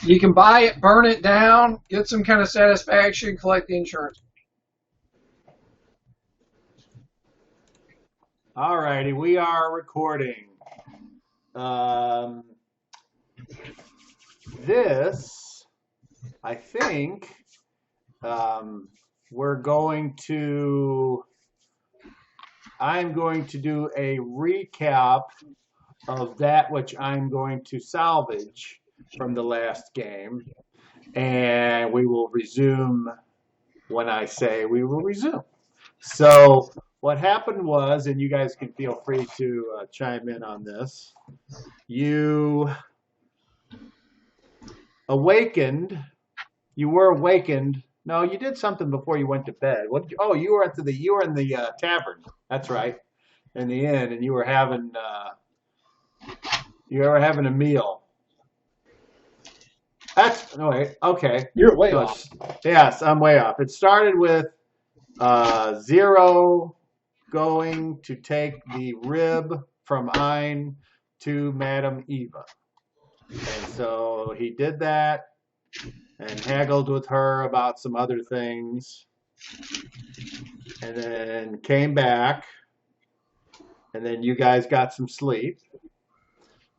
You can buy it, burn it down, get some kind of satisfaction, collect the insurance. All righty, we are recording. This, I think, I'm going to do a recap of that which I'm going to salvage from the last game, and we will resume when I say we will resume. So what happened was, and you guys can feel free to chime in on this, you were awakened. No, you did something before you went to bed. You were in the tavern. That's right, in the inn, and you were having a meal. Okay. You're way off. Yes, I'm way off. It started with Zero going to take the rib from Ein to Madame Eva. And so he did that and haggled with her about some other things, and then came back, and then you guys got some sleep.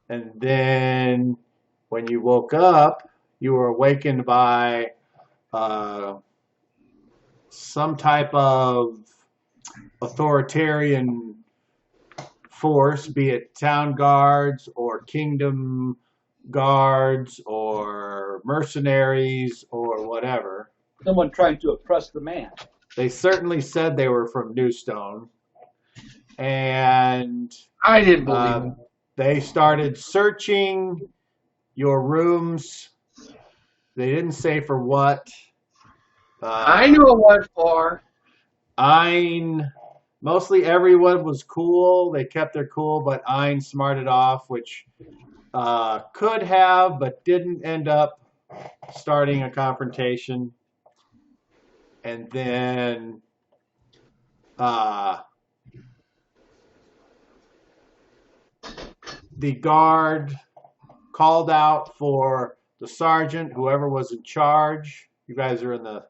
And then when you woke up, you were awakened by some type of authoritarian force, be it town guards or kingdom guards or mercenaries or whatever. Someone trying to oppress the man. They certainly said they were from Newstone. And I didn't believe it. they started searching your rooms. They didn't say for what. I knew it was for. Mostly everyone was cool. They kept their cool, but Ein smarted off, which could have, but didn't end up starting a confrontation. And then the guard called out for the sergeant, whoever was in charge. You guys are in the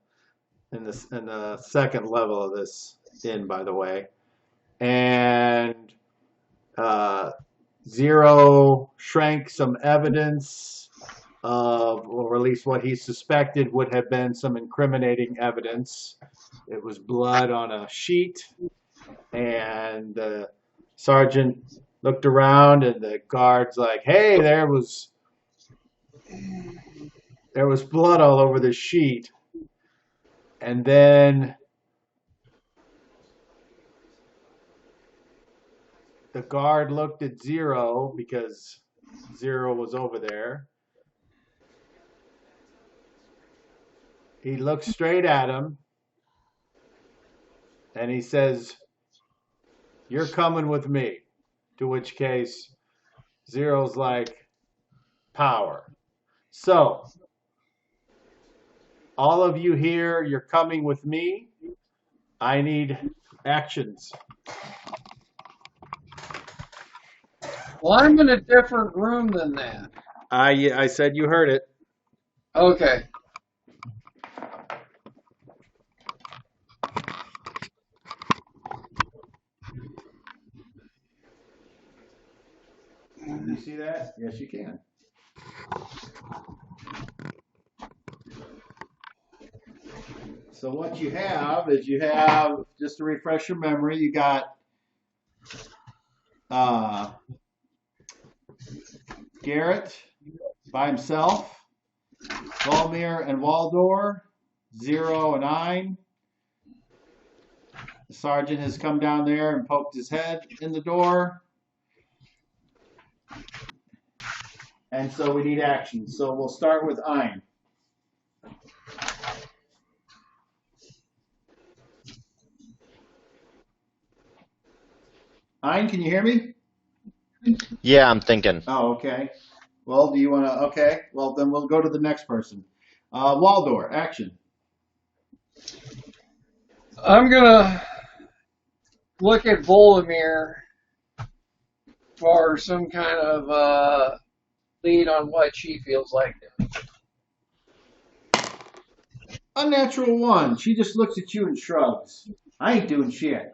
second level of this inn, by the way. And Zero shrank some evidence of, or at least what he suspected would have been some incriminating evidence. It was blood on a sheet, and the sergeant looked around, and the guard's like, "Hey, there was blood all over the sheet." And then the guard looked at Zero because Zero was over there. He looked straight at him and he says, "You're coming with me." To which case Zero's like, "Power." So all of you here, you're coming with me. I need actions. Well, I'm in a different room than that. I said you heard it. Okay. Can you see that? Yes, you can. So what you have is just to refresh your memory, you got Garrett by himself, Volmir and Waldor, Zero and Ein. The sergeant has come down there and poked his head in the door. And so we need action. So we'll start with Ein. Ein, can you hear me? Yeah, I'm thinking. Oh, okay. Well, do you want to? Okay. Well, then we'll go to the next person. Waldor, action. I'm going to look at Volodymyr for some kind of lead on what she feels like. Unnatural 1. She just looks at you and shrugs. I ain't doing shit.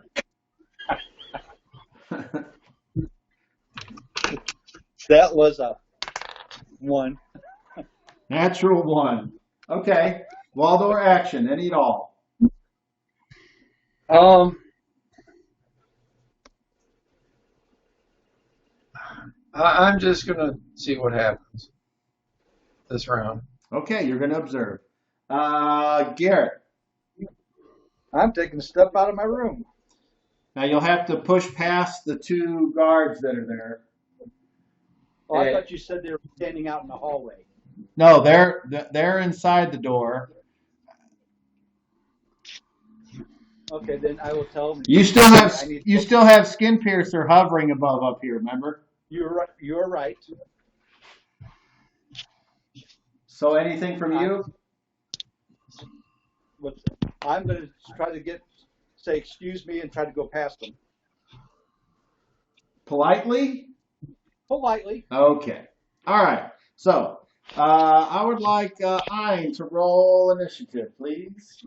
That was a 1. Natural 1. Okay. Waldor action. Any at all. I'm just gonna see what happens this round. Okay, you're going to observe. Garrett. I'm taking a step out of my room. Now you'll have to push past the 2 guards that are there. Oh, I thought you said they were standing out in the hallway. No, they're inside the door. Okay, then I will tell them. You still have Skin Piercer hovering above up here, remember? You're right. So anything from you? I'm going to try to say excuse me and try to go past them. Politely? Politely. Okay. All right. So I would like Ein to roll initiative, please.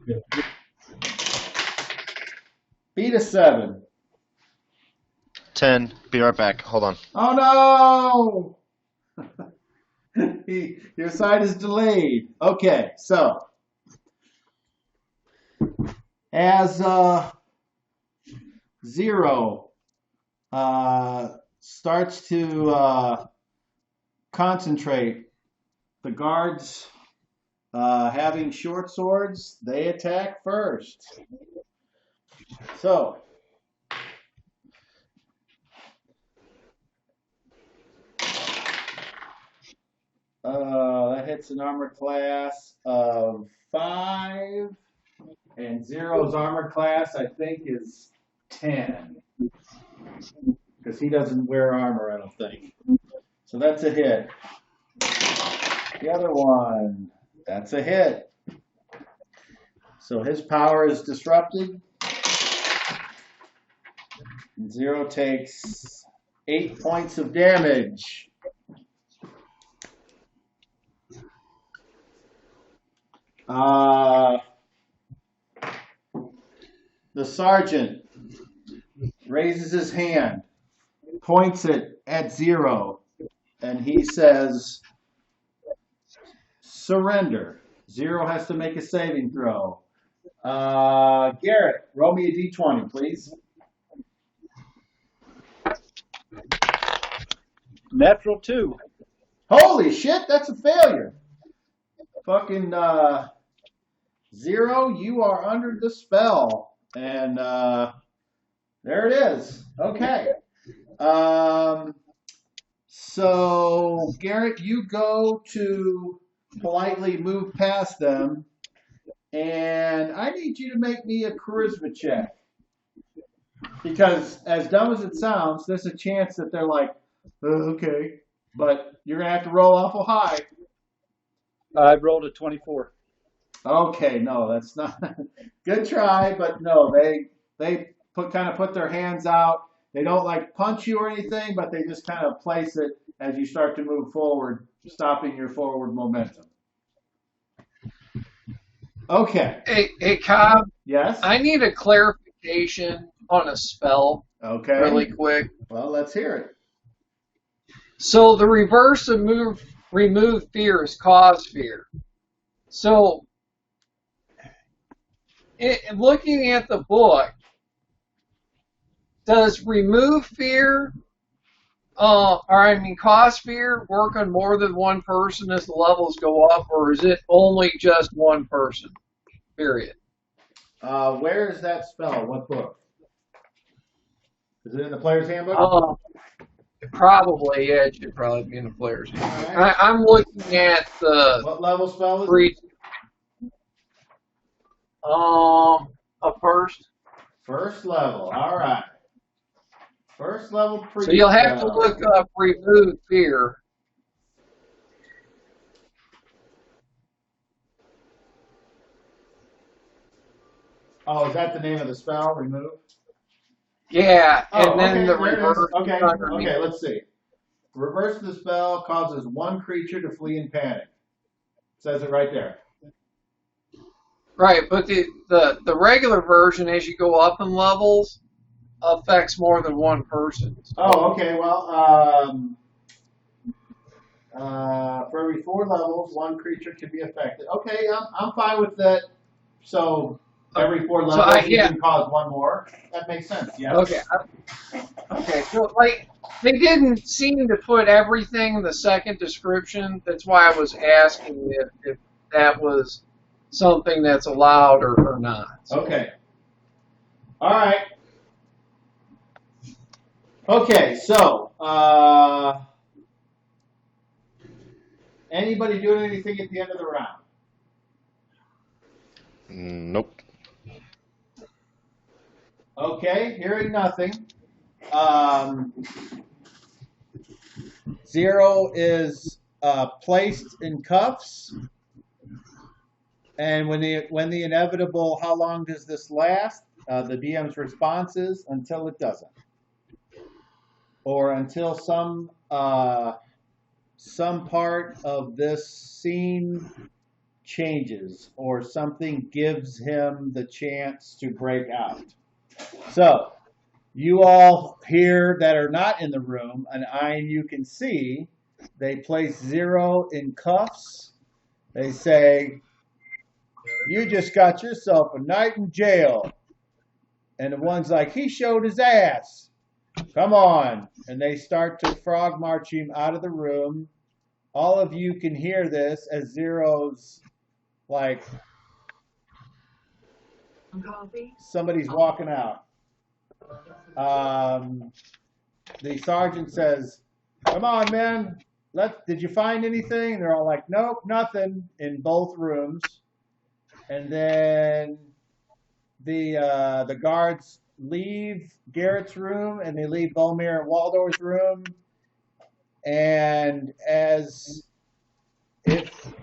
Beat a 7. 10. Be right back. Hold on. Oh no! Your side is delayed. Okay, so as 0 starts to concentrate, the guards having short swords, they attack first. So that hits an armor class of 5, and 0's armor class, I think, is 10. Because he doesn't wear armor, I don't think. So that's a hit. The other one, that's a hit. So his power is disrupted. And 0 takes 8 points of damage. The sergeant raises his hand, points it at 0, and he says, surrender. 0 has to make a saving throw. Garrett, roll me a d20, please. Natural 2. Holy shit, that's a failure. Fucking 0, you are under the spell. And there it is. Okay. So, Garrett, you go to politely move past them, and I need you to make me a charisma check. Because, as dumb as it sounds, there's a chance that they're like, okay. But you're going to have to roll awful high. I rolled a 24. Okay, no, that's not good try, but no, they kind of put their hands out. They don't like punch you or anything, but they just kind of place it as you start to move forward, stopping your forward momentum. Okay. Hey, Cobb. Yes. I need a clarification on a spell. Okay. Really quick. Well, let's hear it. So the reverse of remove fear is cause fear. So looking at the book, does remove fear, cause fear work on more than one person as the levels go up, or is it only just one person? Period. Where is that spell? What book? Is it in the player's handbook? Probably, yeah, it should probably be in the player's handbook. Right. I'm looking at the What level spell is it? A first. First level. All right. First level pre. So you'll have to look up remove fear. Oh, is that the name of the spell? Remove? Yeah, Oh, and then okay, the there it is. reverse Okay, underneath. okay, let's see. Reverse the spell causes one creature to flee in panic. Says it right there. Right, but the regular version, as you go up in levels, affects more than one person. Oh, okay. Well, for every 4 levels, one creature can be affected. Okay, I'm fine with that. So every 4 So levels, you yeah. can cause one more. That makes sense. Yeah. Okay. Okay. So like they didn't seem to put everything in the second description. That's why I was asking if that was something that's allowed or not. So. Okay. All right. Okay. So, anybody doing anything at the end of the round? Nope. Okay. Hearing nothing. 0 is placed in cuffs, and when the inevitable, how long does this last? The DM's response is until it doesn't, or until some part of this scene changes, or something gives him the chance to break out. So, you all here that are not in the room, and you can see, they place 0 in cuffs. They say, "You just got yourself a night in jail." And the one's like, "He showed his ass. Come on." And they start to frog march him out of the room. All of you can hear this as 0's like, somebody's walking out. The sergeant says, "Come on, man. Did you find anything?" And they're all like, "Nope, nothing," in both rooms. And then the guards leave Garrett's room, and they leave Volmir and Waldor's room. And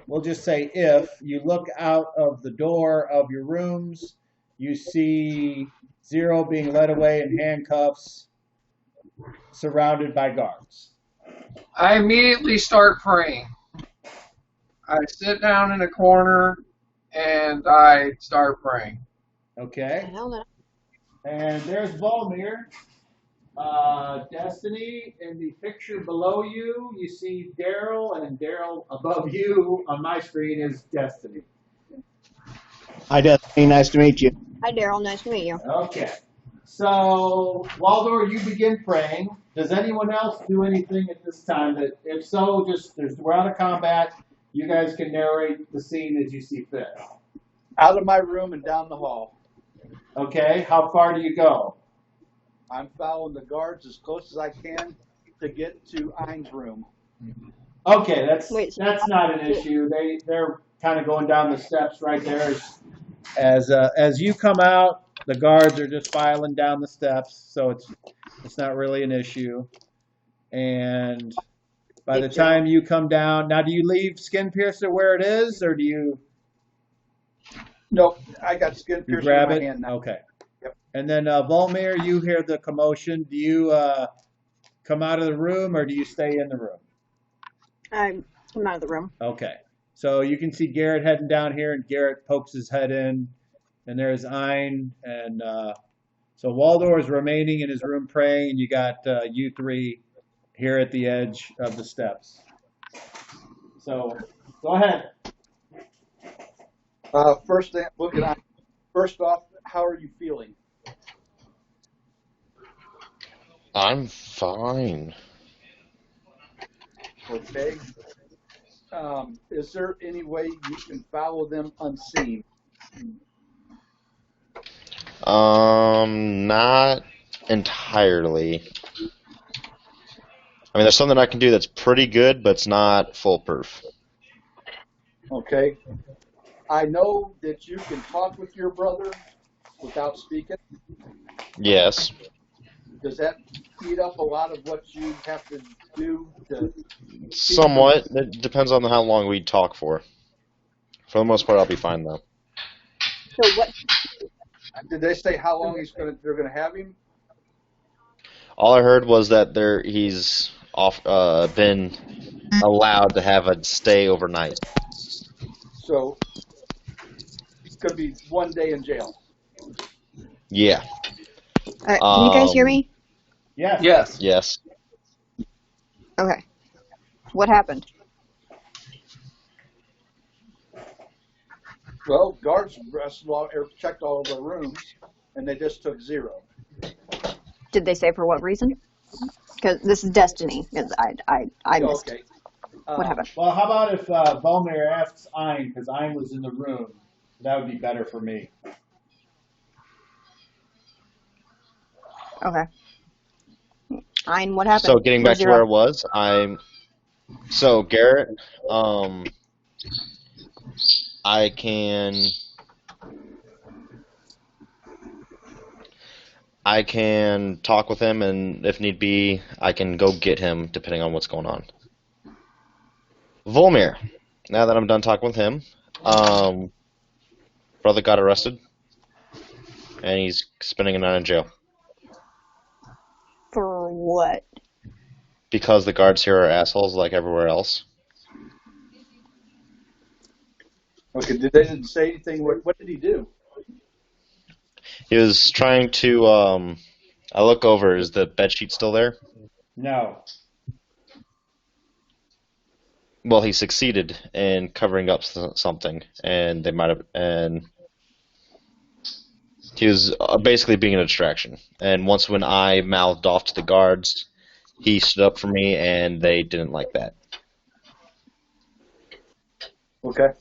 we'll just say if you look out of the door of your rooms, you see 0 being led away in handcuffs, surrounded by guards. I immediately start praying. I sit down in a corner and I start praying. Okay. And there's Volmir. Destiny, in the picture below you, you see Daryl, and Daryl above you on my screen is Destiny. Hi, Destiny. Nice to meet you. Hi, Daryl. Nice to meet you. Okay. So, Waldor, you begin praying. Does anyone else do anything at this time? That, if so, we're out of combat. You guys can narrate the scene as you see fit. Out of my room and down the hall. Okay. How far do you go? I'm following the guards as close as I can to get to Ein's room. Okay, that's not an issue. They're kind of going down the steps right there. As you come out, the guards are just filing down the steps, so it's not really an issue. And by the time you come down, now do you leave Skin Piercer where it is, or do you? Nope, I got Skin Piercer grab in it? my hand now. Okay. Yep. And then Volmir, you hear the commotion. Do you come out of the room, or do you stay in the room? I'm out of the room. Okay. So you can see Garrett heading down here, and Garrett pokes his head in, and there's Ein, and so Waldor is remaining in his room praying, and you got you 3 here at the edge of the steps. So go ahead. First off, how are you feeling? I'm fine. Okay. Is there any way you can follow them unseen? Not entirely. I mean, there's something I can do that's pretty good, but it's not foolproof. Okay. I know that you can talk with your brother without speaking. Yes. Does that speed up a lot of what you have to do to? Somewhat. It depends on how long we talk for. For the most part, I'll be fine though. So what? Did they say how long they're going to have him? All I heard was that he's been allowed to have a stay overnight. So it's going to be 1 day in jail. Yeah. Can you guys hear me? Yes. Yes. Yes. Okay. What happened? Well, guards checked all of the rooms, and they just took 0. Did they say for what reason? Because this is destiny. Because I missed. Okay. What happened? Well, how about if Volmir asks Ein, because Ein was in the room. That would be better for me. Okay. Ein, what happened? So getting back to where I was, so Garrett, I can talk with him, and if need be, I can go get him, depending on what's going on. Volmir, now that I'm done talking with him, brother got arrested, and he's spending a night in jail. For what? Because the guards here are assholes like everywhere else. Okay, they didn't say anything. What did he do? He was trying to, I look over, is the bedsheet still there? No. Well, he succeeded in covering up something, and he was basically being a distraction. And once when I mouthed off to the guards, he stood up for me, and they didn't like that. Okay.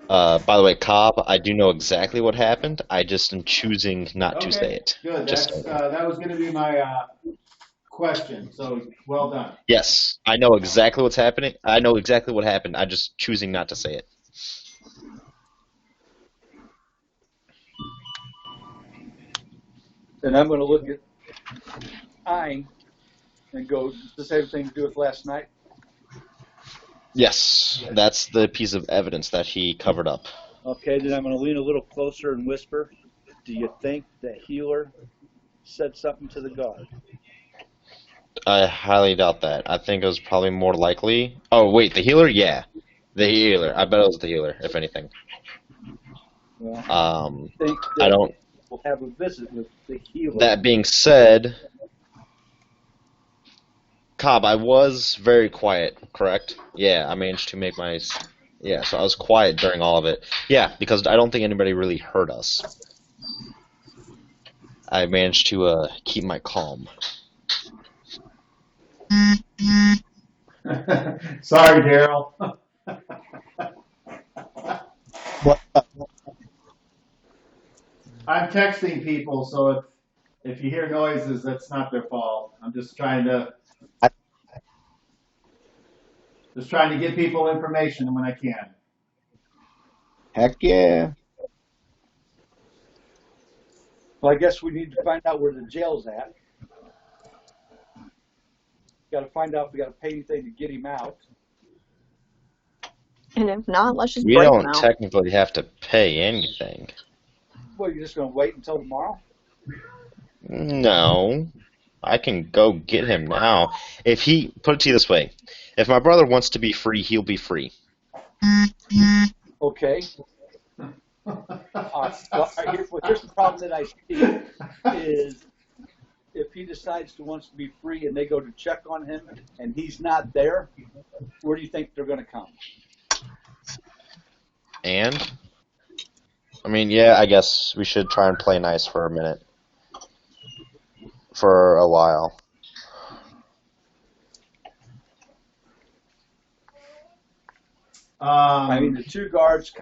By the way, Cobb, I do know exactly what happened. I just am choosing not to say it. Good. Just That was going to be my question. So well done. yes, I know exactly what's happening. I know exactly what happened. I'm just choosing not to say it. And I'm going to look at Ein and go, the same thing to do with last night. Yes, that's the piece of evidence that he covered up. Okay, then I'm going to lean a little closer and whisper, do you think the healer said something to the guard? I highly doubt that. I think it was probably more likely. Oh, wait, the healer? Yeah. The healer. I bet it was the healer, if anything. Well, I don't. We'll have a visit with the healer. That being said, Cobb, I was very quiet, correct? Yeah, I managed to make my... Yeah, so I was quiet during all of it. Yeah, because I don't think anybody really heard us. I managed to keep my calm. Sorry, Daryl. What? I'm texting people, so if you hear noises, that's not their fault. I'm just trying to get people information when I can. Heck yeah. Well, I guess we need to find out where the jail's at. Got to find out if we got to pay anything to get him out. And if not, let's just We break them don't out. technically have to pay anything. Well, you're just going to wait until tomorrow? No. I can go get him now. If he... Put it to you this way. If my brother wants to be free, he'll be free. Okay. Here's the problem that I see is if he decides to wants to be free and they go to check on him and he's not there, where do you think they're going to come? And? I mean, yeah, I guess we should try and play nice for a minute. For a while. I mean, the two guards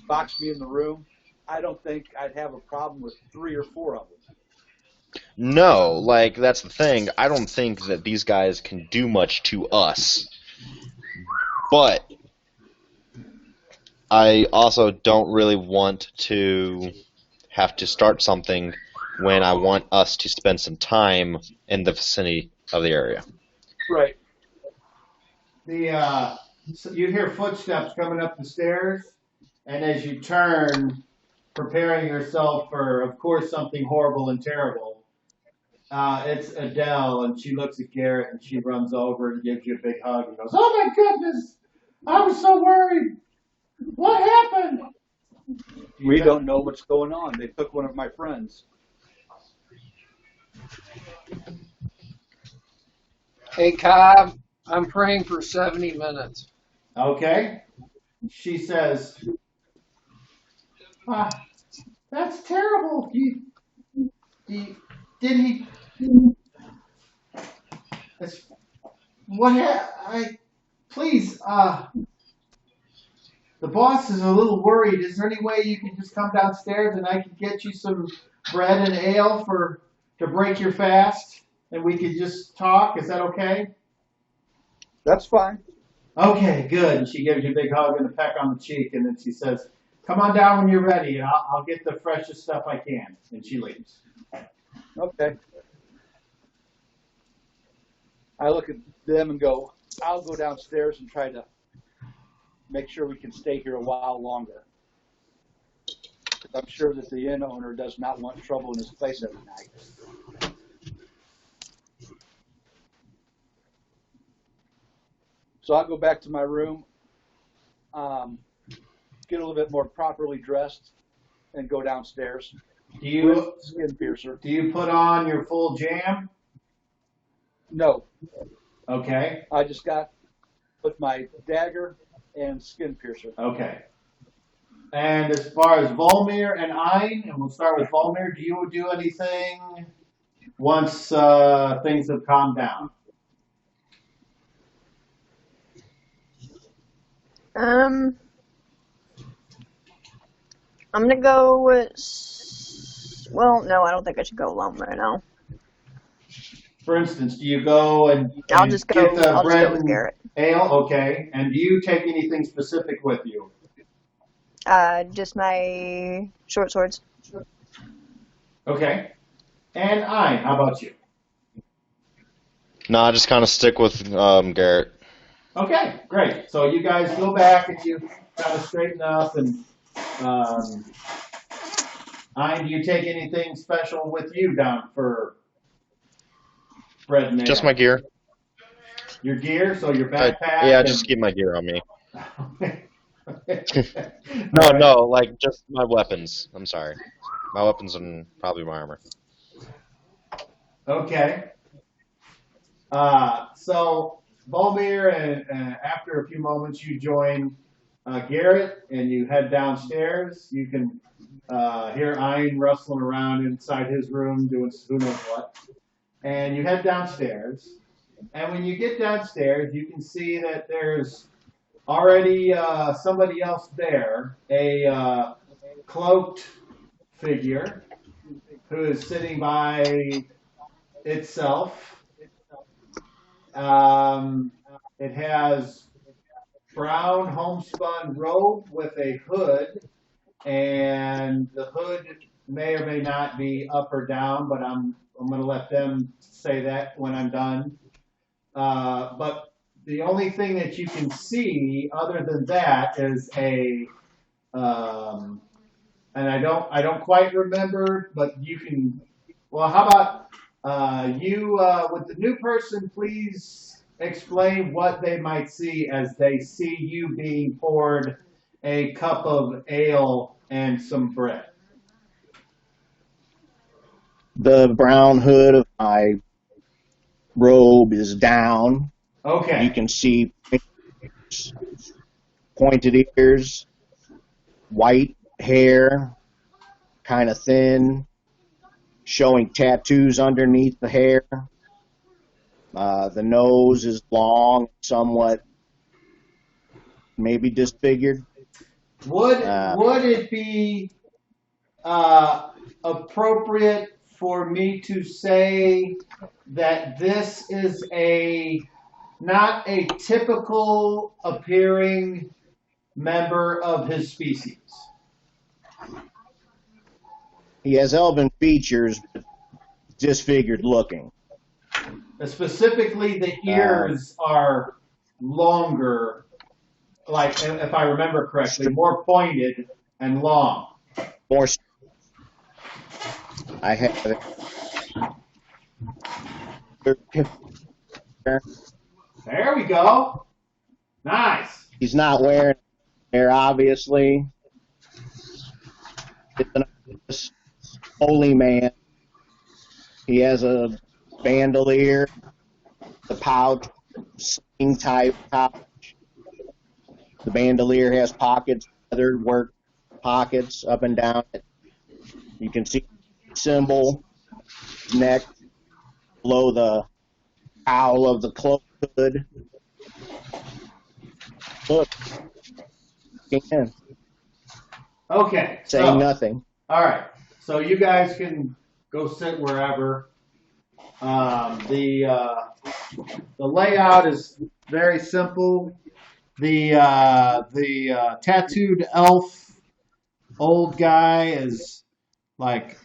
boxed me in the room. I don't think I'd have a problem with 3 or 4 of them. No, like, that's the thing. I don't think that these guys can do much to us. But I also don't really want to have to start something when I want us to spend some time in the vicinity of the area. Right. You hear footsteps coming up the stairs, and as you turn, preparing yourself for, of course, something horrible and terrible, It's Adele, and she looks at Garrett, and she runs over and gives you a big hug and goes, "Oh my goodness, I was so worried. What happened?" We don't know what's going on. They took one of my friends. Hey, Cobb, I'm praying for 70 minutes. Okay. She says, ah, "That's terrible. Did he? That's, what? Please. The boss is a little worried. Is there any way you can just come downstairs and I can get you some bread and ale to break your fast, and we could just talk? Is that okay?" That's fine. Okay, good. And she gives you a big hug and a peck on the cheek, and then she says, "Come on down when you're ready, and I'll get the freshest stuff I can." And she leaves. Okay. I look at them and go, I'll go downstairs and try to make sure we can stay here a while longer. I'm sure that the inn owner does not want trouble in his place every night. So I'll go back to my room, get a little bit more properly dressed, and go downstairs. Do you Skin piercer. do you put on your full jam? No, Okay. I just got with my dagger and skin piercer. Okay. And as far as Volmir and Ein, and we'll start with Volmir, do you do anything once things have calmed down? I'm gonna go with. Well, no, I don't think I should go alone right now. For instance, do you go and I'll just go. get the I'll just bread go with and Garrett. ale? Okay. And do you take anything specific with you? Just my short swords. Okay. And Ein, how about you? No, I just kind of stick with Garrett. Okay, great. So you guys go back and you kind of straighten up, and Ein, do you take anything special with you down for bread and ale? Just my gear. Your gear, so your backpack. Yeah, and... just keep my gear on me. No, No, no, like just my weapons. I'm sorry. My weapons and probably my armor. Okay. So Volmir, and after a few moments, you join Garrett, and you head downstairs. You can hear Ein rustling around inside his room doing who knows what. And you head downstairs. And when you get downstairs, you can see that there's already somebody else there, a cloaked figure who is sitting by itself. It has brown homespun robe with a hood, and the hood may or may not be up or down, but I'm going to let them say that when I'm done. But the only thing that you can see other than that is a, and I don't quite remember, but you can. Well, how about would the new person please explain what they might see as they see you being poured a cup of ale and some bread? The brown hood of my robe is down. Okay. You can see pointed ears, white hair, kind of thin, showing tattoos underneath the hair. The nose is long, somewhat maybe disfigured. Would it be appropriate for me to say that this is not a typical appearing member of his species? He has elven features, but disfigured looking. Specifically, the ears are longer, like if I remember correctly, more pointed and long. More. I have it. There we go. Nice. He's not wearing hair, obviously. It's an holy man. He has a bandolier, the pouch, sling type pouch. The bandolier has pockets, leather work pockets up and down it. You can see the symbol, neck, below the cowl of the cloak hood. Look, again, Okay. saying nothing. All right. So you guys can go sit wherever. The layout is very simple. The tattooed elf old guy is like,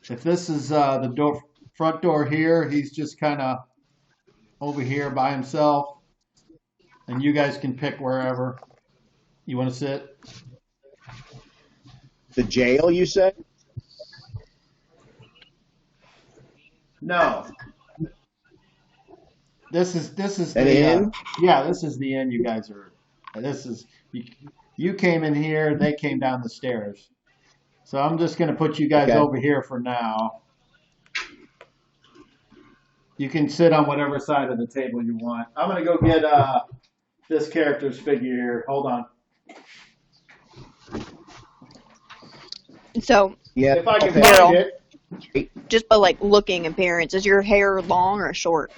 if this is the front door here, he's just kind of over here by himself, and you guys can pick wherever you want to sit. The jail, you said? No. This is An the inn? yeah, this is the inn you guys are. This is you came in here, they came down the stairs. So I'm just going to put you guys Okay. over here for now. You can sit on whatever side of the table you want. I'm going to go get this character's figure here. Hold on. So, Yeah. If I can okay. find Daryl. it. just by like looking appearance, is your hair long or short?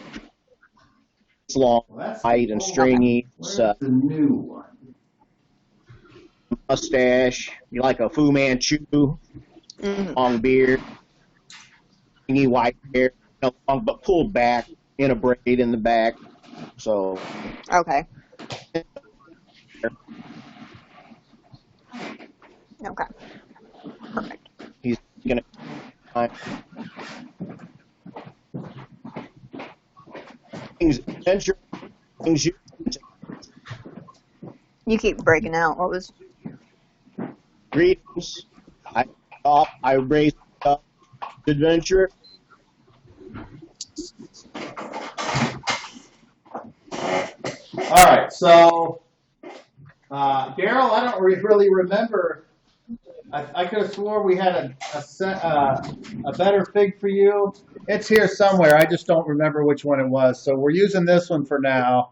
It's long, Well, that's white, and stringy. Where's It's the new one? mustache. You like a Fu Manchu, Mm-hmm. long beard, stringy white hair, long but pulled back in a braid in the back. So Okay. Okay. Perfect. he's gonna. Things adventure. Things you. You keep breaking out. What was? Greetings. I raised up adventure. All right, so Daryl, I don't really remember. I could have swore we had a better fig for you. It's here somewhere. I just don't remember which one it was. So we're using this one for now.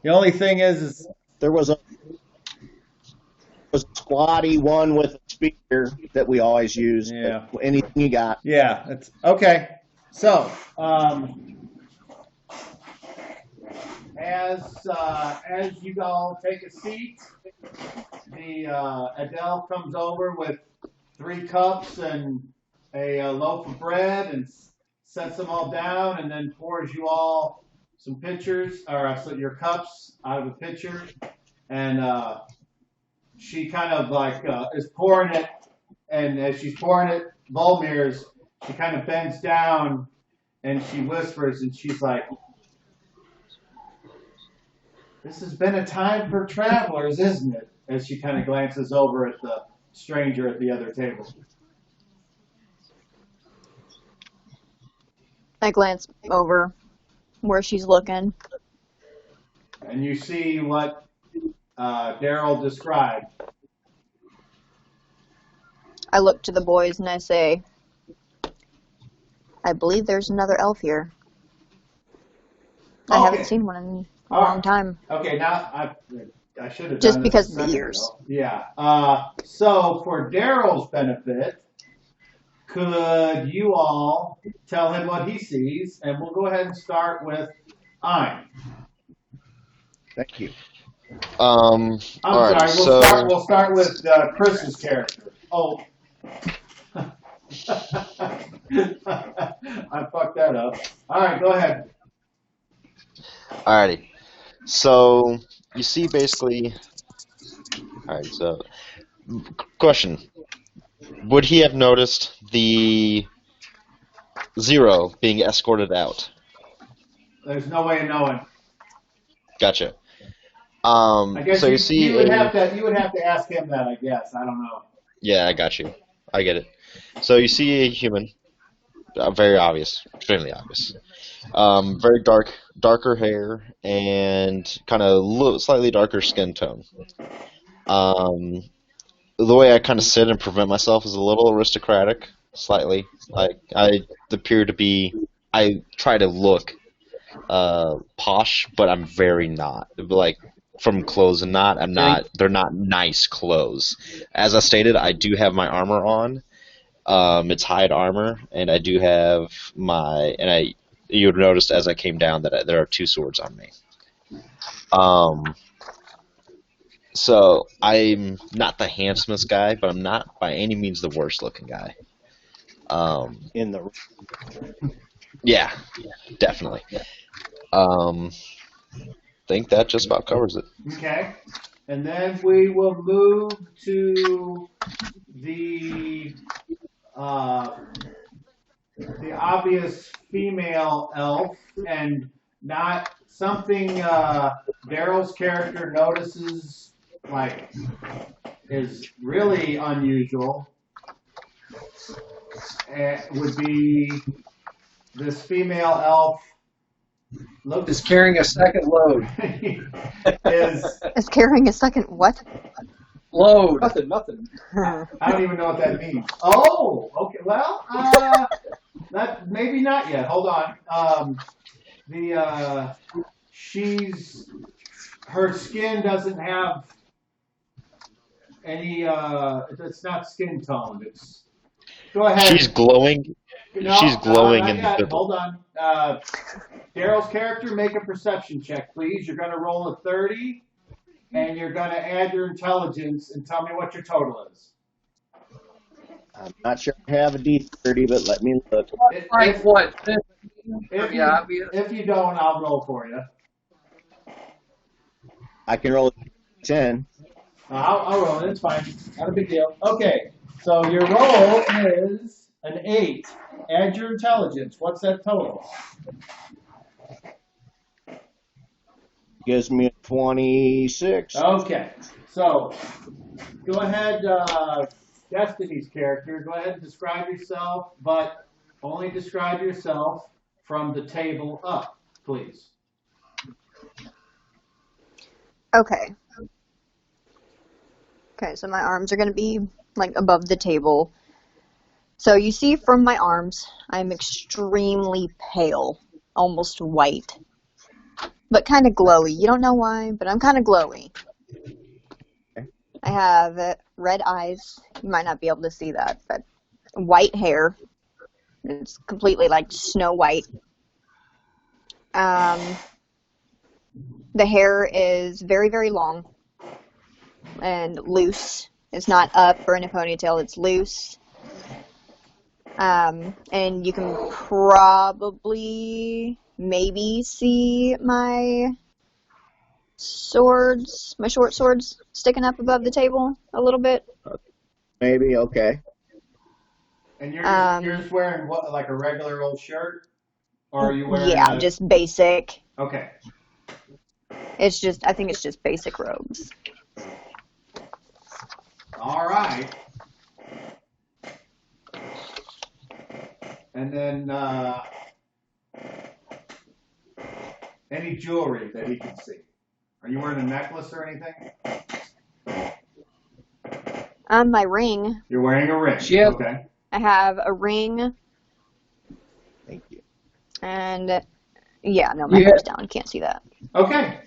The only thing is There was a squatty one with a speaker that we always use. Yeah. Anything you got? yeah, it's okay. So as you all take a seat, the Adele comes over with 3 cups and a loaf of bread and sets them all down, and then pours you all some pitchers or so your cups out of a pitcher, and she kind of like is pouring it, and as she's pouring it, Volmir's, she kind of bends down and she whispers, and she's like, "This has been a time for travelers, isn't it?" As she kind of glances over at the stranger at the other table. I glance over where she's looking. And you see what Daryl described. I look to the boys and I say, I believe there's another elf here. I Okay. haven't seen one in a All long right. time. Okay, now I should have Just done this because a of the second ears. ago. Yeah. So for Daryl's benefit, could you all tell him what he sees, and we'll go ahead and start with Ein. Thank you. I'm all right, sorry. We'll start with Chris's character. Oh. I fucked that up. All right, go ahead. Alrighty. So you see basically. Alright. So, question: would he have noticed the Zero being escorted out? There's no way of knowing. Gotcha. I guess So you see you would a- have to ask him that. I guess I don't know. Yeah, I got you. I get it. So you see a human very obvious, extremely obvious. Very darker hair, and kind of slightly darker skin tone. Um, the way I kind of sit and prevent myself is a little aristocratic, slightly. Like I appear to be, I try to look posh, but I'm very not. Like from clothes and not, I'm not. They're not nice clothes. As I stated, I do have my armor on. It's hide armor, and I do have my. You would notice as I came down that there are two swords on me. So I'm not the handsomest guy, but I'm not by any means the worst looking guy. In the Yeah, definitely. Think that just about covers it. Okay. And then we will move to the obvious female elf, and not something Daryl's character notices like is really unusual. Would be this female elf looks Is carrying a second load. Is carrying a second what? Load. Nothing. I don't even know what that means. Oh, okay. Well, that maybe not yet. Hold on. Her skin doesn't have any. It's not skin toned. It's. Go ahead. She's glowing. No, She's glowing not in yet. the. Hold on. Daryl's character, make a perception check, please. You're going to roll a 30, and you're going to add your intelligence and tell me what your total is. I'm not sure I have a D30, but let me look. Like what? If you don't, I'll roll for you. I can roll a 10. I'll roll it. It's fine. Not a big deal. Okay. So your roll is an 8. Add your intelligence. What's that total? Gives me a 26. Okay. So go ahead, Destiny's character. Go ahead and describe yourself, but only describe yourself from the table up, please. Okay. Okay, so my arms are going to be like above the table. So you see from my arms, I'm extremely pale, almost white, but kind of glowy. You don't know why, but I'm kind of glowy. I have red eyes. You might not be able to see that, but white hair. It's completely like snow white. The hair is very, very long and loose. It's not up or in a ponytail. It's loose. And you can probably maybe see my swords, my short swords sticking up above the table a little bit. Maybe, okay. And you're just wearing what, like a regular old shirt? Or are you wearing just basic. Okay. I think it's just basic robes. All right. And then any jewelry that he can see. Are you wearing a necklace or anything? My ring. You're wearing a ring. Yeah. Okay. I have a ring. Thank you. And yeah, no, my hair's down. Can't see that. Okay.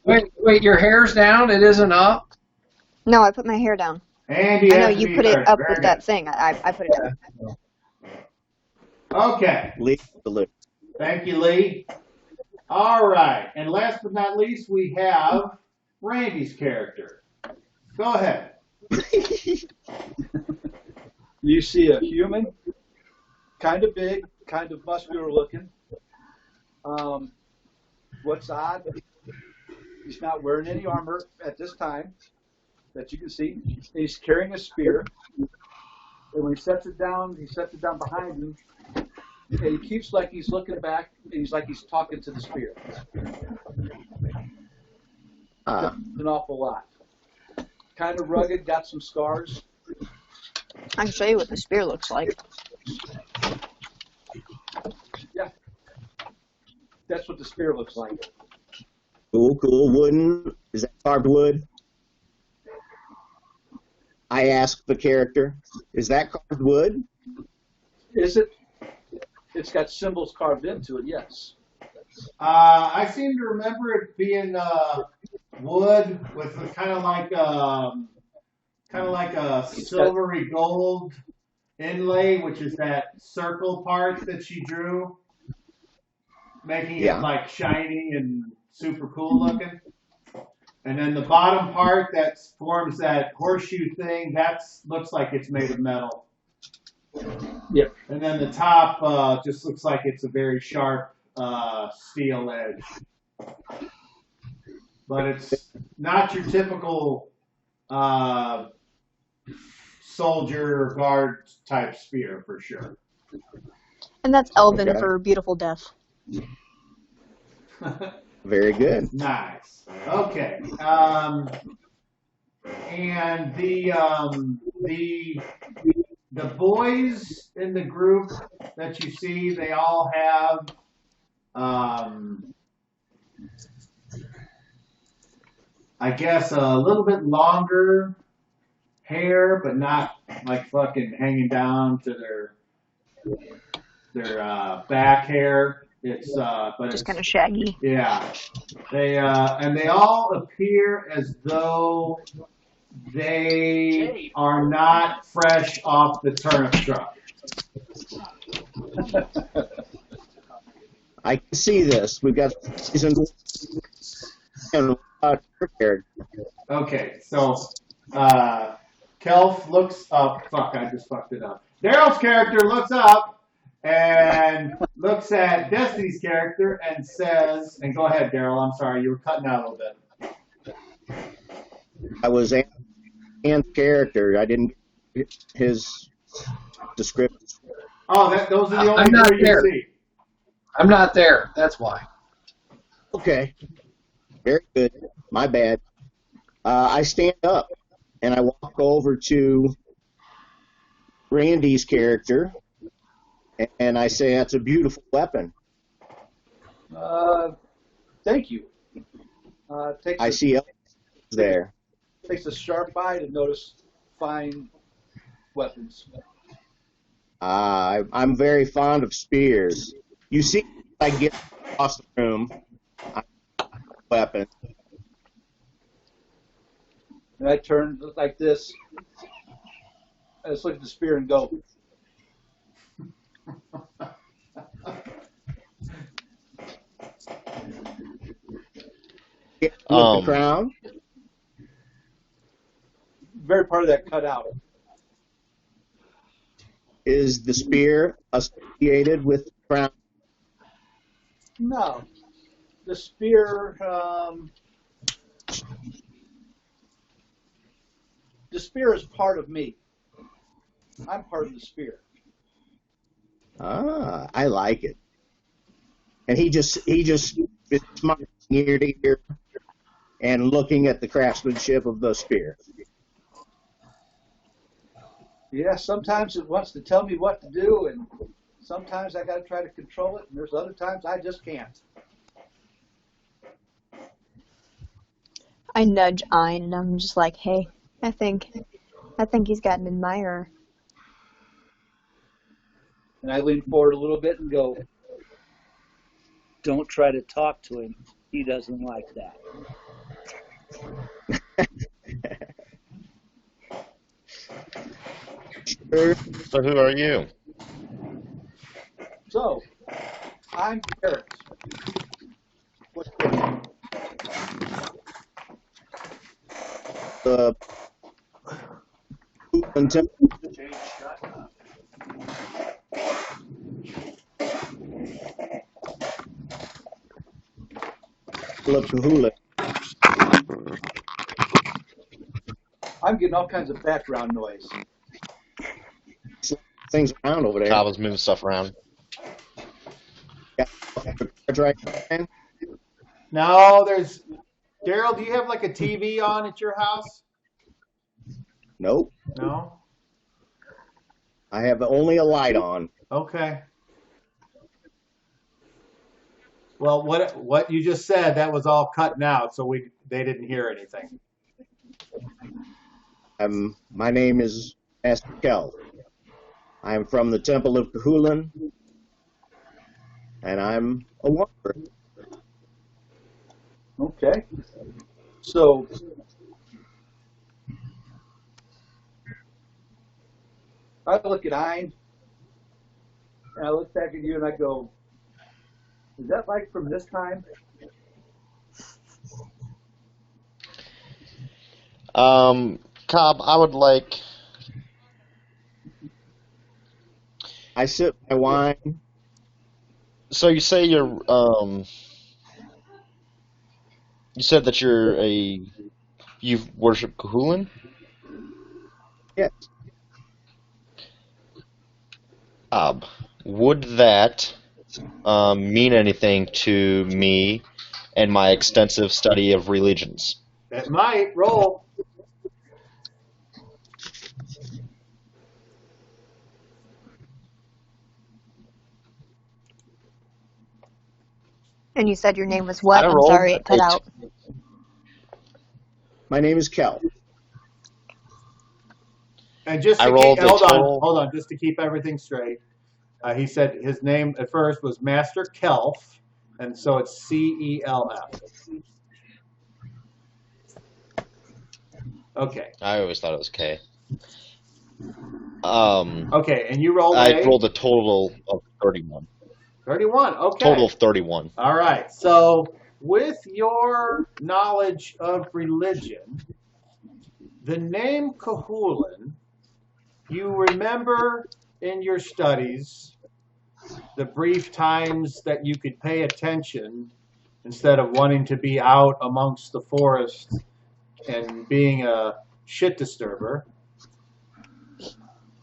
Wait, your hair's down? It isn't up? No, I put my hair down. And I know you put it up with that thing. I put it up. Okay. Lee, salute. Thank you, Lee. All right. And last but not least, we have Randy's character. Go ahead. You see a human, kind of big, kind of muscular looking. What's odd, he's not wearing any armor at this time that you can see. He's carrying a spear. And when he sets it down behind him. And he keeps like he's looking back, and he's like he's talking to the spear. An awful lot. Kind of rugged, got some scars. I can show you what the spear looks like. That's what the spear looks like. Cool, cool. Wooden. Is that carved wood? I asked the character. Is that carved wood? Is it? It's got symbols carved into it. Yes. I seem to remember it being wood with kind of like a silvery gold inlay, which is that circle part that she drew, making it like shiny and super cool looking. And then the bottom part that forms that horseshoe thing, that looks like it's made of metal. Yep. And then the top just looks like it's a very sharp steel edge. But it's not your typical soldier or guard type spear for sure. And that's Elven for beautiful death. Very good. Nice. Okay. And the boys in the group that you see, they all have I guess a little bit longer hair, but not like fucking hanging down to their back hair. It's but just kind of shaggy. Yeah, they and they all appear as though they are not fresh off the turnip truck. I can see this. We've got season and character. Okay, so Kelf looks up. Fuck, I just fucked it up. Daryl's character looks up and looks at Destiny's character and says, and go ahead, Daryl, I'm sorry, you were cutting out a little bit. I was Ant's character. I didn't get his description. Oh, those are the only I'm not three there. you see. I'm not there. That's why. Okay. Very good. My bad. I stand up and I walk over to Randy's character and I say, "That's a beautiful weapon." Thank you. I see Elvis there. Takes a sharp eye to notice fine weapons. I'm very fond of spears. You see, I get across the room. Weapon. And I turn like this. I just look at the spear and go, With the crown. very part of that cut out. Is the spear associated with the crown? No. The spear, is part of me. I'm part of the spear. Ah, I like it. And he just is smiling ear to ear and looking at the craftsmanship of the spear. Yeah, sometimes it wants to tell me what to do, and sometimes I got to try to control it, and there's other times I just can't. I nudge Ein, and I'm just like, hey, I think he's got an admirer. And I lean forward a little bit and go, don't try to talk to him. He doesn't like that. So who are you? So, I'm Garrett. What's The hula. I'm getting all kinds of background noise. Things around over there. Kyle was moving stuff around. Right. No, there's... Daryl, do you have like a TV on at your house? Nope. No? I have only a light on. Okay. Well, what you just said, that was all cutting out, so they didn't hear anything. My name is Master Skell. I am from the Temple of Cahulan, and I'm a wanderer. Okay. So I look at Ein, and I look back at you, and I go, "Is that like from this time?" Cobb, I would like. I sip my wine. So you say you said that you worship Cahulan? Yes, Cobb, would that mean anything to me and my extensive study of religions? It might roll. And you said your name was what? I I'm rolled sorry, it cut a out. my name is Kel. And just I to rolled keep, a hold total. on, just to keep everything straight. He said his name at first was Master Kelf, and so it's CELF. Okay. I always thought it was K. Okay, and you rolled I a rolled a total of 31. 31. Okay. Total of 31. All right. So, with your knowledge of religion, the name Cahulan, you remember in your studies the brief times that you could pay attention instead of wanting to be out amongst the forest and being a shit disturber.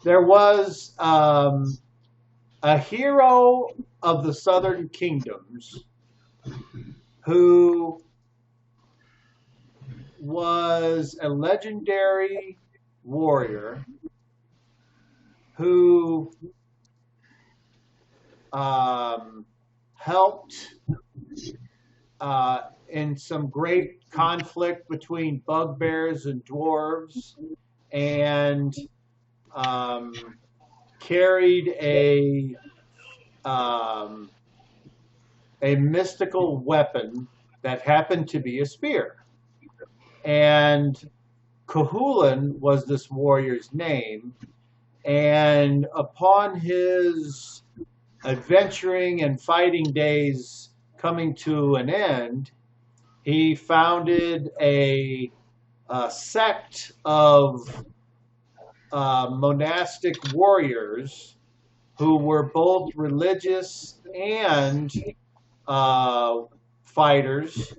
There was a hero of the Southern Kingdoms who was a legendary warrior who helped in some great conflict between bugbears and dwarves, and carried a mystical weapon that happened to be a spear. And Cahulan was this warrior's name. And upon his adventuring and fighting days coming to an end, he founded a sect of monastic warriors who were both religious and fighters,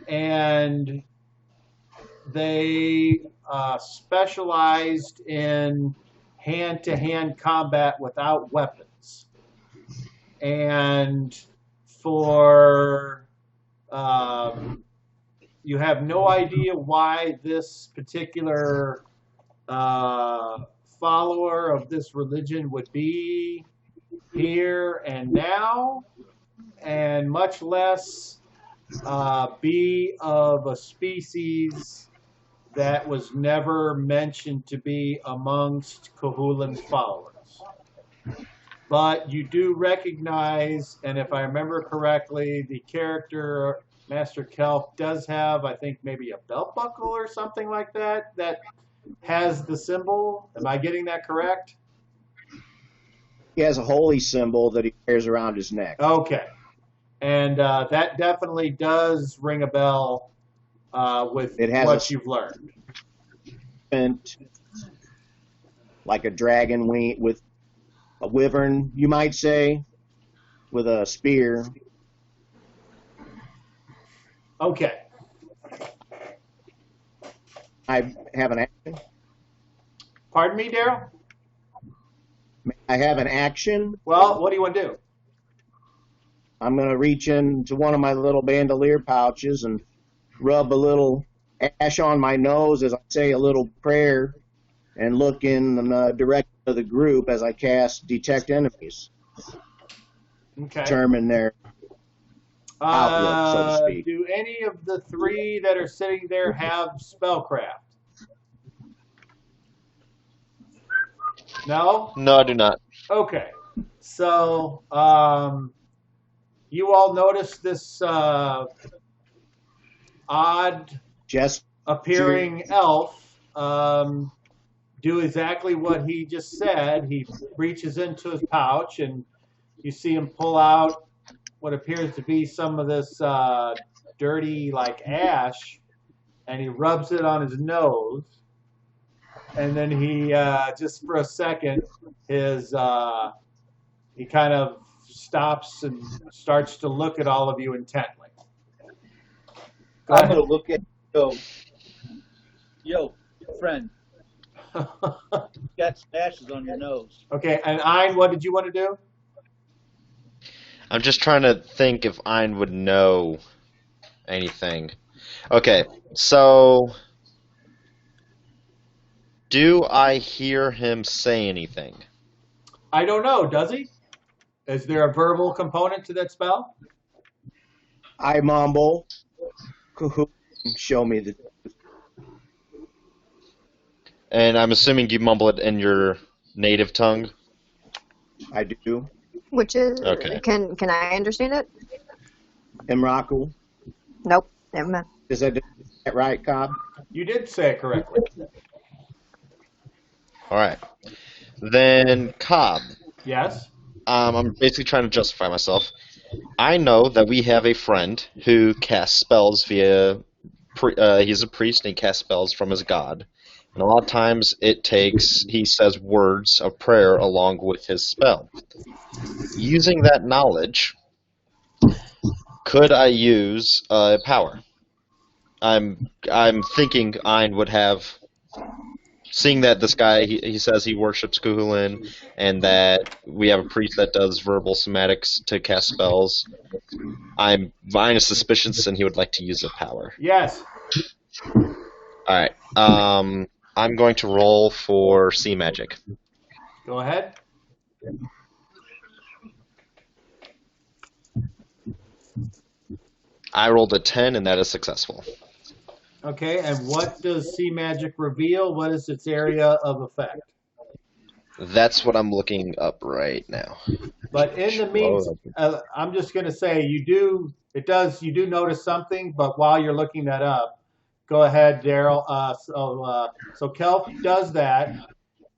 and they specialized in hand-to-hand combat without weapons. And for you have no idea why this particular follower of this religion would be here and now, and much less be of a species that was never mentioned to be amongst Cahulan's followers. But you do recognize, and if I remember correctly, the character Master Kelp does have, I think, maybe a belt buckle or something like that that has the symbol. Am I getting that correct? He has a holy symbol that he wears around his neck. Okay. And that definitely does ring a bell with what you've learned. Like a dragon wing with a wyvern, you might say, with a spear. Okay. I have an action. Pardon me, Daryl? I have an action. Well, what do you want to do? I'm going to reach into one of my little bandolier pouches and rub a little ash on my nose as I say a little prayer and look in the direction of the group as I cast Detect Enemies. Okay. Determine their outlook, so to speak. Do any of the three that are sitting there have spellcraft? No? No, I do not. Okay. So, you all notice this odd Just appearing elf do exactly what he just said. He reaches into his pouch, and you see him pull out what appears to be some of this dirty, like ash, and he rubs it on his nose. And then he, just for a second, he kind of stops and starts to look at all of you intently. Go I'm ahead. gonna look at yo, friend. You got stashes on your nose. Okay, and Ein, what did you want to do? I'm just trying to think if Ein would know anything. Okay, so do I hear him say anything? I don't know, does he? Is there a verbal component to that spell? I mumble, show me the. And I'm assuming you mumble it in your native tongue? I do. Which is, Okay. can I understand it? Emrakul. Nope, never mind. Is that right, Cobb? You did say it correctly. All right. Then, Cobb, Yes? I'm basically trying to justify myself. I know that we have a friend who casts spells via... he's a priest and he casts spells from his god. And a lot of times he says words of prayer along with his spell. Using that knowledge, could I use power? I'm thinking Ein would have, seeing that this guy, he says he worships Kuhulin, and that we have a priest that does verbal somatics to cast spells. I'm vying a suspicious and he would like to use the power. Yes. Alright, I'm going to roll for sea magic. Go ahead. I rolled a 10 and that is successful. Okay, and what does sea magic reveal? What is its area of effect? That's what I'm looking up right now. But in the meantime, I'm just going to say you do notice something, but while you're looking that up, go ahead, Daryl. So Kelp does that,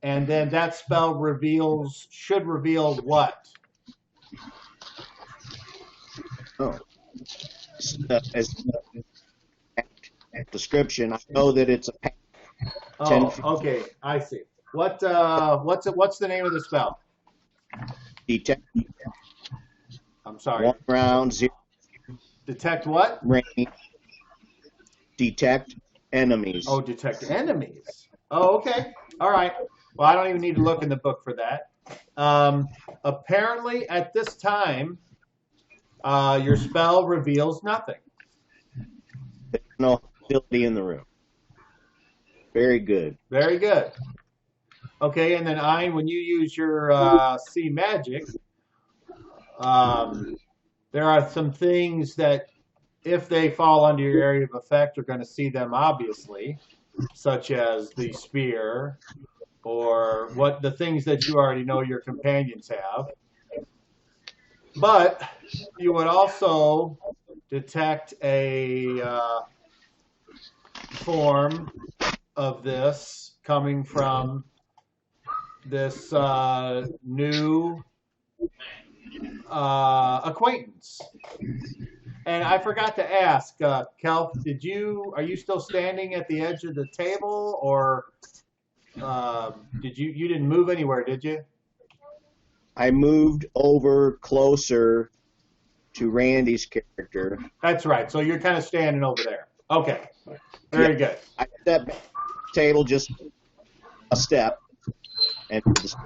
and then that spell should reveal what? Oh. As description, I know that it's a. Oh, okay, I see. What's the name of the spell? Detect. I'm sorry. 1 round, 0 Detect what? range. Detect enemies. Oh, detect enemies. Oh, okay. All right. Well, I don't even need to look in the book for that. Apparently, at this time, your spell reveals nothing. There's no hostility in the room. Very good. Very good. Okay, and then Ein, when you use your sea magic, there are some things that, if they fall under your area of effect, you're going to see them obviously, such as the spear, or the things that you already know your companions have. But you would also detect a form of this coming from this new acquaintance. And I forgot to ask, Kelp, are you still standing at the edge of the table, or you didn't move anywhere, did you? I moved over closer to Randy's character. That's right. So you're kind of standing over there. Okay. Very good. I stepped back to the table just a step.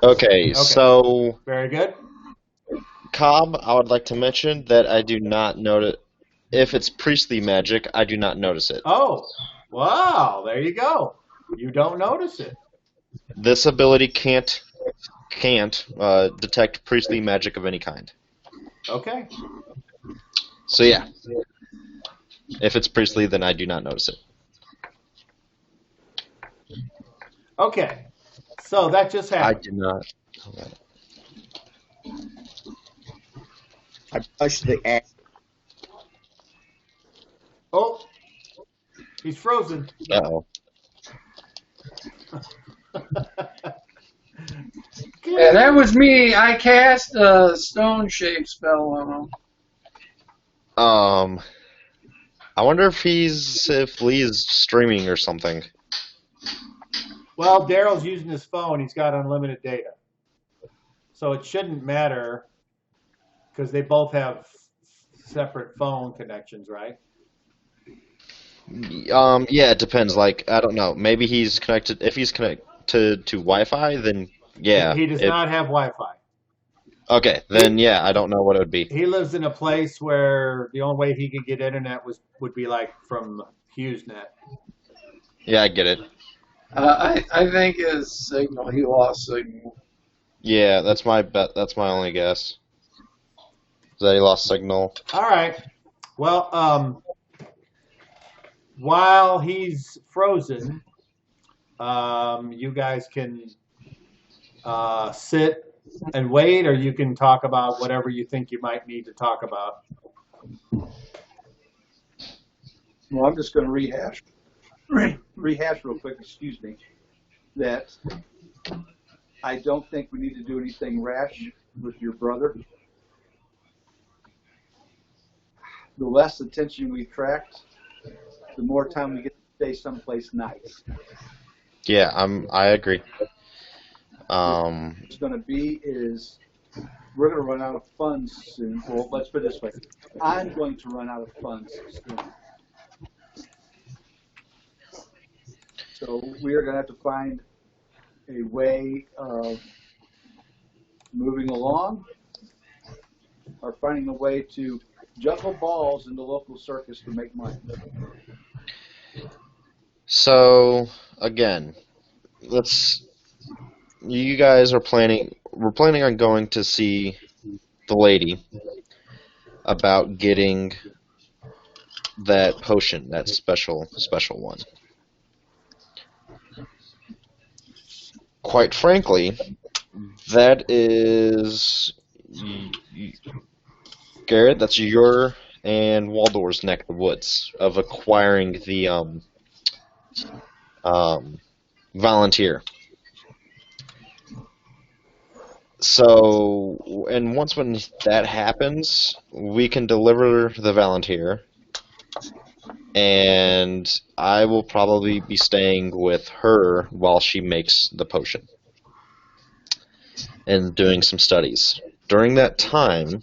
Okay, so very good. Cobb, I would like to mention that I do not notice if it's priestly magic. I do not notice it. Oh, wow! There you go. You don't notice it. This ability can't detect priestly magic of any kind. Okay. So yeah, if it's priestly, then I do not notice it. Okay. So that just I happened. do not. I brush the ash. Oh, he's frozen. Uh-oh. Yeah, that was me. I cast a stone shape spell on him. I wonder if Lee is streaming or something. Well, Daryl's using his phone. He's got unlimited data. So it shouldn't matter because they both have separate phone connections, right? Yeah, it depends. Like, I don't know. Maybe he's connected. If he's connected to Wi-Fi, then yeah. He does not have Wi-Fi. Okay, then yeah, I don't know what it would be. He lives in a place where the only way he could get internet would be like from HughesNet. Yeah, I get it. I think his signal. He lost signal. Yeah, that's my bet. That's my only guess. Is that he lost signal? All right. Well, while he's frozen, you guys can sit and wait, or you can talk about whatever you think you might need to talk about. Well, I'm just going to rehash real quick, excuse me, that I don't think we need to do anything rash with your brother. The less attention we attract, the more time we get to stay someplace nice. Yeah, I agree. What's going to be is we're going to run out of funds soon. Well, let's put it this way. I'm going to run out of funds soon. So we are going to have to find a way of moving along or finding a way to juggle balls in the local circus to make money. So again, you guys are planning. We're planning on going to see the lady about getting that potion, that special one. Quite frankly, that is Garrett. That's your and Waldor's neck of the woods of acquiring the volunteer. So, and once when that happens, we can deliver the volunteer, and I will probably be staying with her while she makes the potion and doing some studies. During that time,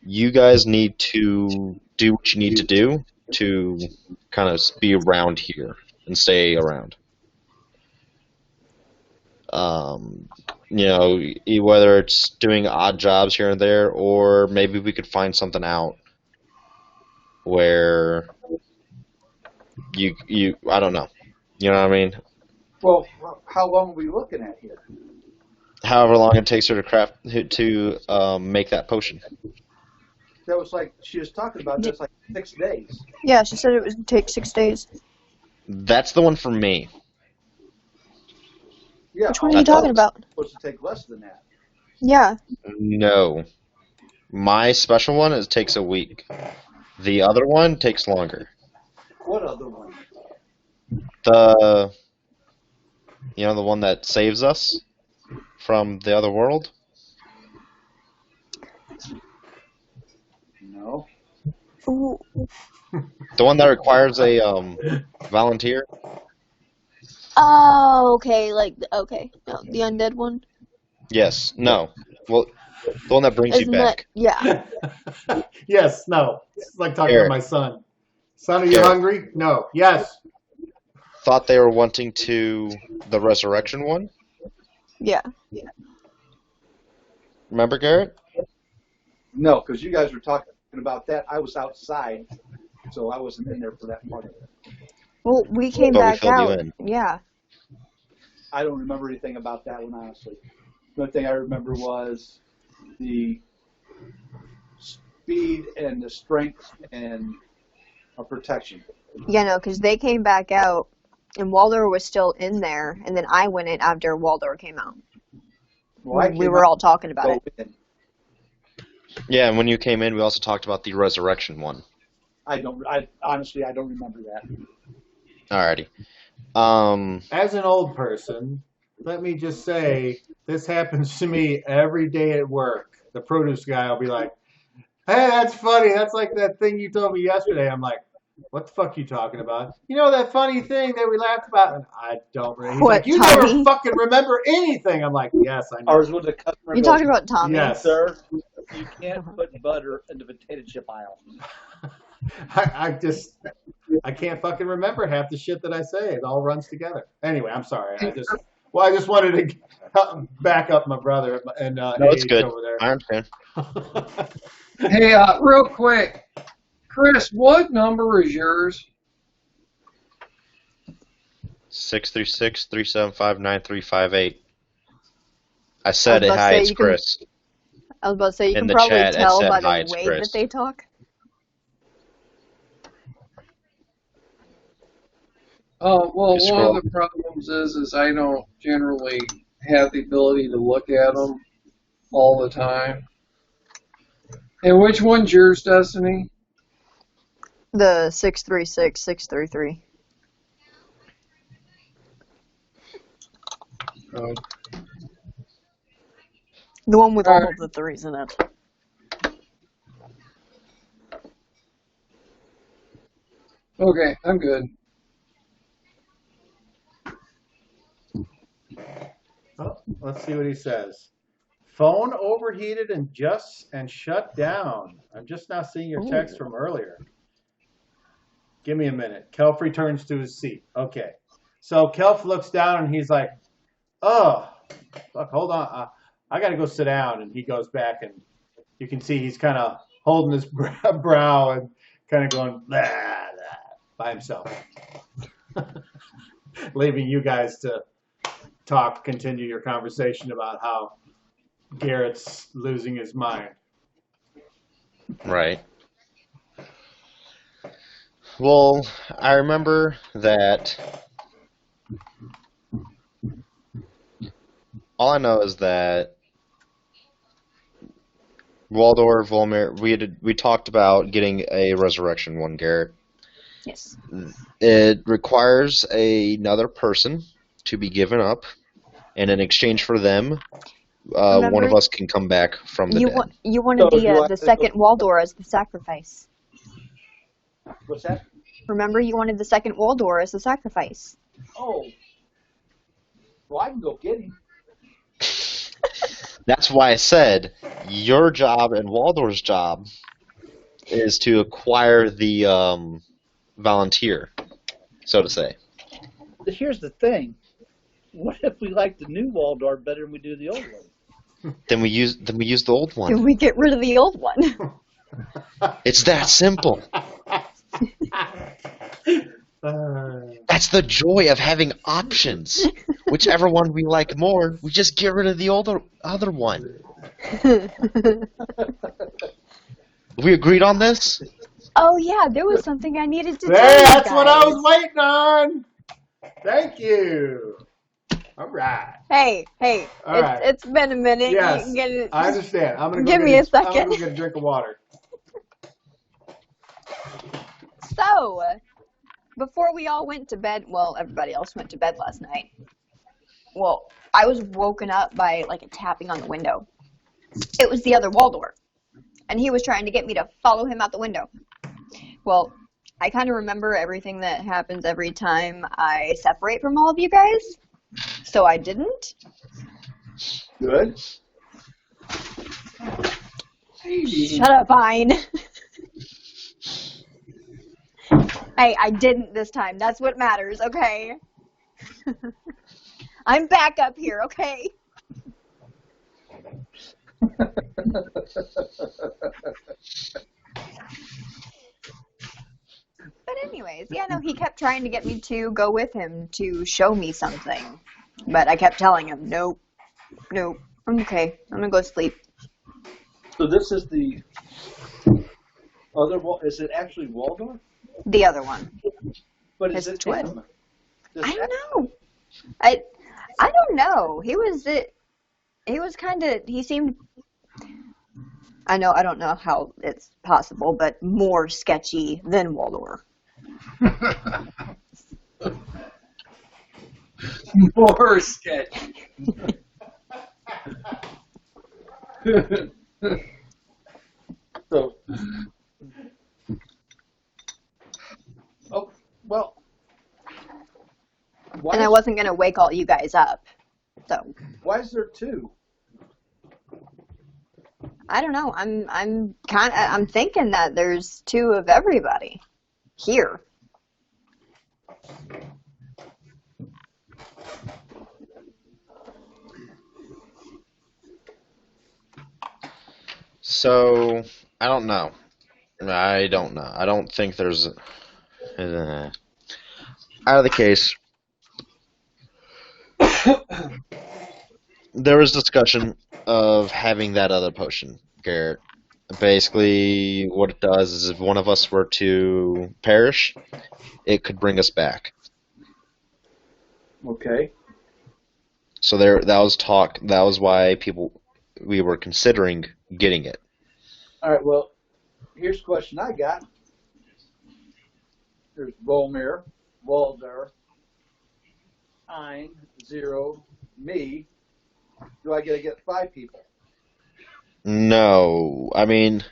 you guys need to do what you need to do to kind of be around here and stay around. Whether it's doing odd jobs here and there, or maybe we could find something out where I don't know. You know what I mean? Well, how long are we looking at here? However long it takes her to make that potion. That was like, she was talking about this like 6 days. Yeah, she said it would take 6 days. That's the one for me. Yeah, Which one are you talking about? It's supposed to take less than that. Yeah. No. My special one, it takes a week. The other one takes longer. What other one? The one that saves us from the other world? No. Ooh. The one that requires a volunteer? Oh, okay. Okay. No, the undead one. Yes. No. Well, the one that brings Isn't you back. Yeah. Yes, no. It's like talking Eric. to my son. Son, are you Eric. hungry? No. Yes. Thought they were wanting to the resurrection one. Yeah. Remember, Garrett? No, because you guys were talking about that. I was outside, so I wasn't in there for that part of it. Well, we came But we back filled you out. in. Yeah. I don't remember anything about that one, honestly. The only thing I remember was the speed and the strength and protection. Yeah, no, because they came back out, and Waldor was still in there, and then I went in after Waldor came out. Well, We were all talking about it. in. Yeah, and when you came in, we also talked about the resurrection one. I honestly don't remember that. Alrighty. As an old person, let me just say, this happens to me every day at work. The produce guy will be like, "Hey, that's funny. That's like that thing you told me yesterday." I'm like, "What the fuck are you talking about?" "You know that funny thing that we laughed about?" And I don't really. He's What, like, "You Tommy? never fucking remember anything." I'm like, "Yes, I know." Ours was a customer. You talking about Tommy? Yes. Sir, you can't put butter in the potato chip aisle. I can't fucking remember half the shit that I say. It all runs together. Anyway, I'm sorry. I just wanted to back up my brother and No, it's good. over there. I understand. Hey, real quick, Chris, what number is yours? 636-375-9358. I said I it. was about to Hi, say, it's you can- Chris. I was about to say, you In can the probably chat, it tell said, by "Hi, the it's way Chris." that they talk. Oh, well, Just one scroll. of the problems is I don't generally have the ability to look at them all the time. And which one's yours, Destiny? The 636-633. Oh, The one with All all right. of the threes in it. okay, I'm good. Oh, let's see what he says. Phone overheated and shut down. I'm just now seeing your text from earlier. Give me a minute. Kelf returns to his seat. Okay. So Kelf looks down and he's like, "Oh, fuck, hold on. I got to go sit down." And he goes back and you can see he's kind of holding his brow and kind of going blah, blah, by himself. Leaving you guys to continue your conversation about how Garrett's losing his mind. Right. Well, I remember that. All I know is that Waldor, Volmir, we talked about getting a resurrection one, Garrett. Yes. It requires another person to be given up, and in exchange for them, one of Remember, us can come back from the dead. You wanted So do I- the second Waldor as the sacrifice. What's that? Remember, you wanted the second Waldor as the sacrifice. Oh. Well, I can go get him. That's why I said your job and Waldorf's job is to acquire the volunteer, so to say. Here's the thing. What if we like the new Waldorf better than we do the old one? Then we use the old Can one. we get rid of the old one? It's that simple. That's the joy of having options. Whichever one we like more, we just get rid of the other one. We agreed on this? Oh yeah, there was something I needed to Hey, tell you that's what I guys. was waiting on. Thank you. All right. Hey, All right. it's been a minute. Yes, You can get it. I understand. I'm gonna go Give me a second. I'm gonna get a drink of water. So, before we all went to bed, well, everybody else went to bed last night. Well, I was woken up by like a tapping on the window. It was the other Waldorf, and he was trying to get me to follow him out the window. Well, I kind of remember everything that happens every time I separate from all of you guys, so I didn't. Good. Shut up, Vine. Hey, I didn't this time. That's what matters, okay? I'm back up here, okay? But anyways, yeah, no, he kept trying to get me to go with him to show me something. But I kept telling him, nope, I'm okay. I'm gonna go sleep. So this is the Is it actually Waldorf? The other one. But is His it twin. him? I don't know. I don't know. He was kind of. He seemed. I don't know how it's possible, but more sketchy than Waldorf. More sketchy. So, oh well. Why And I is, wasn't gonna wake all you guys up, so why is there two? I don't know. I'm thinking that there's two of everybody here. So I don't know. I don't know. I don't think there's out of the case. There was discussion of having that other potion, Garrett. Basically, what it does is if one of us were to perish, it could bring us back. Okay. So that was talk. That was why we were considering getting it. All right. Well, here's a question I got. There's Volmir, Waldor, Ein, Zero, me. Do I get 5 people? No, I mean,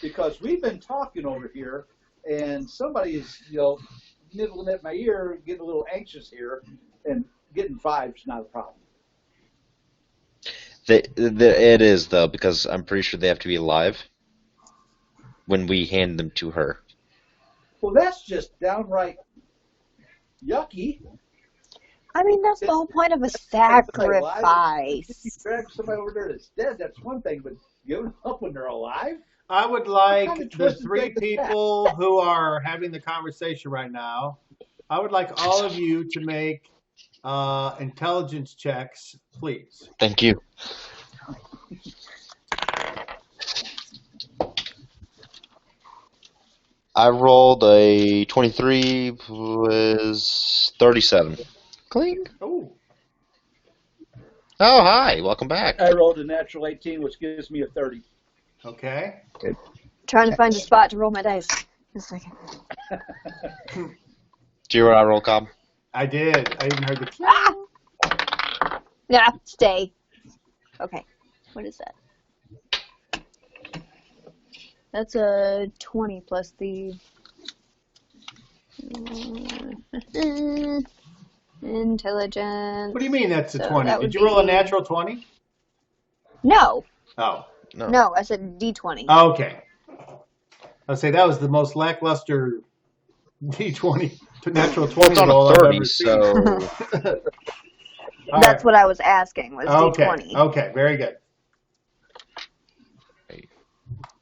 Because we've been talking over here, and somebody's nibbling at my ear, getting a little anxious here, and getting 5's not a problem. it is though because I'm pretty sure they have to be alive when we hand them to her. Well, that's just downright yucky. I mean, that's the whole point of a If sacrifice. you drag somebody over there that's dead, that's one thing, but giving them up when they're alive? I would What kind like of the twisted 3 thing is that? people who are having the conversation right now, I would like all of you to make intelligence checks, please. Thank you. I rolled a 23, was 37. Cling. Oh, Oh, hi. Welcome back. I rolled a natural 18, which gives me a 30. okay. Trying to find a spot to roll my dice. Just a second. Do you hear what I roll, Cobb? I did. I even heard the. Ah! Yeah, stay. Okay. What is that? That's a 20 plus the intelligence. What do you mean that's a So 20? that would Did you roll a be- natural 20? No, Oh, no, I said D20. okay. I'll say that was the most lackluster D20 to natural 20 It's on roll a I've 30, ever seen. so All That's right. what I was asking, was Okay. D20. Okay. Very good.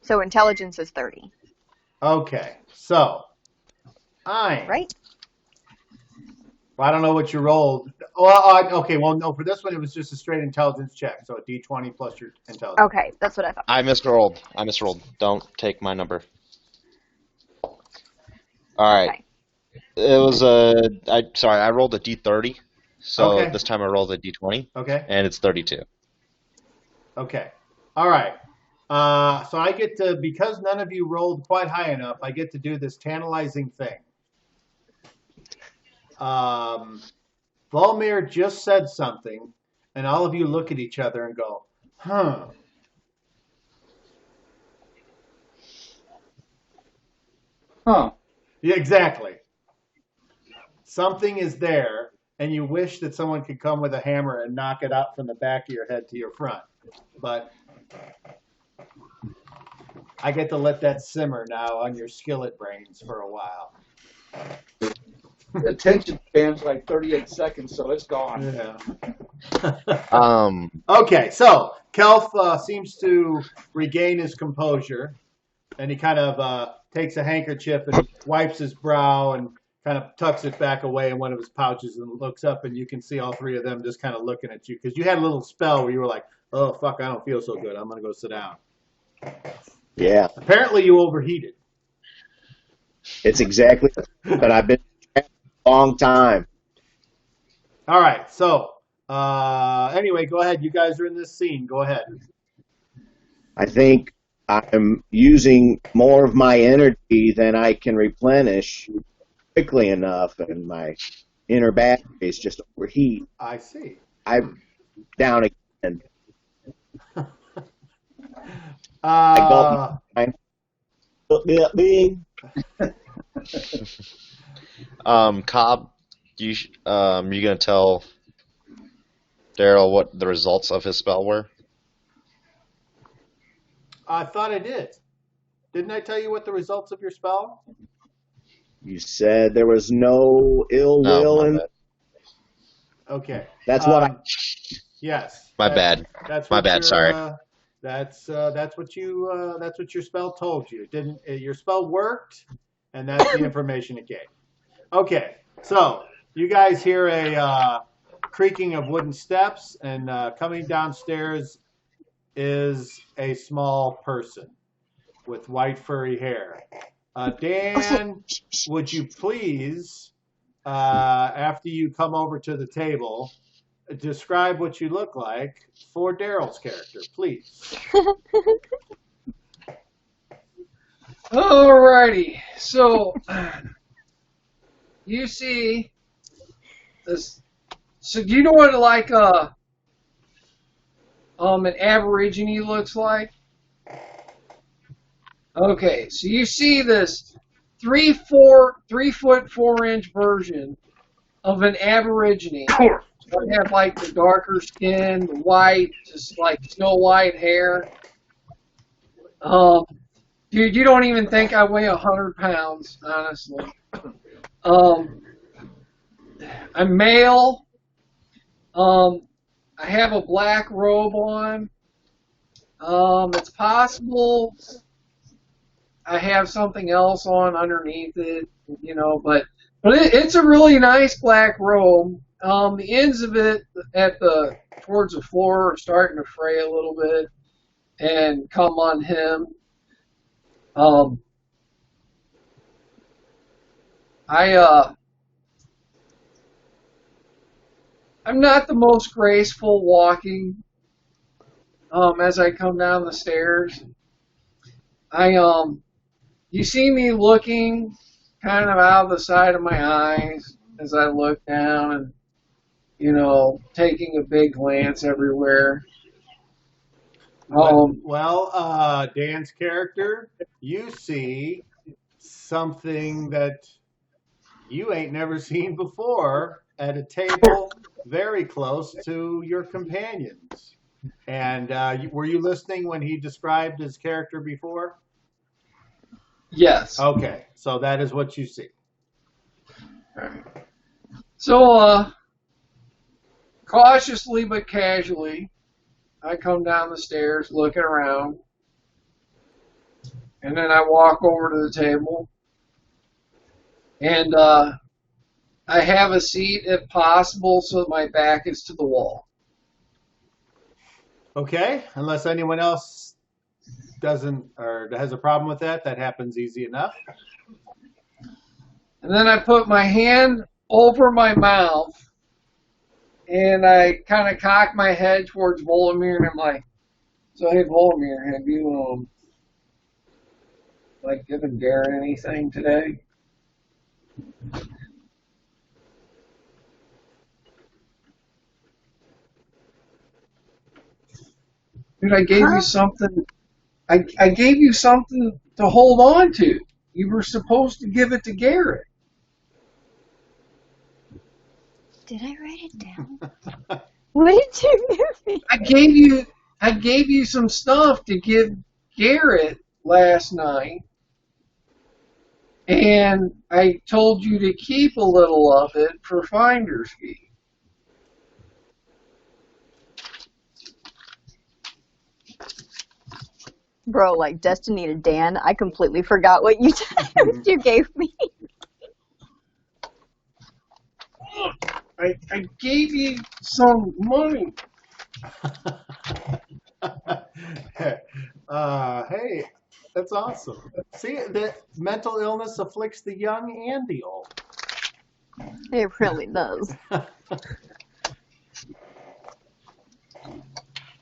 So intelligence is 30, Okay. So, right? Well, I don't know what you rolled. Well, okay. Well, no, for this one, it was just a straight intelligence check. So a D20 plus your intelligence. Okay, that's what I thought. I misrolled. Don't take my number. All right. Okay. It was I rolled a D30. So Okay. this time I rolled a D20, Okay. and it's 32. Okay. All right. So I get to, because none of you rolled quite high enough, I get to do this tantalizing thing. Volmir just said something, and all of you look at each other and go, huh. Huh. Yeah, exactly. Something is there, and you wish that someone could come with a hammer and knock it out from the back of your head to your front. But I get to let that simmer now on your skillet brains for a while. Attention span's like 38 seconds, so it's gone. Yeah. Okay, so Kelf seems to regain his composure, and he kind of takes a handkerchief and wipes his brow and kind of tucks it back away in one of his pouches and looks up, and you can see all 3 of them just kind of looking at you because you had a little spell where you were like, oh, fuck, I don't feel so good. I'm going to go sit down. Yeah. Apparently you overheated. It's exactly but I've been a long time. All right. So anyway, go ahead. You guys are in this scene. Go ahead. I think I'm using more of my energy than I can replenish quickly enough, and my inner batteries just overheat. I see. I'm down again. I gulp my being. Cobb, you gonna tell Daryl what the results of his spell were? I thought I did. Didn't I tell you what the results of your spell? You said there was no ill No, will my in. bad. Okay. That's what I. Yes. My bad. That's My what bad, your, sorry. that's what your spell told you. It didn't. Your spell worked, and that's the information it gave. Okay. So you guys hear a creaking of wooden steps, and coming downstairs is a small person with white furry hair. Dan, would you please, after you come over to the table, describe what you look like for Daryl's character, please. Alrighty. So you see this. So do you know what like an Aborigine looks like? Okay, so you see this 3 foot 4 inch version of an Aborigine. So I have like the darker skin, the white, just like Snow White hair. Dude, you don't even think I weigh 100 pounds, honestly. I'm male. I have a black robe on. It's possible I have something else on underneath it, but it's a really nice black robe. The ends of it towards the floor are starting to fray a little bit and come on him. I'm not the most graceful walking as I come down the stairs. You see me looking kind of out of the side of my eyes as I look down and, taking a big glance everywhere. Dan's character, you see something that you ain't never seen before at a table very close to your companions. And were you listening when he described his character before? Yes. Okay, so that is what you see. So, cautiously but casually, I come down the stairs looking around, and then I walk over to the table, and I have a seat if possible so that my back is to the wall. Okay, unless anyone else doesn't or has a problem with that, that happens easy enough. And then I put my hand over my mouth, and I kind of cock my head towards Volomir, and I'm like, so hey, Volomir, have you, given Darren anything today? Dude, I gave you something. I gave you something to hold on to. You were supposed to give it to Garrett. Did I write it down? What did you give me? I gave you some stuff to give Garrett last night, and I told you to keep a little of it for finder's fee. Bro, like Destiny to Dan, I completely forgot what you gave me. I gave you some money. Hey, That's awesome. See, the mental illness afflicts the young and the old. It really does.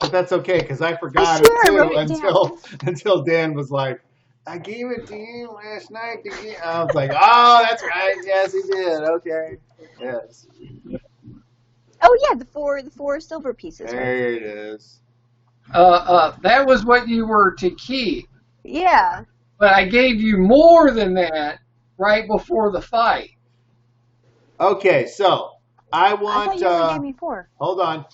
But that's okay because I forgot I it swear I too wrote it until Dan was like, "I gave it to you last night." I was like, "Oh, that's right. Yes, he did. Okay, yes, Oh yeah, the four silver pieces, right? there it is." That was what you were to keep, Yeah. but I gave you more than that right before the fight. Okay, so I I want. thought you only gave me 4. Hold on.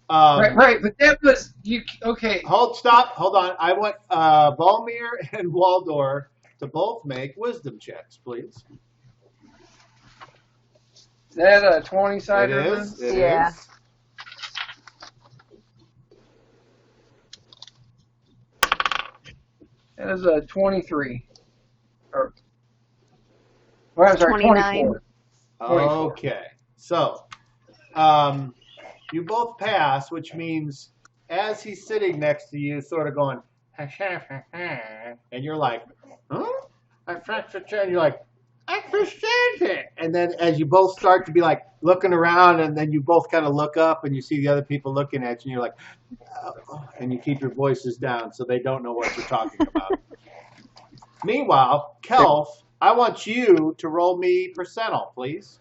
Right, but that was you. Okay, Stop. Hold on. I want Volmir and Waldor to both make wisdom checks, please. is that a 20 It sider? is. It Yeah. is. That is a 23. Or, well, I'm sorry, 29. 24. 24. Okay. So, you both pass, which means as he's sitting next to you, sort of going, and you're like, huh? And you're like, I appreciate it. And then as you both start to be like looking around, and then you both kind of look up and you see the other people looking at you, and you're like, oh, and you keep your voices down so they don't know what you're talking about. Meanwhile, Kelf, I want you to roll me percentile, please.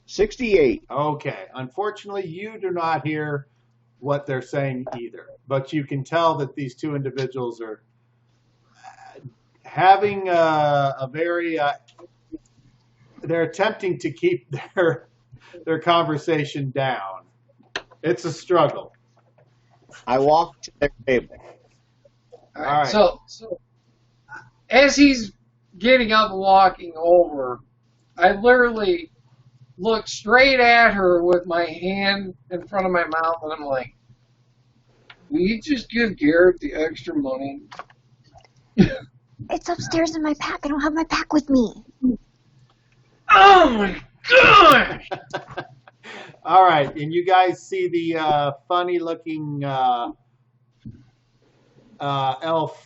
68. Okay. Unfortunately, you do not hear what they're saying either, but you can tell that these two individuals are having a very. They're attempting to keep their conversation down. It's a struggle. I walk to their table. All All right. So as he's getting up and walking over, I literally look straight at her with my hand in front of my mouth, and I'm like, "Will you just give Garrett the extra money?" It's upstairs in my pack. I don't have my pack with me. Oh my gosh! All right, and you guys see the funny-looking elf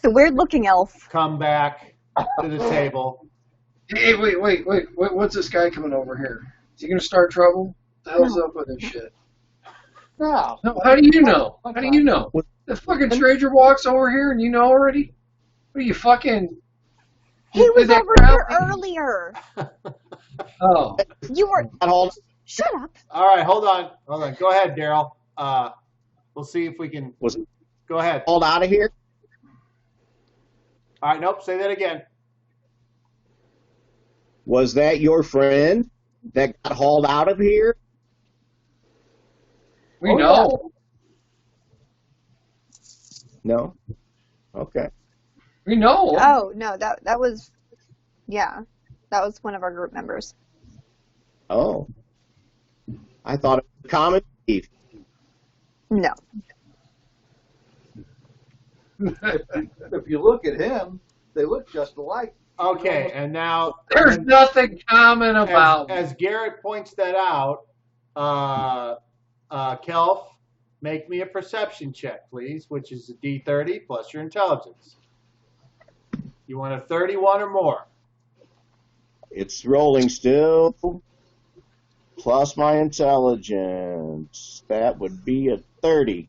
The weird-looking elf. come back to the table. Hey, wait! What's this guy coming over here? Is he gonna start trouble? What the hell's up with this shit? No. No, how do you know? How do you know? The fucking stranger walks over here and you know already? What are you fucking? He was Did that over crowd here thing? earlier. Oh, You were. Hold. Shut up. All right, hold on. Go ahead, Daryl. We'll see if we can. Was it Go ahead. hauled out of here? All right, nope. Say that again. Was that your friend that got hauled out of here? we know. No. Okay. We know. Oh no, that was. Yeah, that was one of our group members. Oh. I thought it was a common thief. No. If you look at him, they look just alike. Okay, and now There's nothing common about me. as Garrett points that out, Kelf, make me a perception check, please, which is a D30 plus your intelligence. You want a 31 or more? It's rolling still. Plus my intelligence. That would be a 30.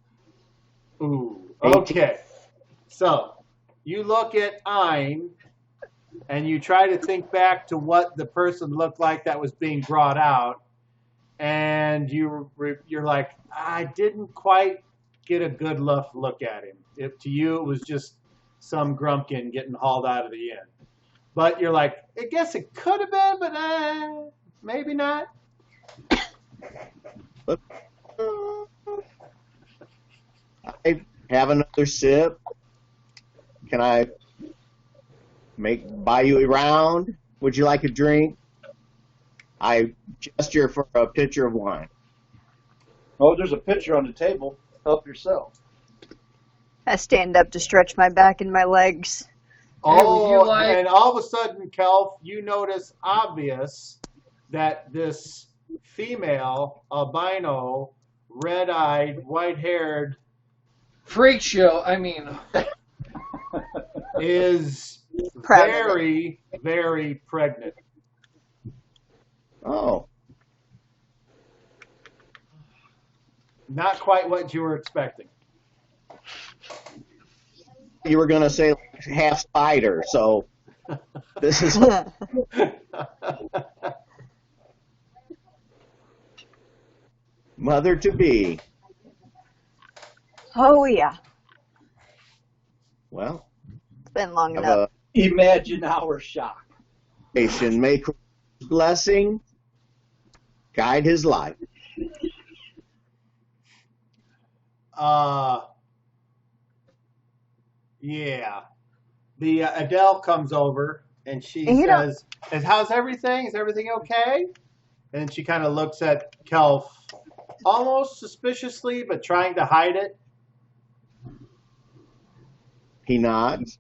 Ooh, okay. So you look at Ein and you try to think back to what the person looked like that was being brought out, and you're like, I didn't quite get a good look at him. To you, it was just some grumpkin getting hauled out of the inn. But you're like, I guess it could have been, but maybe not. I have another sip. Can I buy you a round? Would you like a drink? I gesture for a pitcher of wine. Oh, there's a pitcher on the table. Help yourself. I stand up to stretch my back and my legs. Oh, you like- and all of a sudden, Kelf, you notice obvious that this female, albino, red-eyed, white-haired freak show. I mean, is Proud of it. very, very pregnant. Oh, Not quite what you were expecting. you were gonna say half spider, so this is mother to be. Oh yeah, Well, it's been long have enough. Imagine our shock. a patient may blessing guide his life. Yeah. The Adele comes over and she And you don't- says, "How's everything? Is everything okay?" And she kind of looks at Kelf, almost suspiciously, but trying to hide it. He nods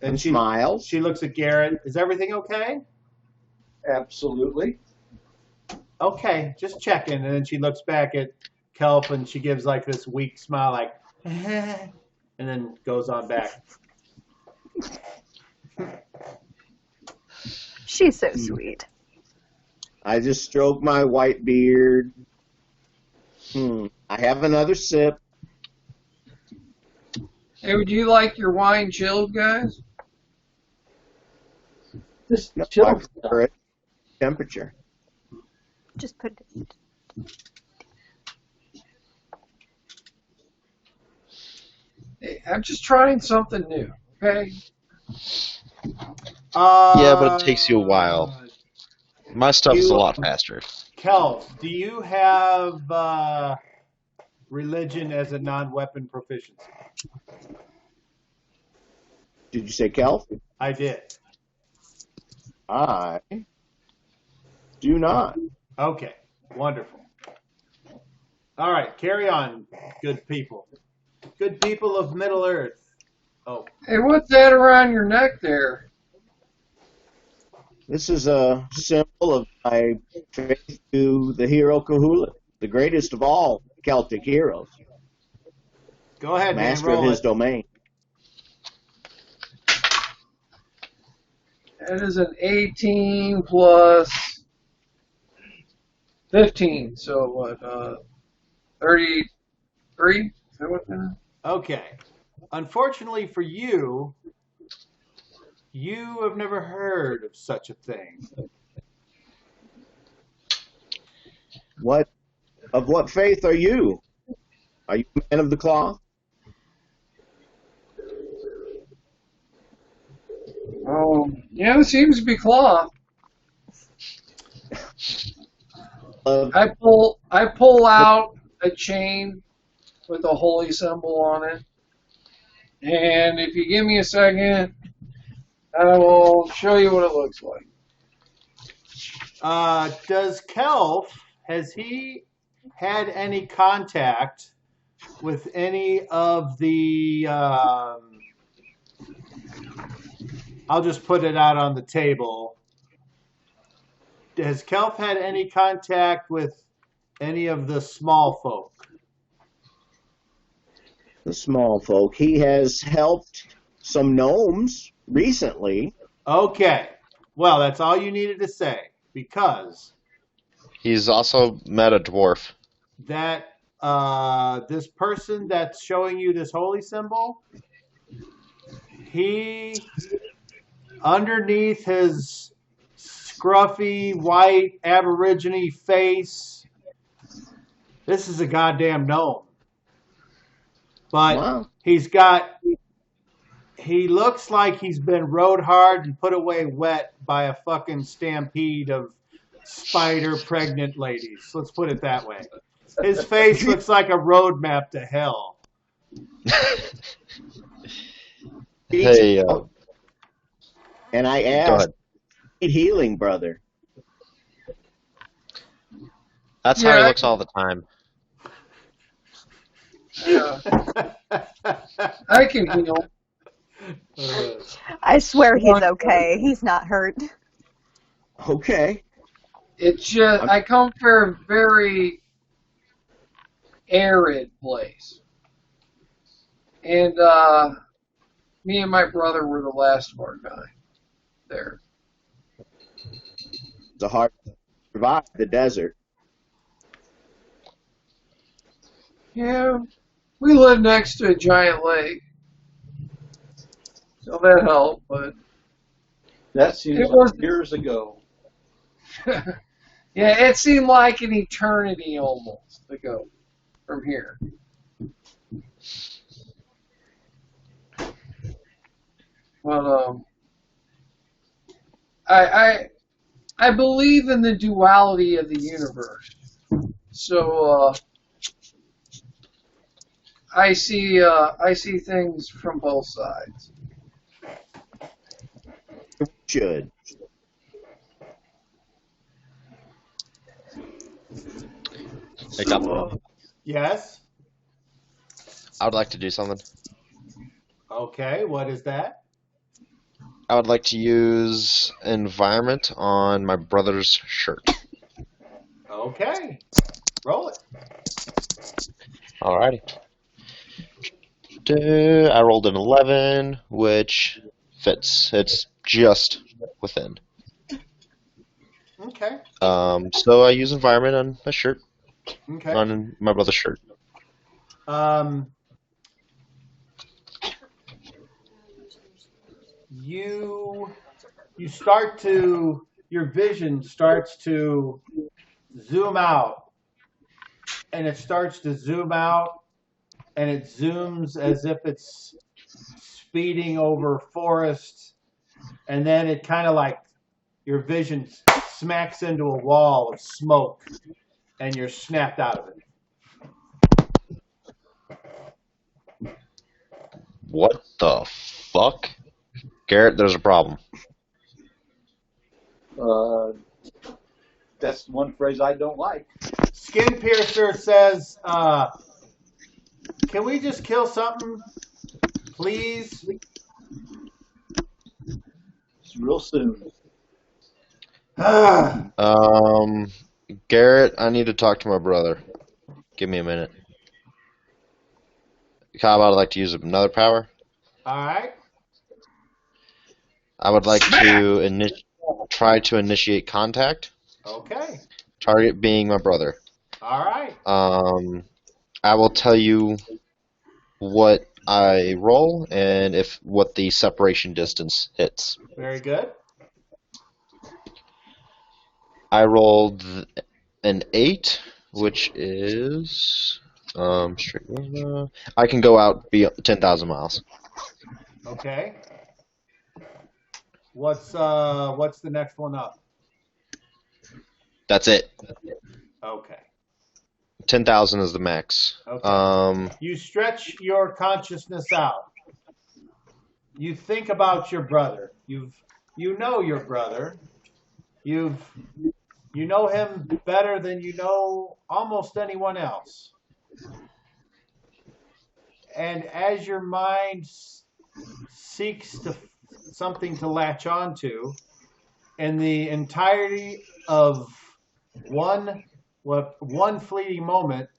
and she smiles. She looks at Garrett. "Is everything okay?" Absolutely. "Okay, just checking." And then she looks back at Kelp and she gives like this weak smile, like, and then goes on back. She's so sweet. I just stroke my white beard. I have another sip. hey, would you like your wine chilled, guys? Just No, chill. I prefer it. Temperature. Just put it. Hey, I'm just trying something new. Okay. Yeah, but it takes you a while. My stuff is a You- lot faster. Kelp, do you have religion as a non-weapon proficiency? Did you say Kelp? I did. I do not. Okay, wonderful. All right, carry on, good people. Good people of Middle Earth. Oh, Hey, what's that around your neck there? This is a symbol of my faith to the hero Kahula, the greatest of all Celtic heroes, go ahead, man, master of roll his it. domain. That is an 18 plus 15. So what? 33? Is that what that is? Okay. Unfortunately for you, you have never heard of such a thing. Of what faith are you? Are you a man of the cloth? Yeah, it seems to be cloth. I pull out a chain with a holy symbol on it. And if you give me a second, I will show you what it looks like. Does Kelf, has he had any contact with any of the, I'll just put it out on the table. Has Kelf had any contact with any of the small folk? The small folk. He has helped some gnomes recently. Okay. Well, that's all you needed to say, because He's also met a dwarf. that this person that's showing you this holy symbol, he, underneath his scruffy white aborigine face, this is a goddamn gnome. But Wow. he looks like he's been rode hard and put away wet by a fucking stampede of spider pregnant ladies. Let's put it that way. His face looks like a roadmap to hell. Hey, And I go asked, ahead. healing, brother. That's how Yeah. he looks all the time. Yeah, I can heal. I swear he's okay. He's not hurt. Okay. It's just I come from very arid place. And me and my brother were the last of our kind there. It's a hard to survive the desert. Yeah, we lived next to a giant lake, so that helped. But That seems it like was, years ago. yeah, it seemed like an eternity almost to go from here. But I believe in the duality of the universe. So I see things from both sides. Should. Hey, Captain. Yes. I would like to do something. Okay. What is that? I would like to use environment on my brother's shirt. Okay. Roll it. Alrighty. I rolled an 11, which fits. It's just within. Okay. So I use environment on my shirt, Okay. on my brother's shirt. You start to, your vision starts to zoom out, and it starts to zoom out, and it zooms as if it's speeding over forest, and then it kind of like your vision smacks into a wall of smoke, and you're snapped out of it. What the fuck? Garrett, there's a problem. That's one phrase I don't like. Skin Piercer says, can we just kill something, please? It's real soon. Garrett, I need to talk to my brother. Give me a minute. Kyle, I'd like to use another power. All right. I would like to try to initiate contact. Okay. Target being my brother. All right. I will tell you what I roll and what the separation distance hits. Very good. I rolled an 8, which is I can go out 10,000 miles. Okay. What's the next one up? That's it. Okay. 10,000 is the max. Okay. You stretch your consciousness out. You think about your brother. You know your brother. You know him better than you know almost anyone else. And as your mind seeks to something to latch onto, in the entirety of one fleeting moment,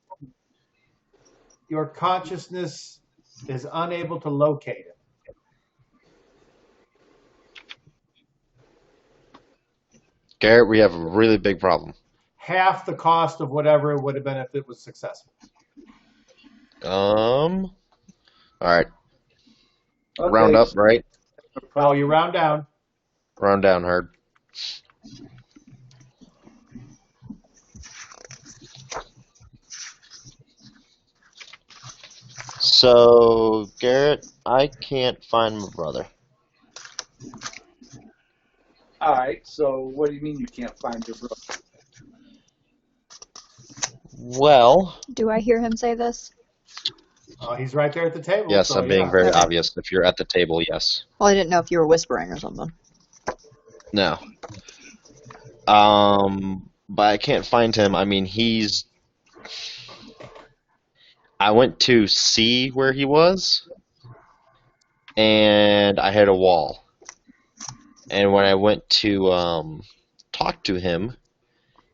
your consciousness is unable to locate it. Garrett, we have a really big problem. Half the cost of whatever it would have been if it was successful. All right. Okay. Round up, right? Oh, you round down. Round down, Herd. So, Garrett, I can't find my brother. All right. So what do you mean you can't find your brother? Well, Do I hear him say this? Oh, he's right there at the table. yes, so I'm being yeah. very Okay. obvious. If you're at the table, yes. Well, I didn't know if you were whispering or something. No. But I can't find him. I mean, I went to see where he was, and I hit a wall. And when I went to talk to him,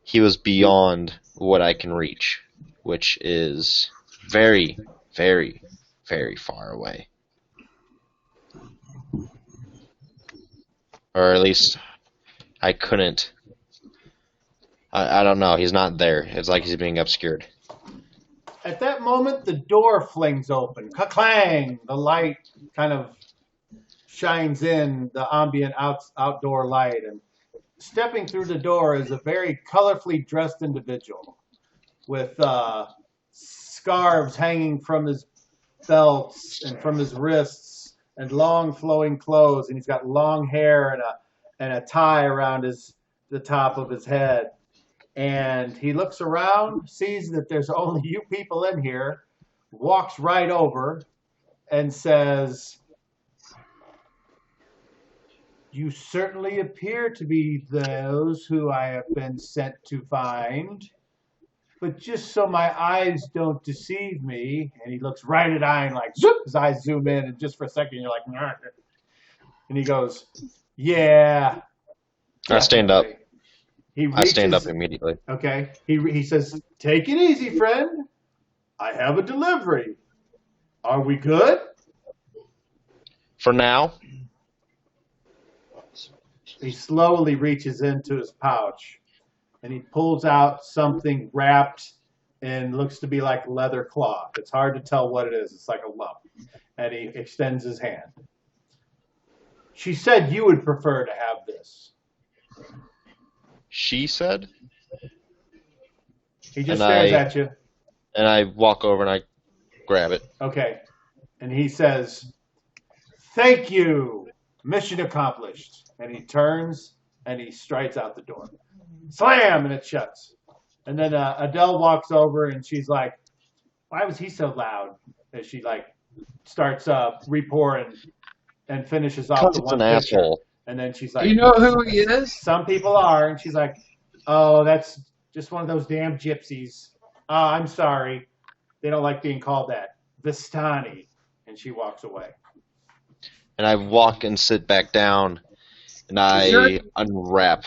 he was beyond what I can reach which is very, very, very far away. Or at least I couldn't. I don't know. He's not there. It's like he's being obscured. At that moment, the door flings open. Ka-clang! The light kind of shines in, the ambient outdoor light. And stepping through the door is a very colorfully dressed individual with scarves hanging from his belts and from his wrists and long flowing clothes. And he's got long hair and a tie around the top of his head. And he looks around, sees that there's only you people in here, walks right over and says, "You certainly appear to be those who I have been sent to find. But just so my eyes don't deceive me," and he looks right at Ein like, zoop, his eyes zoom in, and just for a second you're like, "Nah." And he goes, "Yeah." I stand up. I stand up immediately. Okay. He says, "Take it easy, friend. I have a delivery. Are we good?" For now. He slowly reaches into his pouch and he pulls out something wrapped and looks to be like leather cloth. It's hard to tell what it is. It's like a lump. And he extends his hand. "She said you would prefer to have this." She said? He just stares at you. And I walk over and I grab it. Okay. And he says, "Thank you. Mission accomplished." And he turns and he strides out the door. Slam! And it shuts. And then Adele walks over and she's like, "Why was he so loud?" As she like starts re-pouring and finishes off the one an picture. asshole. And then she's like, "You know who he is?" "Some people are." And she's like, "Oh, that's just one of those damn gypsies. I'm sorry. They don't like being called that. Vistani." And she walks away. And I walk and sit back down and I unwrap.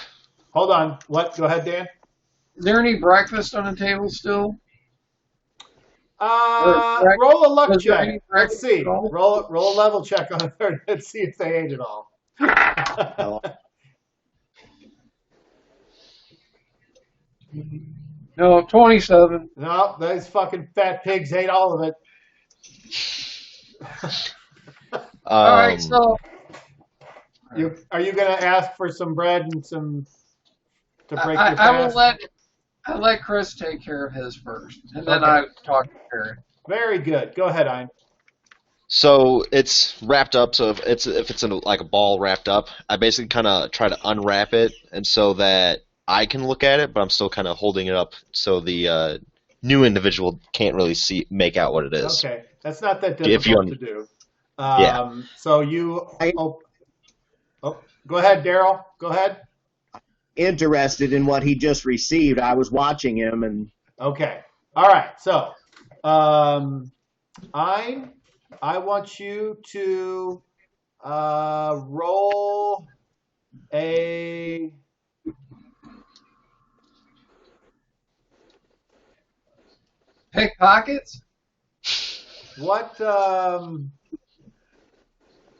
Hold on. What? Go ahead, Dan. Is there any breakfast on the table still? Roll a luck Was there check. any Let's see. breakfast at all? Roll a level check on a third. Let's see if they ate it all. No, 27. No, those fucking fat pigs ate all of it. All right, so Are you going to ask for some bread and some to break your fast? I will let Chris take care of his first, and then I talk to Barry. Very good. Go ahead, Ein. So it's wrapped up. So if it's in like a ball wrapped up, I basically kind of try to unwrap it, and so that I can look at it, but I'm still kind of holding it up so the new individual can't really make out what it is. Okay, that's not that difficult to do. Yeah. So you. Go ahead, Daryl. Go ahead. Interested in what he just received. I was watching him and. Okay. All right. So, I want you to roll a. Pickpockets? What?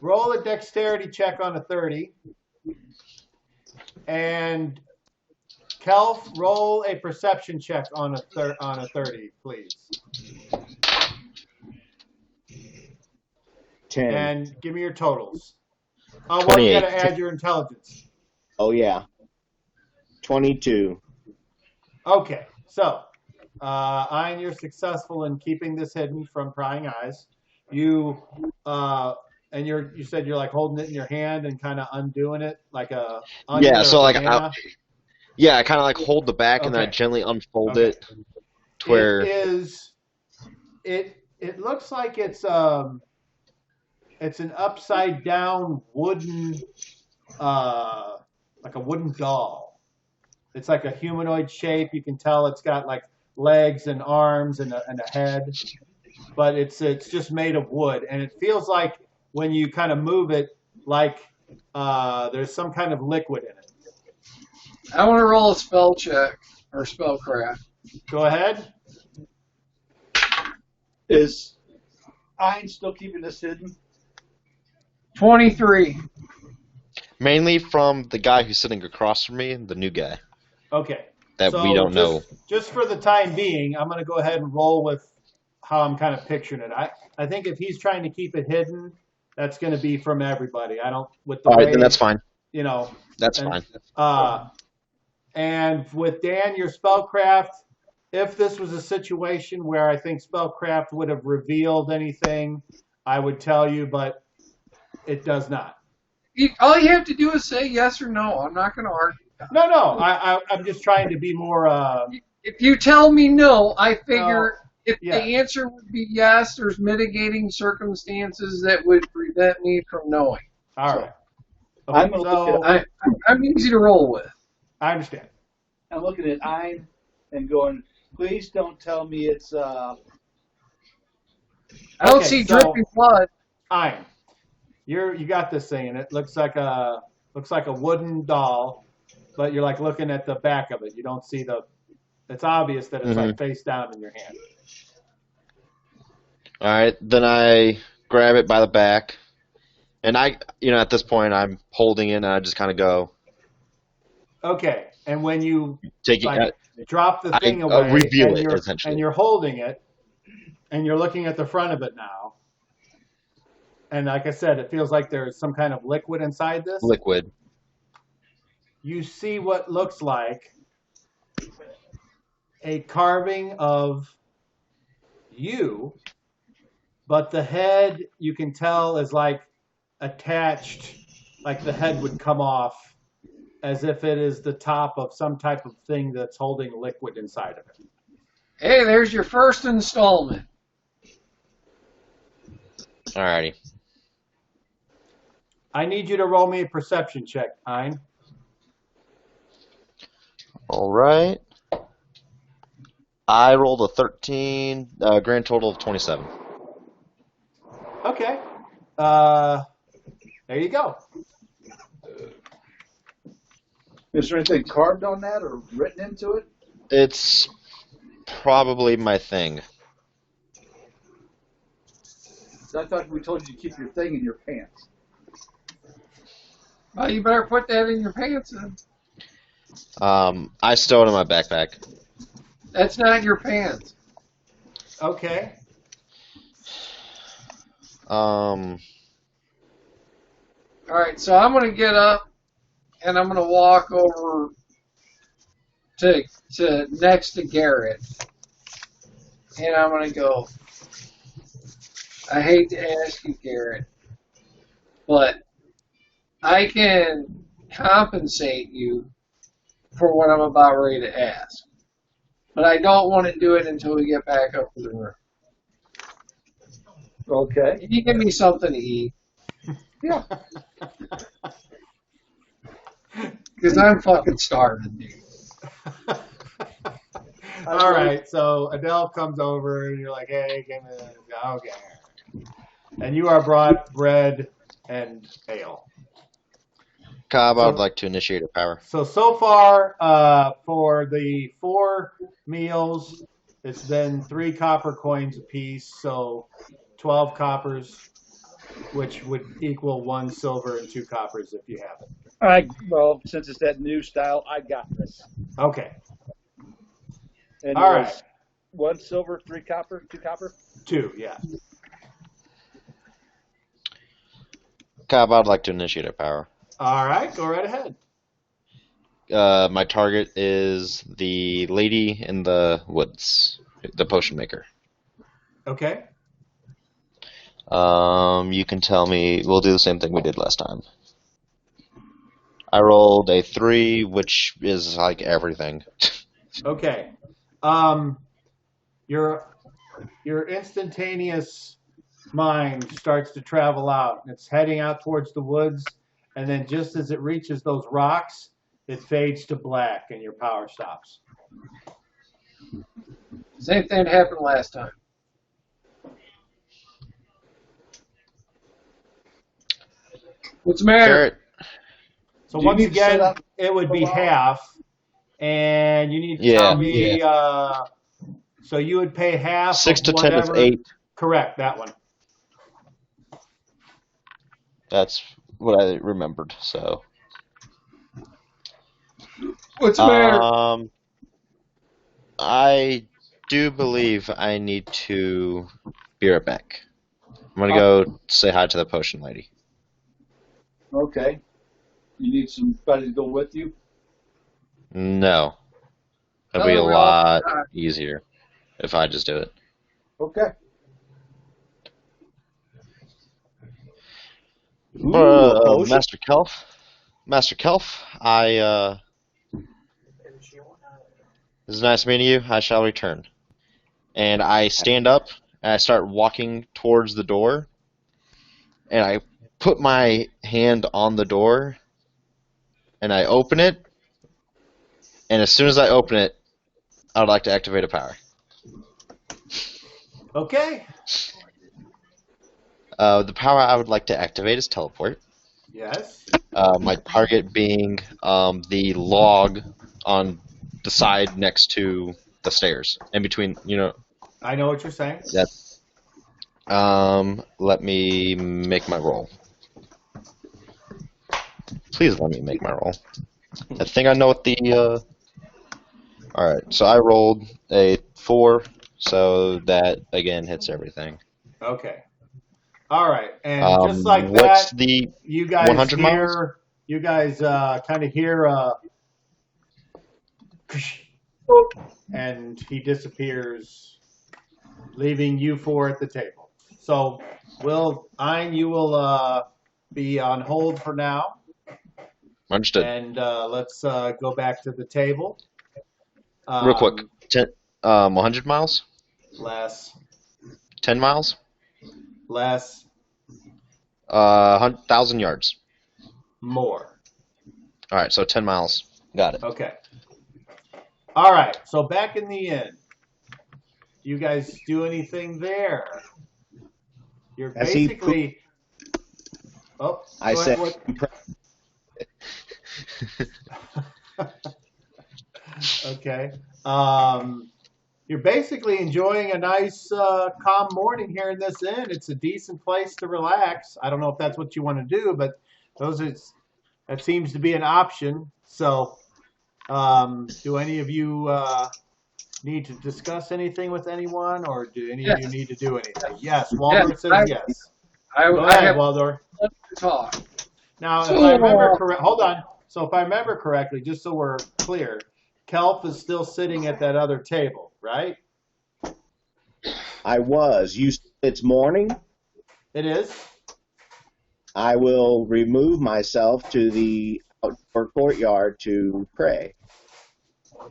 Roll a dexterity check on a 30. And Kelf, roll a perception check on a 30, please. 10. And give me your totals. Oh, well, you got to add your intelligence. Oh, yeah. 22. Okay, so, Ein, you're successful in keeping this hidden from prying eyes. You said you're like holding it in your hand and kind of undoing it like a onion. Yeah, or so a like banana. I kind of like hold the back and then I gently unfold it to where it looks like it's an upside down wooden like a wooden doll. It's like a humanoid shape. You can tell it's got like legs and arms and a head, but it's just made of wood, and it feels like when you kind of move it, like there's some kind of liquid in it. I want to roll a spell check or spellcraft. Go ahead. Is Ein still keeping this hidden? 23. Mainly from the guy who's sitting across from me, the new guy Okay. that we don't know. Just for the time being, I'm going to go ahead and roll with how I'm kind of picturing it. I think if he's trying to keep it hidden, that's going to be from everybody. I don't with the All right, way, then that's fine. you know. That's and, fine. And with Dan, your spellcraft, if this was a situation where I think spellcraft would have revealed anything, I would tell you, but it does not. All you have to do is say yes or no. I'm not going to argue. No. I'm just trying to be more. If you tell me no, I figure if yeah. the answer would be yes, there's mitigating circumstances that would prevent me from knowing. All right. Okay, I'm easy to roll with. I understand. I'm looking at Ein and going, please don't tell me it's. I don't see dripping blood. Ein, you got this thing, and it looks like a wooden doll, but you're like looking at the back of it. You don't see the. It's obvious that it's like face down in your hand. All right, then I grab it by the back, and at this point I'm holding it, and I just kind of go. Okay, and when you take it, drop the thing away, reveal it essentially, and you're holding it, and you're looking at the front of it now, and like I said, it feels like there's some kind of liquid inside this. Liquid. You see what looks like a carving of you, but the head you can tell is like attached, like the head would come off, as if it is the top of some type of thing that's holding liquid inside of it. Hey, there's your first installment. Alrighty. I need you to roll me a perception check, Ein. All right. I rolled a 13, grand total of 27. Okay. There you go. Is there anything carved on that or written into it? It's probably my thing. I thought we told you to keep your thing in your pants. Well, you better put that in your pants then. I stowed it in my backpack. That's not your pants. Okay. All right, so I'm going to get up and I'm going to walk over to next to Garrett. And I'm going to go, I hate to ask you, Garrett, but I can compensate you for what I'm about ready to ask. But I don't want to do it until we get back up to the room. Okay. Can you give me something to eat? Yeah. Because I'm fucking starving, dude. All right, so Adele comes over and you're like, hey, give me this. Okay. And you are brought bread and ale. Cobb, I would like to initiate a power. So far, for the 4 meals, it's been 3 copper coins apiece, so 12 coppers, which would equal 1 silver and 2 coppers if you have it. Well, since it's that new style, I got this. Okay. And all right. 1 silver, 3 copper, 2 copper? 2, yeah. Cobb, I'd like to initiate a power. All right, go right ahead. My target is the lady in the woods, the potion maker. Okay. You can tell me, we'll do the same thing we did last time. I rolled a 3, which is like everything. Okay. Your instantaneous mind starts to travel out. It's heading out towards the woods, and then just as it reaches those rocks, it fades to black, and your power stops. Same thing happened last time. What's the matter? Garrett. So once again, it would be half, and you need to tell me. So you would pay half. 6 to of whatever, 10 is 8. Correct, that one. That's what I remembered. So, What's the matter? I do believe I need to be right back. I'm gonna go say hi to the potion lady. Okay. You need somebody to go with you? No, it'll be a lot easier if I just do it. Okay. Ooh, a potion? Master Kelf, this is nice meeting you. I shall return. And I stand up and I start walking towards the door, and I put my hand on the door and I open it, and as soon as I open it, I would like to activate a power. Okay. The power I would like to activate is teleport. Yes. My target being the log on the side next to the stairs, in between, I know what you're saying. that. Let me make my roll. Please let me make my roll. I think I know what the. Alright, so I rolled a 4, so that again hits everything. Okay. All right, and just like what's that, the you guys 100 miles? hear, you guys kind of hear, and he disappears, leaving you four at the table. So, you will be on hold for now, Understood. and let's go back to the table. Real quick, 100 miles? Less. 10 miles? Less. 1,000 yards. More. All right, so 10 miles. Got it. Okay. All right, so back in the inn. You guys do anything there? You're basically. Oh, I said. Okay. You're basically enjoying a nice, calm morning here in this inn. It's a decent place to relax. I don't know if that's what you want to do, but that seems to be an option. So, do any of you need to discuss anything with anyone, or do any of you need to do anything? Yes, Waldor says yes. Go ahead, Waldor. Talk. Now, if I remember correct, hold on. So if I remember correctly, just so we're clear, Kelp is still sitting at that other table, right? I was. It's morning. It is. I will remove myself to the outdoor courtyard to pray. All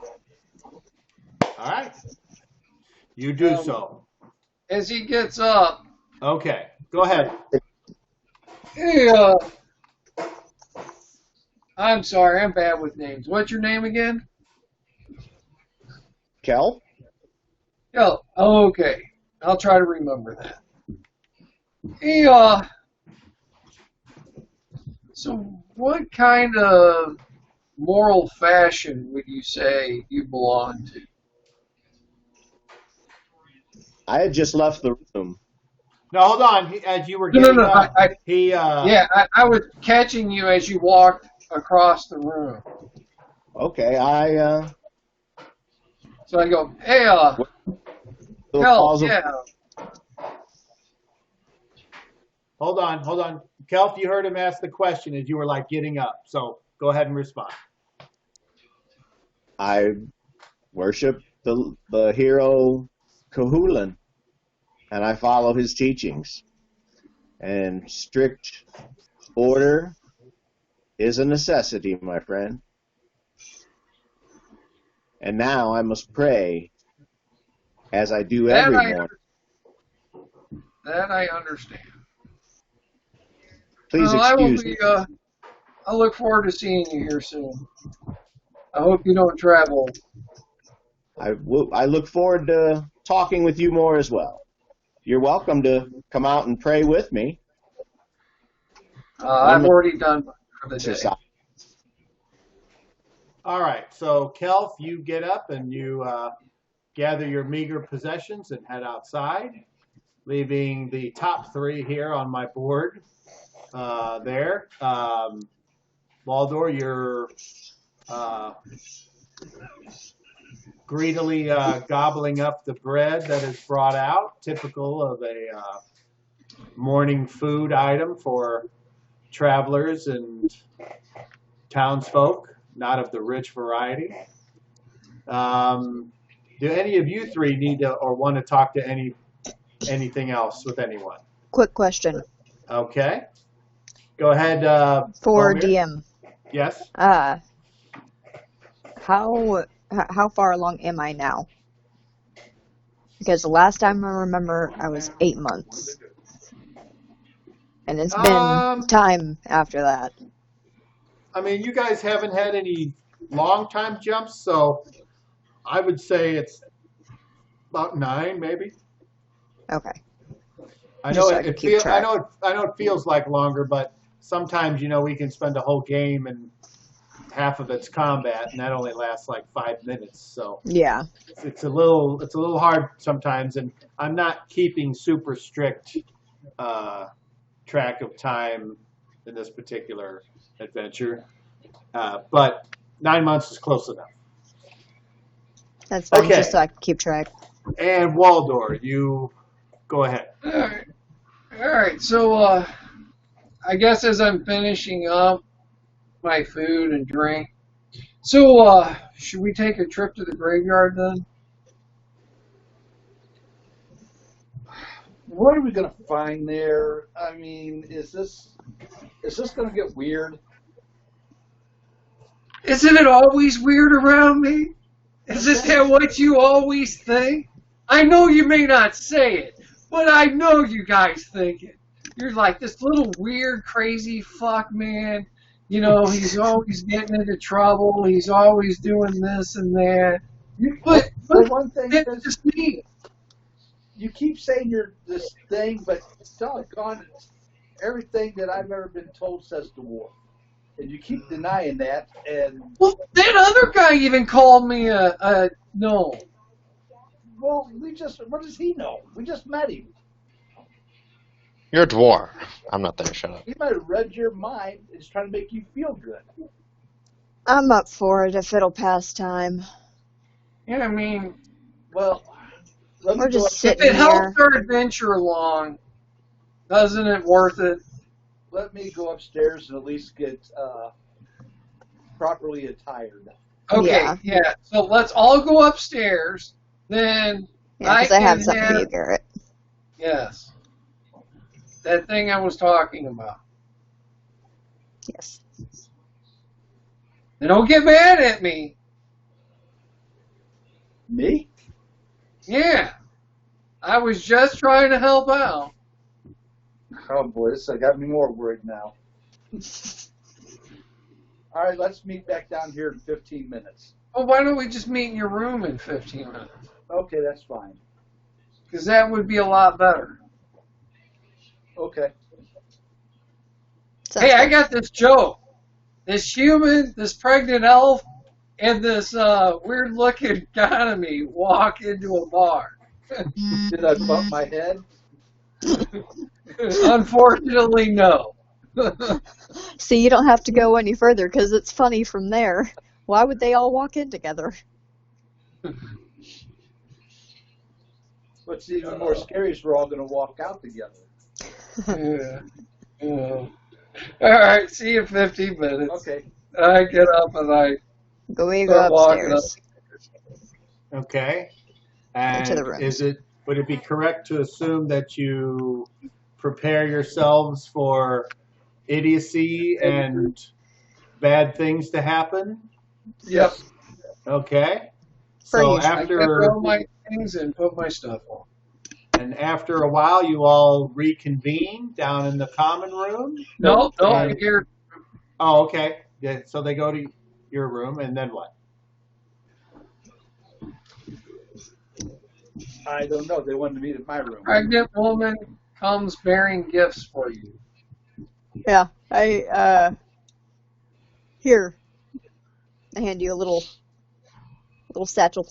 right. You do so. As he gets up. Okay. Go ahead. Hey, I'm sorry, I'm bad with names. What's your name again? Kelp? Kel. Okay. I'll try to remember that. Hey, so what kind of moral fashion would you say you belong to? I had just left the room. No, hold on. As you were getting up, I was catching you as you walked across the room. Okay, So I go, hey, Kelp, yeah. Hold on. Kelp, you heard him ask the question as you were getting up. So go ahead and respond. I worship the hero Cahulan, and I follow his teachings. And strict order is a necessity, my friend. And now I must pray as I do every morning. That I understand. Please excuse me. I look forward to seeing you here soon. I hope you don't travel. I look forward to talking with you more as well. You're welcome to come out and pray with me. I've already done for the day. All right. So, Kelf, you get up and you gather your meager possessions and head outside. leaving the top three here on my board. There. Waldor, you're greedily gobbling up the bread that is brought out, typical of a morning food item for travelers and townsfolk, not of the rich variety. Do any of you three need to or want to talk to anything else with anyone? Quick question Okay. Go ahead, for Bomir. DM. Yes. How far along am I now? Because the last time I remember, I was 8 months, and it's been time after that. I mean, you guys haven't had any long time jumps, so I would say it's about 9, maybe. Okay. I know Just so I can keep track. I know it feels like longer, but sometimes we can spend a whole game and half of it's combat, and that only lasts like 5 minutes. So Yeah. it's a little hard sometimes, and I'm not keeping super strict track of time in this particular adventure, but 9 months is close enough. That's fine, Okay. just so I can keep track. And Waldor, you go ahead. All right. So I guess as I'm finishing up my food and drink, so should we take a trip to the graveyard then? What are we going to find there? I mean, is this going to get weird? Isn't it always weird around me? Isn't that what you always think? I know you may not say it, but I know you guys think it. You're like this little weird, crazy fuck, man. He's always getting into trouble. He's always doing this and that. But one thing that's just me. You keep saying you're this thing, but doggone it, everything that I've ever been told says the wolf. And you keep denying that, and... Well, that other guy even called me a no. Well, what does he know? We just met him. You're a dwarf. I'm not there. Shut up. He might have read your mind. It's trying to make you feel good. I'm up for it if it'll pass time. Yeah, I mean... Well, We're just If sitting it here. helps our adventure along, isn't it worth it? let me go upstairs and at least get properly attired. Okay, yeah. So let's all go upstairs. Then Yeah, because I have something for you, Garrett. Yes. That thing I was talking about. Yes. And don't get mad at me. Me? Yeah. I was just trying to help out. Oh boy, this got me more worried now. All right, let's meet back down here in 15 minutes. Well, why don't we just meet in your room in 15 minutes? Okay, that's fine. Because that would be a lot better. Okay. Sounds Hey, I good. got this joke. This human, this pregnant elf, and this weird-looking economy walk into a bar. Did I bump my head? Unfortunately, no. See, you don't have to go any further because it's funny from there. Why would they all walk in together? What's even more scary is we're all going to walk out together. Yeah. All right, see you in 15 minutes. Okay. I get up and I Go start walking upstairs. Okay. Into the And rooms. would it be correct to assume that you prepare yourselves for idiocy and bad things to happen? Yep. Okay. For So usual. I get all my things and put my stuff on. after a while, you all reconvene down in the common room. No, And- here. Oh, okay. Yeah, so they go to your room, and then what? I don't know. They wanted to meet at my room. Pregnant woman comes bearing gifts for you. Yeah, here. I hand you a little satchel.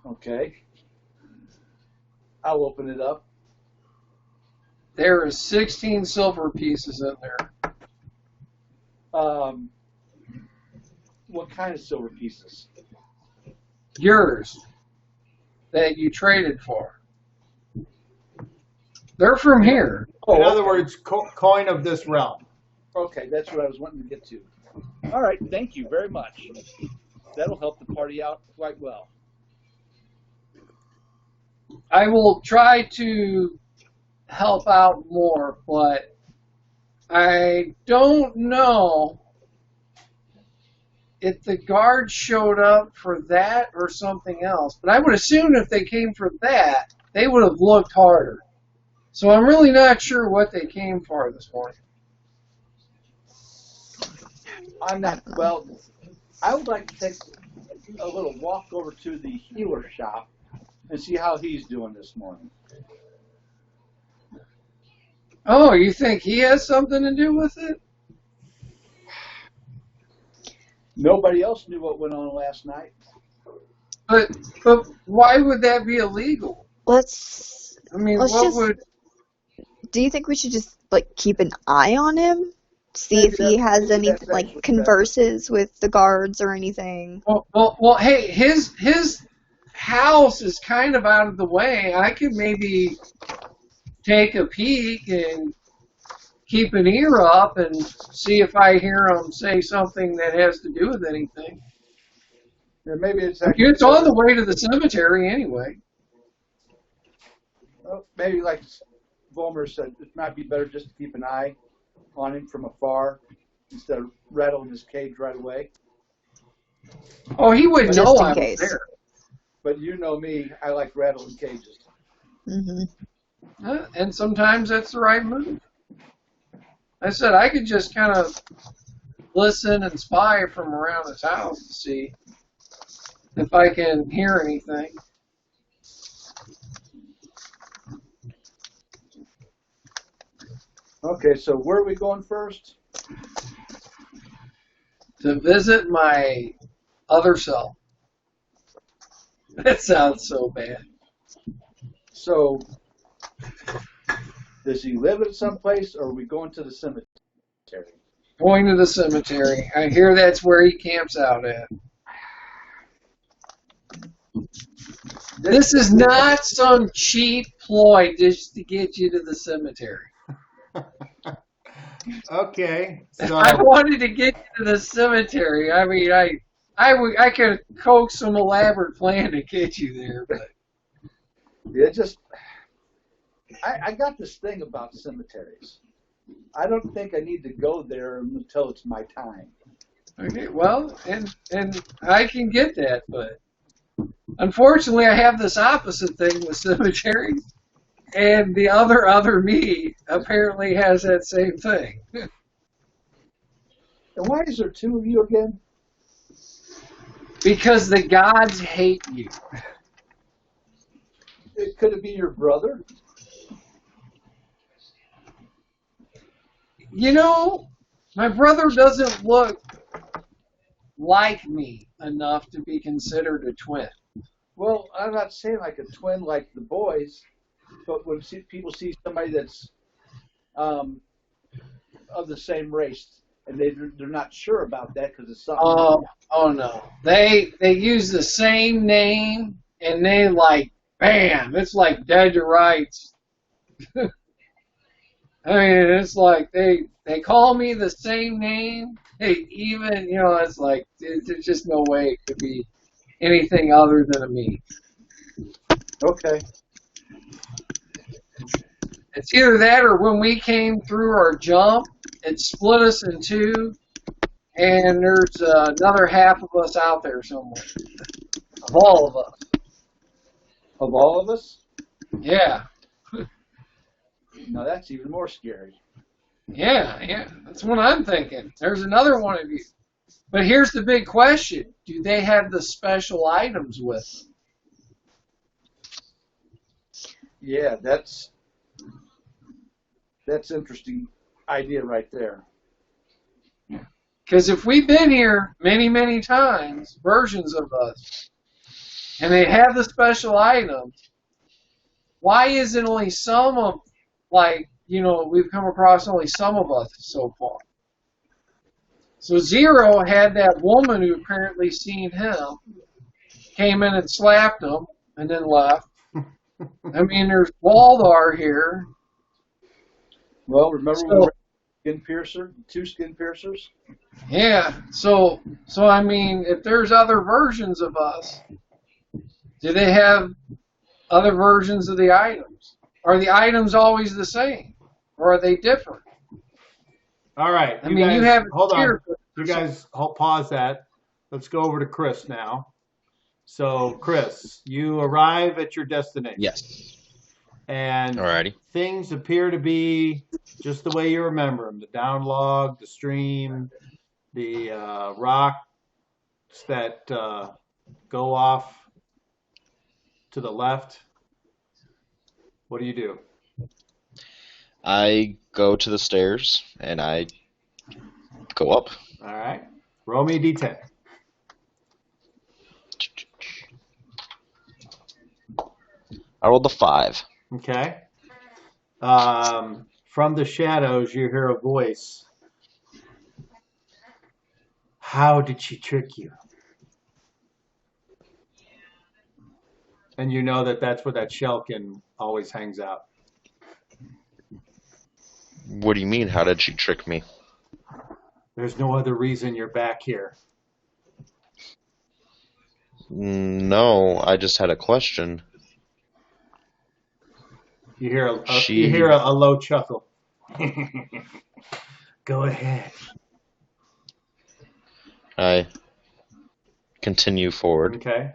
Okay. I'll open it up. There is 16 silver pieces in there. What kind of silver pieces? Yours. That you traded for. They're from here. In other words, coin of this realm. Okay, that's what I was wanting to get to. All right, thank you very much. That'll help the party out quite well. I will try to help out more, but I don't know if the guards showed up for that or something else. But I would assume if they came for that, they would have looked harder. So I'm really not sure what they came for this morning. I'm not, well, I would like to take a little walk over to the healer shop and see how he's doing this morning. Oh, you think he has something to do with it? Nobody else knew what went on last night. But why would that be illegal? I mean, Do you think we should just like keep an eye on him? See if he has any like converses with the guards or anything. Well, hey, his house is kind of out of the way. I could maybe take a peek and keep an ear up and see if I hear him say something that has to do with anything. Yeah, maybe it's on the way to the cemetery anyway. Well, maybe like Volmer said, it might be better just to keep an eye on him from afar instead of rattling his cage right away. Oh, he wouldn't Just know in I was case. there. But you know me, I like rattling cages. Mm-hmm. And sometimes that's the right move. I said I could just kind of listen and spy from around his house to see if I can hear anything. Okay, so where are we going first? To visit my other self. That sounds so bad. So, does he live at some place, or are we going to the cemetery? Going to the cemetery. I hear that's where he camps out at. This is not some cheap ploy just to get you to the cemetery. Okay, so I wanted to get you to the cemetery. I mean, I could coax some elaborate plan to get you there, but Yeah, I got this thing about cemeteries. I don't think I need to go there until it's my time. okay. Well, and I can get that, but unfortunately, I have this opposite thing with cemeteries, and the other me apparently has that same thing. And why is there two of you again? Because the gods hate you. Could it be your brother? You know, my brother doesn't look like me enough to be considered a twin. Well, I'm not saying like a twin like the boys, but when people see somebody that's of the same race, and they're not sure about that because it's something. Oh no. They use the same name and they like bam, it's like dead to rights. I mean, it's like they call me the same name. Hey, even it's like there's just no way it could be anything other than a me. Okay. It's either that or when we came through our jump, it split us in two, and there's another half of us out there somewhere. Of all of us. Of all of us? Yeah. Now that's even more scary. Yeah. That's what I'm thinking. There's another one of you. But here's the big question. Do they have the special items with them? Yeah, that's interesting idea right there. Because if we've been here many, many times, versions of us, and they have the special items, why isn't only some of, we've come across only some of us so far. So Zero had that woman who apparently seen him, came in and slapped him, and then left. I mean, there's Waldar here. Well, remember So- we were skin piercer, 2 skin piercers? Yeah. So I mean, if there's other versions of us, do they have other versions of the items? Are the items always the same, or are they different? All right. I mean, you have hold on. here. You guys pause that. Let's go over to Chris now. So, Chris, you arrive at your destination. Yes. And Alrighty. things appear to be just the way you remember them. The down log, the stream, the rocks that go off to the left. What do you do? I go to the stairs and I go up. All right. Roll me a d10. I rolled a 5. Okay. From the shadows, you hear a voice. How did she trick you? And you know that that's where that Shelkin always hangs out. What do you mean? How did she trick me? There's no other reason you're back here. No, I just had a question. You hear a low chuckle. Go ahead. I continue forward. Okay.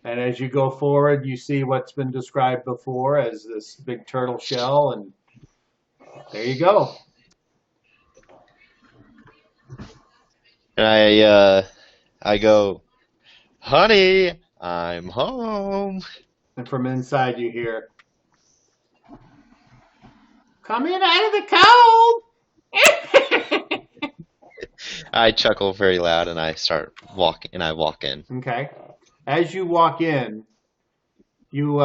And as you go forward, you see what's been described before as this big turtle shell, and there you go. And I go, honey, I'm home. And from inside you hear, coming out of the cold. I chuckle very loud and I start walking, and I walk in. Okay. As you walk in, you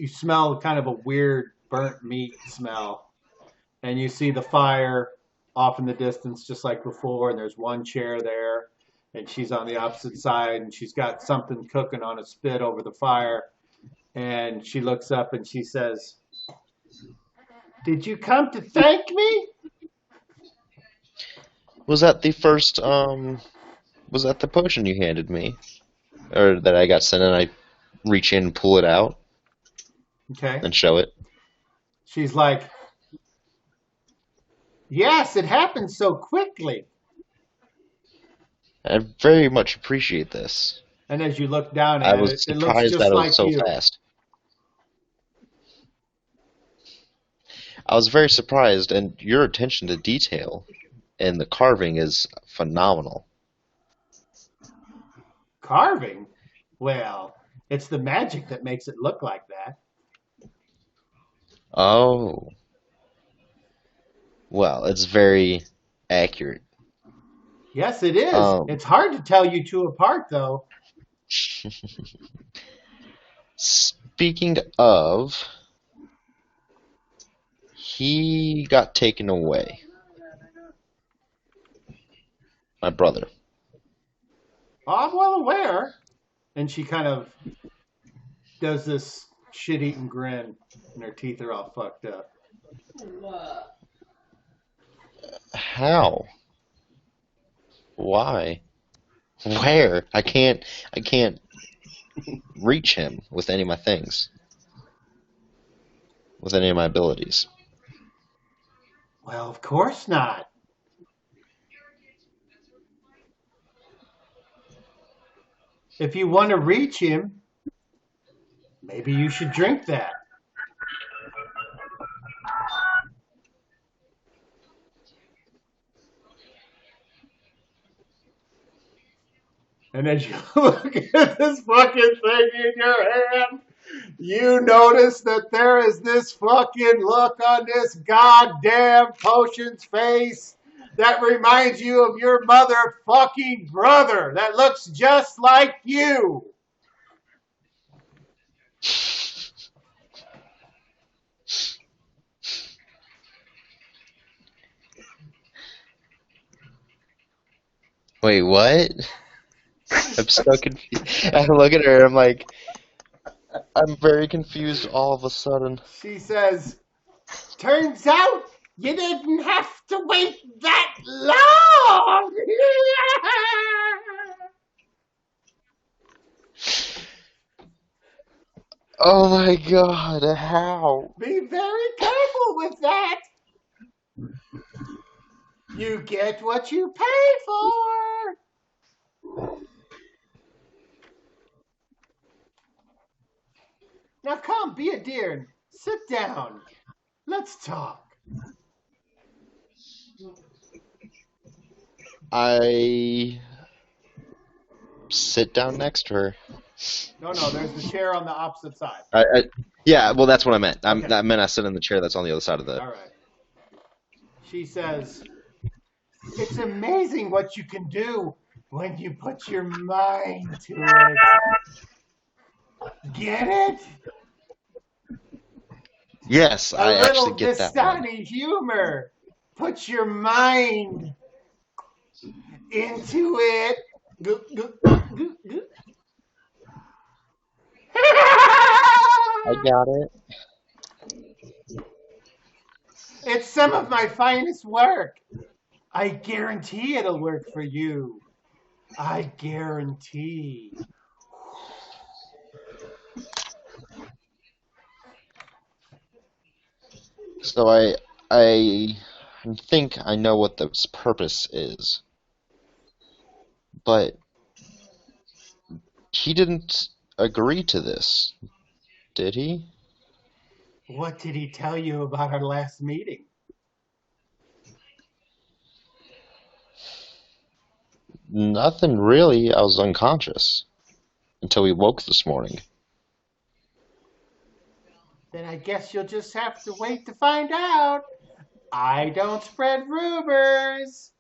smell kind of a weird burnt meat smell, and you see the fire off in the distance, just like before. And there's one chair there, and she's on the opposite side, and she's got something cooking on a spit over the fire. And she looks up and she says, "Did you come to thank me?" Was that the first, was that the potion you handed me? Or that I got sent and I reach in and pull it out Okay. and show it? She's like, "Yes, it happened so quickly." I very much appreciate this. And as you look down I at was it, it looks surprised just that it like was so you. fast. I was very surprised, and your attention to detail and the carving is phenomenal. Carving? Well, it's the magic that makes it look like that. Oh. Well, it's very accurate. Yes, it is. Um. It's hard to tell you two apart, though. Speaking of, he got taken away. My brother. I'm well aware. And she kind of does this shit-eating grin, and her teeth are all fucked up. How? Why? Where? I can't reach him with any of my things. With any of my abilities. Well, of course not. If you want to reach him, maybe you should drink that. And as you look at this fucking thing in your hand, you notice that there is this fucking look on this goddamn potion's face that reminds you of your motherfucking brother that looks just like you. Wait, what? I'm so confused. I look at her. I'm like, I'm very confused all of a sudden. She says, turns out you didn't have to wait that long. Oh my God! How? Be very careful with that. You get what you pay for. Now come, be a dear and sit down. Let's talk. I sit down next to her. No, there's the chair on the opposite side. Yeah, well, that's what I meant. Okay. I meant I sit in the chair that's on the other side of the. All right. She says, it's amazing what you can do when you put your mind to it. Get it? Yes, I A actually little get that one. Vistani humor. Put your mind into it. I got it. It's some of my finest work. I guarantee it'll work for you. I guarantee. So I think I know what the purpose is, but he didn't agree to this, did he? What did he tell you about our last meeting? Nothing really. I was unconscious until we woke this morning. Then I guess you'll just have to wait to find out. I don't spread rumors.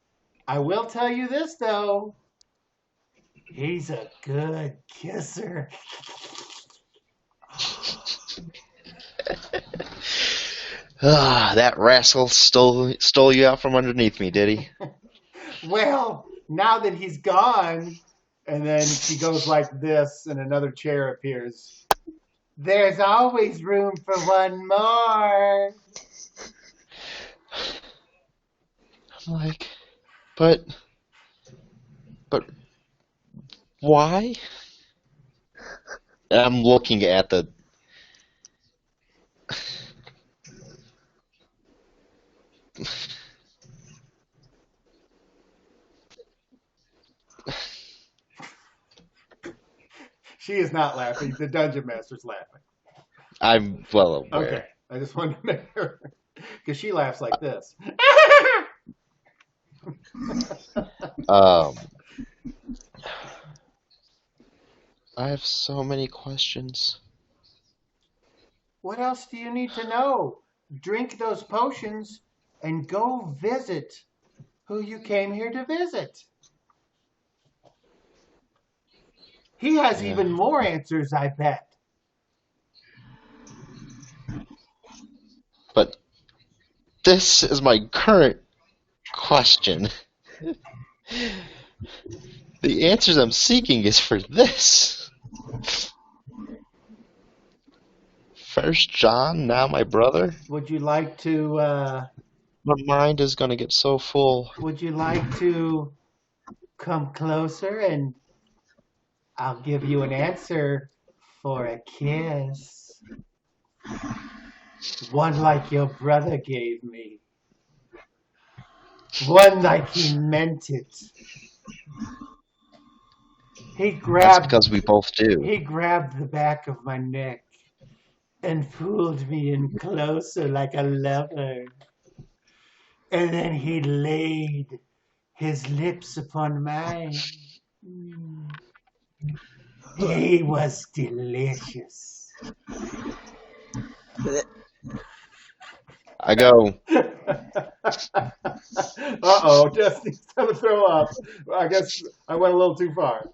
I will tell you this, though. He's a good kisser. That rascal stole you out from underneath me, did he? Well, now that he's gone, and then she goes like this, and another chair appears. There's always room for one more. I'm like, but why? And I'm looking at the. She is not laughing. The dungeon master's laughing. I'm well aware. Okay, I just wanted to make her, because she laughs like this. I have so many questions. What else do you need to know? Drink those potions and go visit who you came here to visit. He has even more answers, I bet. But this is my current question. The answers I'm seeking is for this. First John, now my brother. Would you like to, My mind is gonna get so full. would you like to come closer and I'll give you an answer for a kiss? One like your brother gave me. One like he meant it. That's because we both do. He grabbed the back of my neck and pulled me in closer like a lover. And then he laid his lips upon mine. He was delicious. I go, Uh-oh, Destiny's gonna throw up. I guess I went a little too far.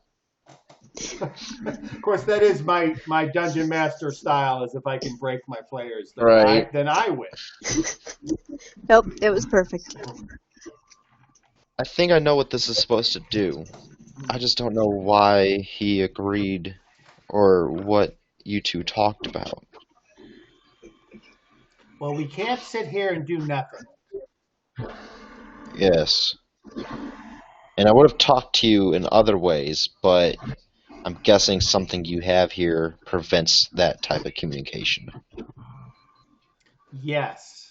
Of course, that is my dungeon master style, is if I can break my players, then, Right. then I win. Nope, it was perfect. I think I know what this is supposed to do. I just don't know why he agreed or what you two talked about. Well, we can't sit here and do nothing. Yes. And I would have talked to you in other ways, but I'm guessing something you have here prevents that type of communication. Yes.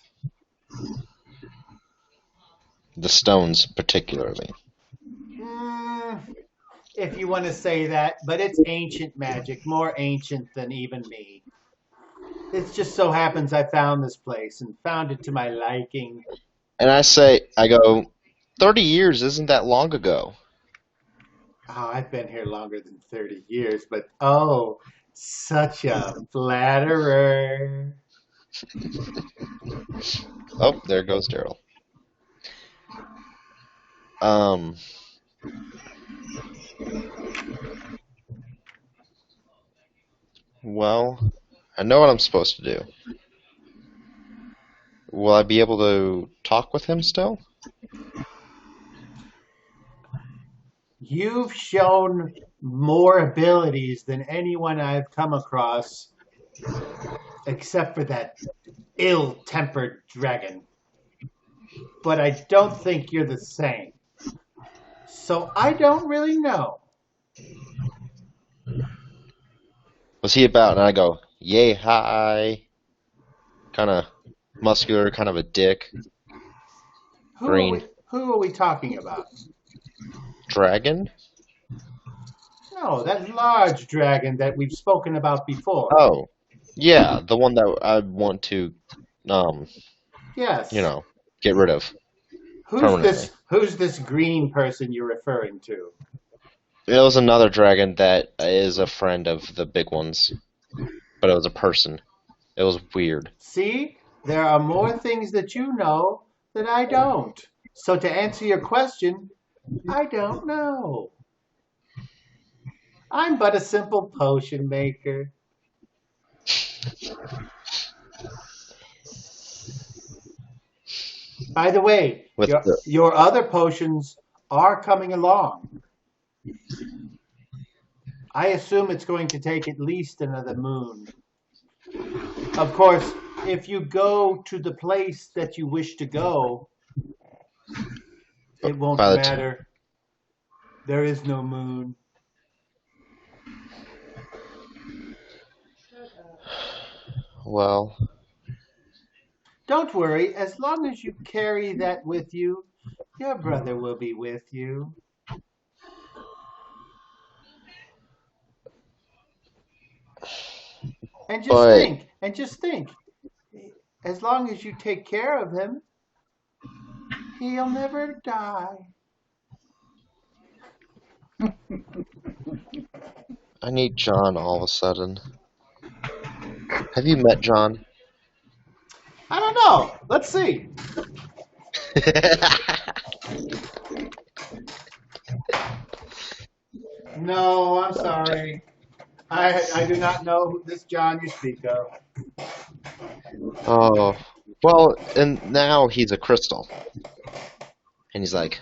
The stones, particularly. If you want to say that, but it's ancient magic, more ancient than even me. It just so happens I found this place and found it to my liking. And I go, 30 years isn't that long ago. Oh, I've been here longer than 30 years, but oh, such a flatterer. Oh, there goes Daryl. Um, well, I know what I'm supposed to do. Will I be able to talk with him still? You've shown more abilities than anyone I've come across, except for that ill-tempered dragon. But I don't think you're the same. So I don't really know. What's he about? And I go, yay, hi. Kind of muscular, kind of a dick. Green. Who are we talking about? Dragon? No, that large dragon that we've spoken about before. Oh, yeah, the one that I want to, Yes. get rid of. Who's this green person you're referring to? It was another dragon that is a friend of the big ones, but it was a person. It was weird. See, there are more things that you know that I don't. So to answer your question, I don't know. I'm but a simple potion maker. By the way, your other potions are coming along. I assume it's going to take at least another moon. Of course, if you go to the place that you wish to go, it won't matter. There is no moon. Well, don't worry. As long as you carry that with you, your brother will be with you. And just think, as long as you take care of him, he'll never die. I need John all of a sudden. Have you met John? I don't know. Let's see. No, I'm sorry. I do not know this John you speak of. Oh, well, and now he's a crystal. And he's like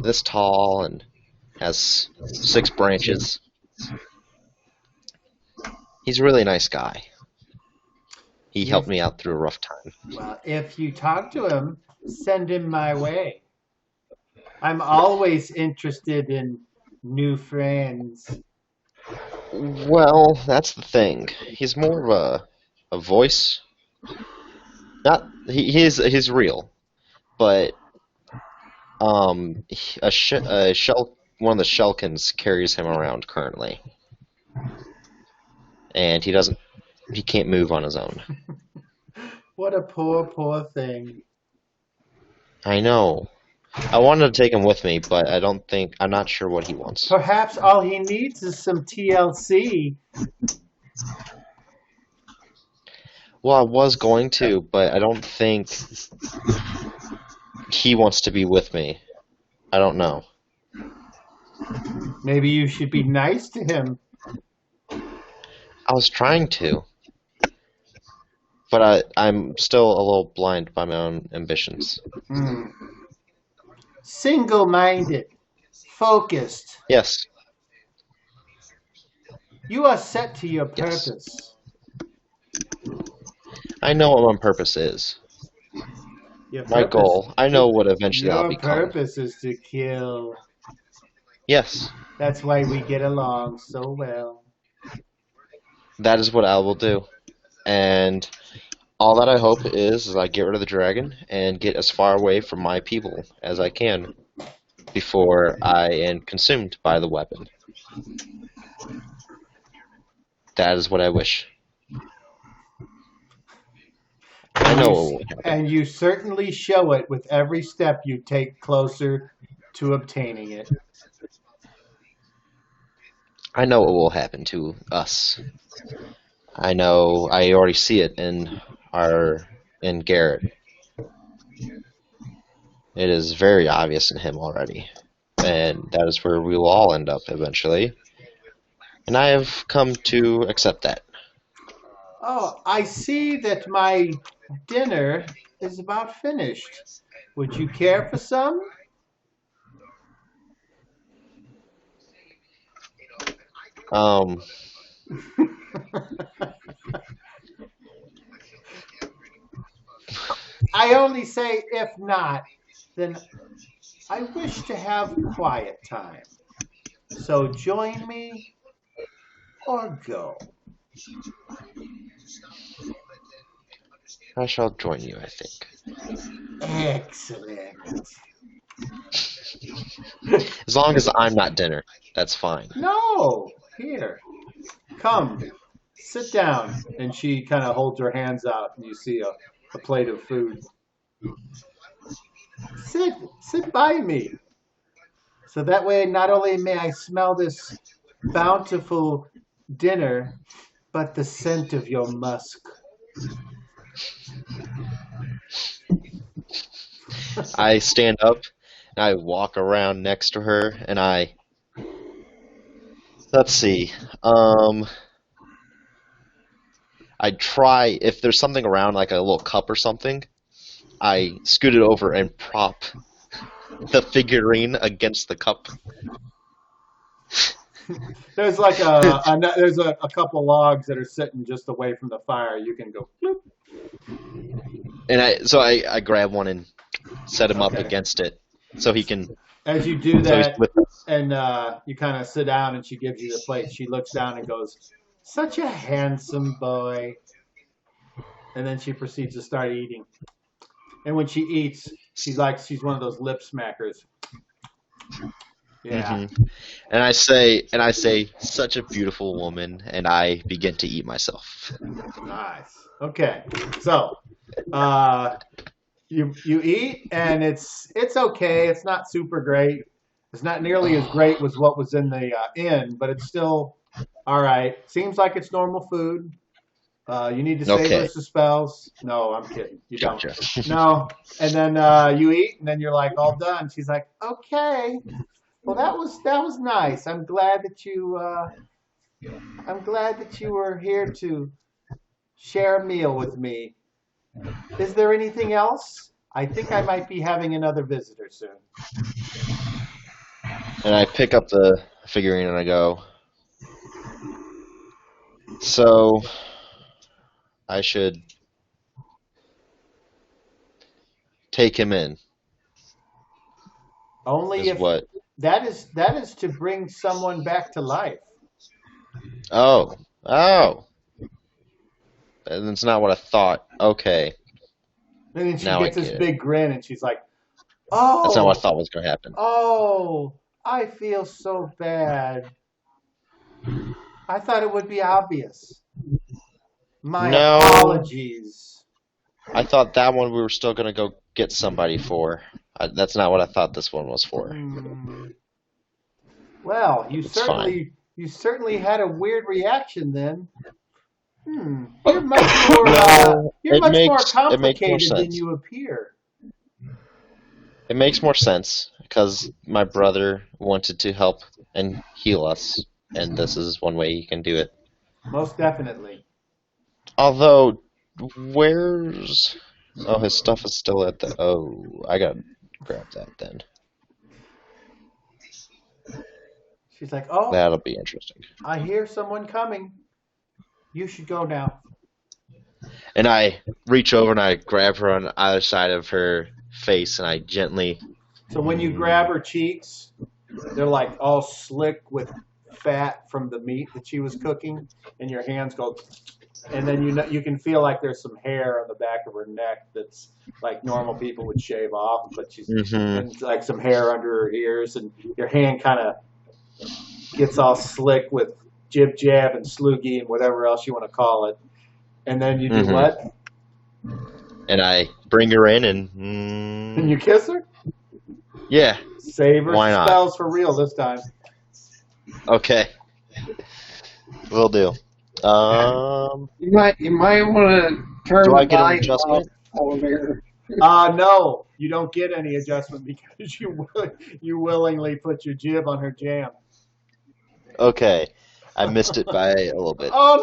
this tall and has 6 branches. He's a really nice guy. He helped me out through a rough time. Well, if you talk to him, send him my way. I'm always interested in new friends. Well, that's the thing. He's more of a voice. He's real, but one of the Shellkins carries him around currently, and he can't move on his own. What a poor thing. I know. I wanted to take him with me, but I'm not sure what he wants. Perhaps all he needs is some TLC. Well, I was going to, but I don't think he wants to be with me. I don't know. Maybe you should be nice to him. I was trying to, but I'm still a little blind by my own ambitions. single-minded, focused. Yes. You are set to your Yes. purpose. I know what my purpose is. Your My purpose. goal. I know what eventually I'll Your become. purpose is to kill. Yes. That's why we get along so well. That is what I will do. And all that I hope is I get rid of the dragon and get as far away from my people as I can before I am consumed by the weapon. That is what I wish. I know what will happen. And you certainly show it with every step you take closer to obtaining it. I know what will happen to us. I know. I already see it in Garrett. It is very obvious in him already, and that is where we will all end up eventually. And I have come to accept that. Oh, I see that my dinner is about finished. Would you care for some? Um, I only say if not, then I wish to have quiet time. So join me or go. I shall join you, I think. Excellent. As long as I'm not dinner, that's fine. No, here. Come, sit down. And she kind of holds her hands out, and you see a plate of food. Sit by me. So that way, not only may I smell this bountiful dinner, but the scent of your musk. I stand up and I walk around next to her and let's see. I try if there's something around like a little cup or something, I scoot it over and prop the figurine against the cup. There's like there's a couple logs that are sitting just away from the fire. You can go. Bloop. And I grab one and set him up Okay. against it so he can. As you do So he's that, with us. and you kind of sit down, and she gives you the plate. She looks down and goes, "Such a handsome boy." And then she proceeds to start eating. And when she eats, she's one of those lip smackers. Yeah. Mm-hmm. And I say, such a beautiful woman, and I begin to eat myself. Nice. Okay. So, you eat, and it's okay. It's not super great. It's not nearly as great as what was in the inn, but it's still all right. Seems like it's normal food. You need to save Okay. us the spells. No, I'm kidding. You don't. Gotcha. No. And then you eat, and then you're like all done. She's like, okay. Well, that was nice. I'm glad that you were here to share a meal with me. Is there anything else? I think I might be having another visitor soon. And I pick up the figurine and I go, so I should take him in. Only Is if what? that is to bring someone back to life. Oh. And that's not what I thought. Okay. And then she Now I gets this get it. big grin, and she's like, "Oh, That's not what I thought was going to happen. oh, I feel so bad. I thought it would be obvious. My No. apologies." I thought that one we were still going to go get somebody for. That's not what I thought this one was for. Well, It's fine. you certainly had a weird reaction then. You're much more No, you're it much more makes more complicated than sense. you appear. It makes more sense because my brother wanted to help and heal us, and this is one way he can do it. Most definitely. Although, where's... Oh, his stuff is still at the... Oh, I gotta grab that then. She's like, oh, That'll be interesting. I hear someone coming. You should go now. And I reach over and I grab her on the other side of her face, and I gently. So when you grab her cheeks, they're like all slick with fat from the meat that she was cooking, and your hands go, and then you can feel like there's some hair on the back of her neck that's like normal people would shave off, but she's and like some hair under her ears, and your hand kind of gets all slick with jib jab and sloogie and whatever else you want to call it, and then you do what? And I bring her in and. And you kiss her? Yeah. Save her Why not? spells for real this time. Okay. Will do. You might want to turn Do I the get an volume adjustment? up over there. No, you don't get any adjustment because you willingly put your jib on her jam. Okay. I missed it by a little bit. Oh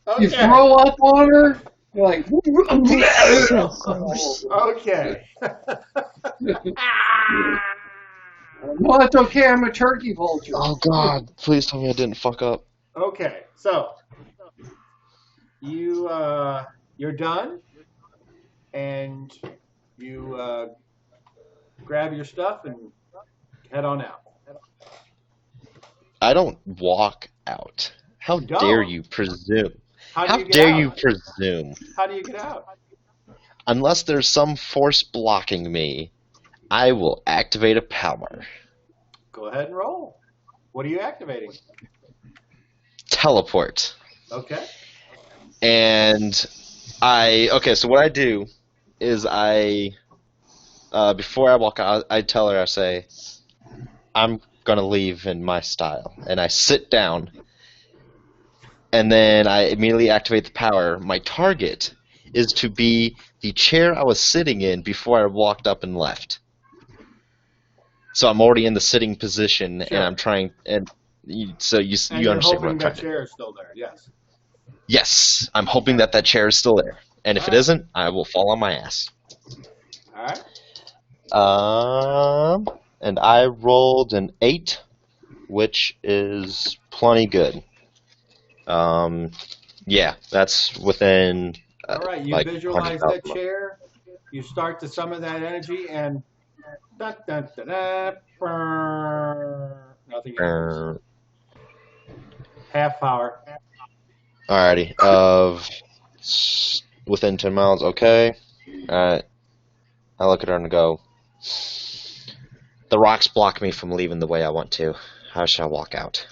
no! Okay. You throw up on her. You're like, Okay. well, it's okay. I'm a turkey vulture. Oh God! Please tell me I didn't fuck up. Okay, so you're done, and you grab your stuff and head on out. I don't walk out. How You don't? dare you presume? How How do you get dare out? you presume? How do you get out? Unless there's some force blocking me, I will activate a power. Go ahead and roll. What are you activating? Teleport. Okay. And so what I do is before I walk out, I tell her, I say, I'm going to leave in my style. And I sit down, and then I immediately activate the power. My target is to be the chair I was sitting in before I walked up and left. So I'm already in the sitting position, Sure. and I'm trying, and you understand you're what hoping I'm trying that to do. chair is still there, yes. Yes, I'm hoping that chair is still there. And if it Alright. isn't, I will fall on my ass. All right. And I rolled an 8, which is plenty good. Yeah, that's within. All right, you like visualize 100,000. that chair. You start to summon that energy, and dun, dun, dun, dun, brrr, nothing happens. Half power. Alrighty. Within 10 miles. Okay. Alright. I look at her and go, the rocks block me from leaving the way I want to. How should I walk out?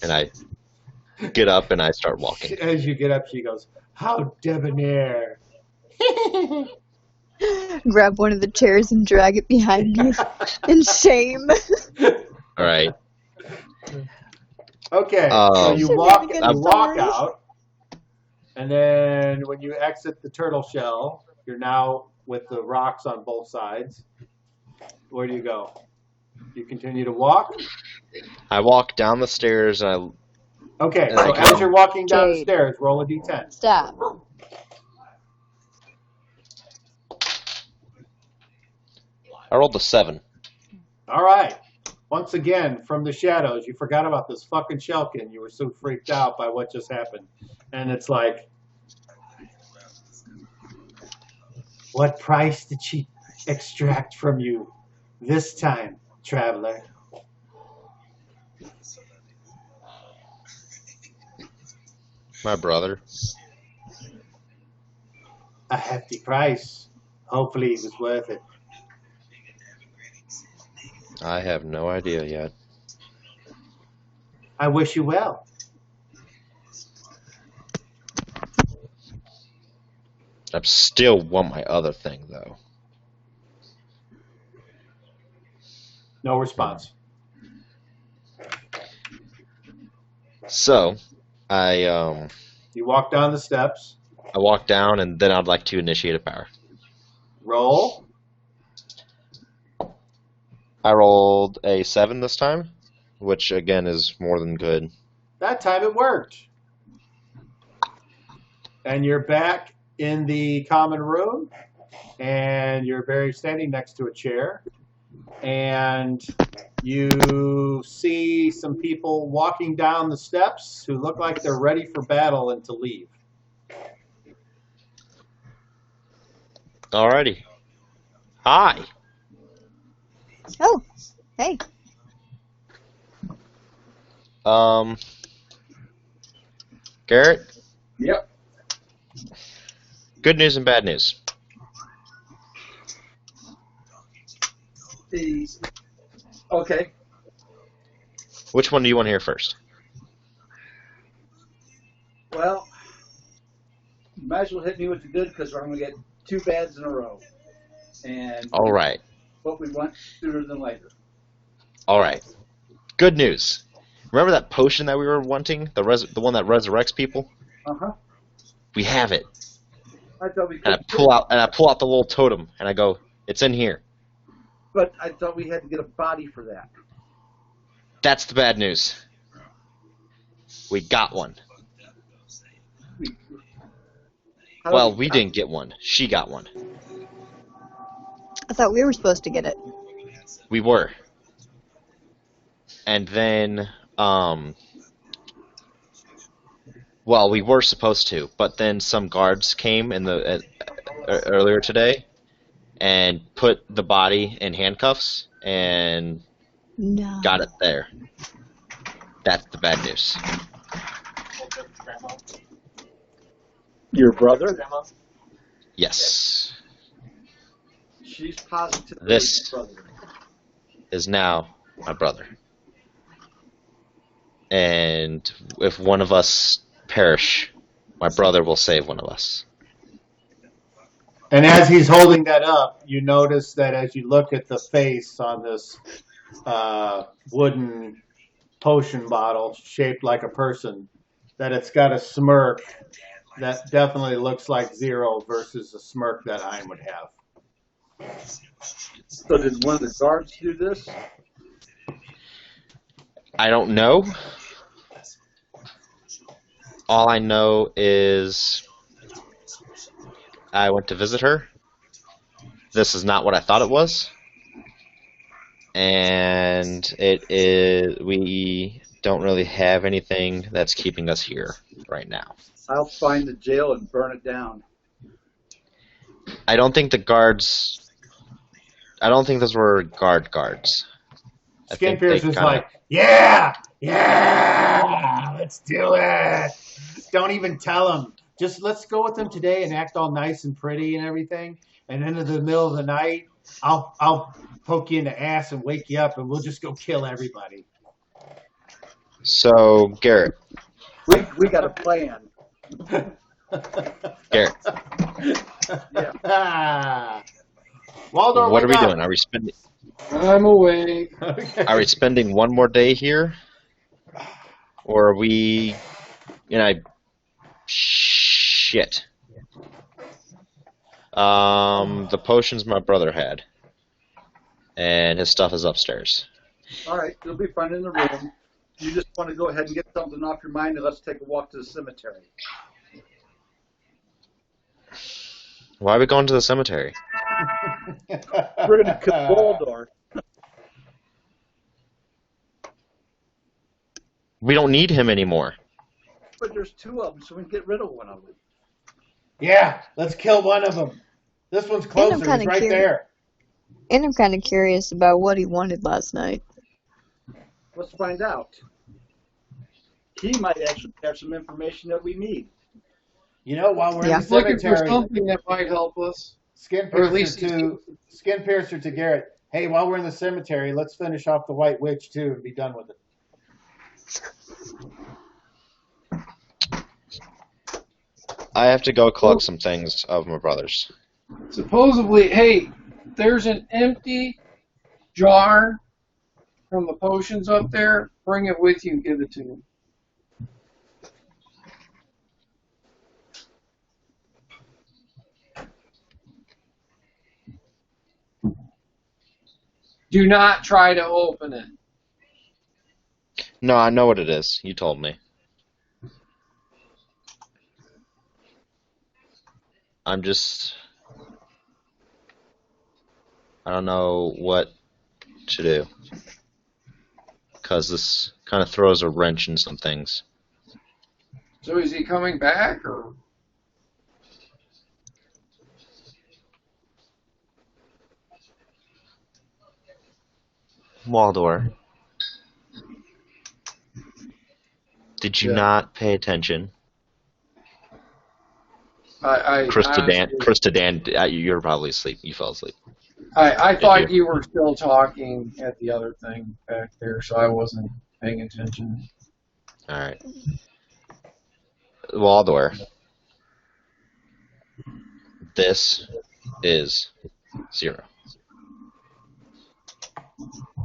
And I get up and I start walking. As you get up, she goes, "How debonair!" Grab one of the chairs and drag it behind you in shame. Alright. Okay, so you walk Shenanigans. out, and then when you exit the turtle shell, you're now with the rocks on both sides. Where do you go? You continue to walk? I walk down the stairs and Okay, And so I go, as you're walking down the Jade. stairs, roll a d10. Stab. I rolled a 7. All right. Once again, from the shadows, you forgot about this fucking Shelkin. You were so freaked out by what just happened. And it's like, what price did she extract from you this time, traveler? My brother. A hefty price. Hopefully it was worth it. I have no idea yet. I wish you well. I still want my other thing, though. No response. So, I You walk down the steps. walk down, and then I'd like to initiate a power. Roll. I rolled a 7 this time, which again is more than good. That time it worked. And you're back in the common room, and you're standing next to a chair, and you see some people walking down the steps who look like they're ready for battle and to leave. Alrighty. Hi. Oh, hey. Garrett, Yep. good news and bad news. Okay. Which one do you want to hear first? Well, you might as well hit me with the good because I'm going to get 2 bads in a row. And All right. what we want sooner than later. All right. Good news. Remember that potion that we were wanting? The one that resurrects people? Uh-huh. We have it. I thought we And I could. pull out the little totem and I go, "It's in here." But I thought we had to get a body for that. That's the bad news. We got one. Well, we didn't get one. She got one. I thought we were supposed to get it. We were. And then, well, we were supposed to, but then some guards came earlier today and put the body in handcuffs and No. got it there. That's the bad news. Your brother? Yes. She's positively This your brother. is now my brother. And if one of us perish, my brother will save one of us. And as he's holding that up, you notice that as you look at the face on this wooden potion bottle shaped like a person, that it's got a smirk that definitely looks like Zero versus a smirk that Ein would have. So did one of the guards do this? I don't know. All I know is I went to visit her. This is not what I thought it was. And we don't really have anything that's keeping us here right now. I'll find the jail and burn it down. I don't think those were guards. I Skin think they Piercer's kinda- like, yeah, let's do it. Don't even tell them. Just let's go with them today and act all nice and pretty and everything. And then in the middle of the night, I'll poke you in the ass and wake you up, and we'll just go kill everybody. So, Garrett, We got a plan. Garrett, Ah. Waldorf, what are we wake up. doing? Are we spending? I'm awake. Okay. Are we spending one more day here, or are we? Shit. The potions my brother had, and his stuff is upstairs. All right, you'll be fine in the room. You just want to go ahead and get something off your mind, and let's take a walk to the cemetery. Why are we going to the cemetery? We're going to kill Waldorf. We don't need him anymore. But there's 2 of them, so we can get rid of one of them. Yeah, let's kill one of them. This one's closer. kinda It's right curious. there. And I'm kind of curious about what he wanted last night. Let's find out. He might actually have some information that we need. You know, while we're Yeah. in the Looking for cemetery, something that might help us. Skin Or at Piercer least Skin Piercer to Garrett. Hey, while we're in the cemetery, let's finish off the White Witch too and be done with it. I have to go collect some things of my brother's. Supposedly, hey, there's an empty jar from the potions up there. Bring it with you and give it to me. Do not try to open it. No, I know what it is. You told me. I don't know what to do. Because this kind of throws a wrench in some things. So is he coming back, or? Waldor, did you Yeah. not pay attention? I Krista Dan, you're probably asleep. You fell asleep. I Did thought you? you were still talking at the other thing back there, so I wasn't paying attention. All right. Waldor, this is 0.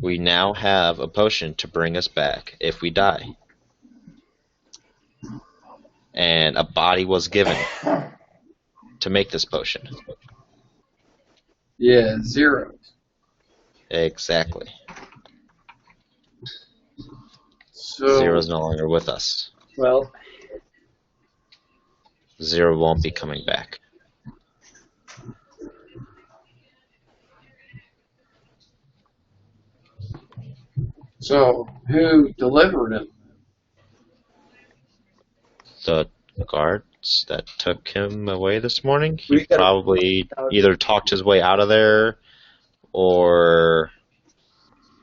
We now have a potion to bring us back if we die. And a body was given to make this potion. Yeah, 0. Exactly. So 0 is no longer with us. Well, 0 won't be coming back. So who delivered him? The guards that took him away this morning, he We gotta- probably either talked his way out of there, or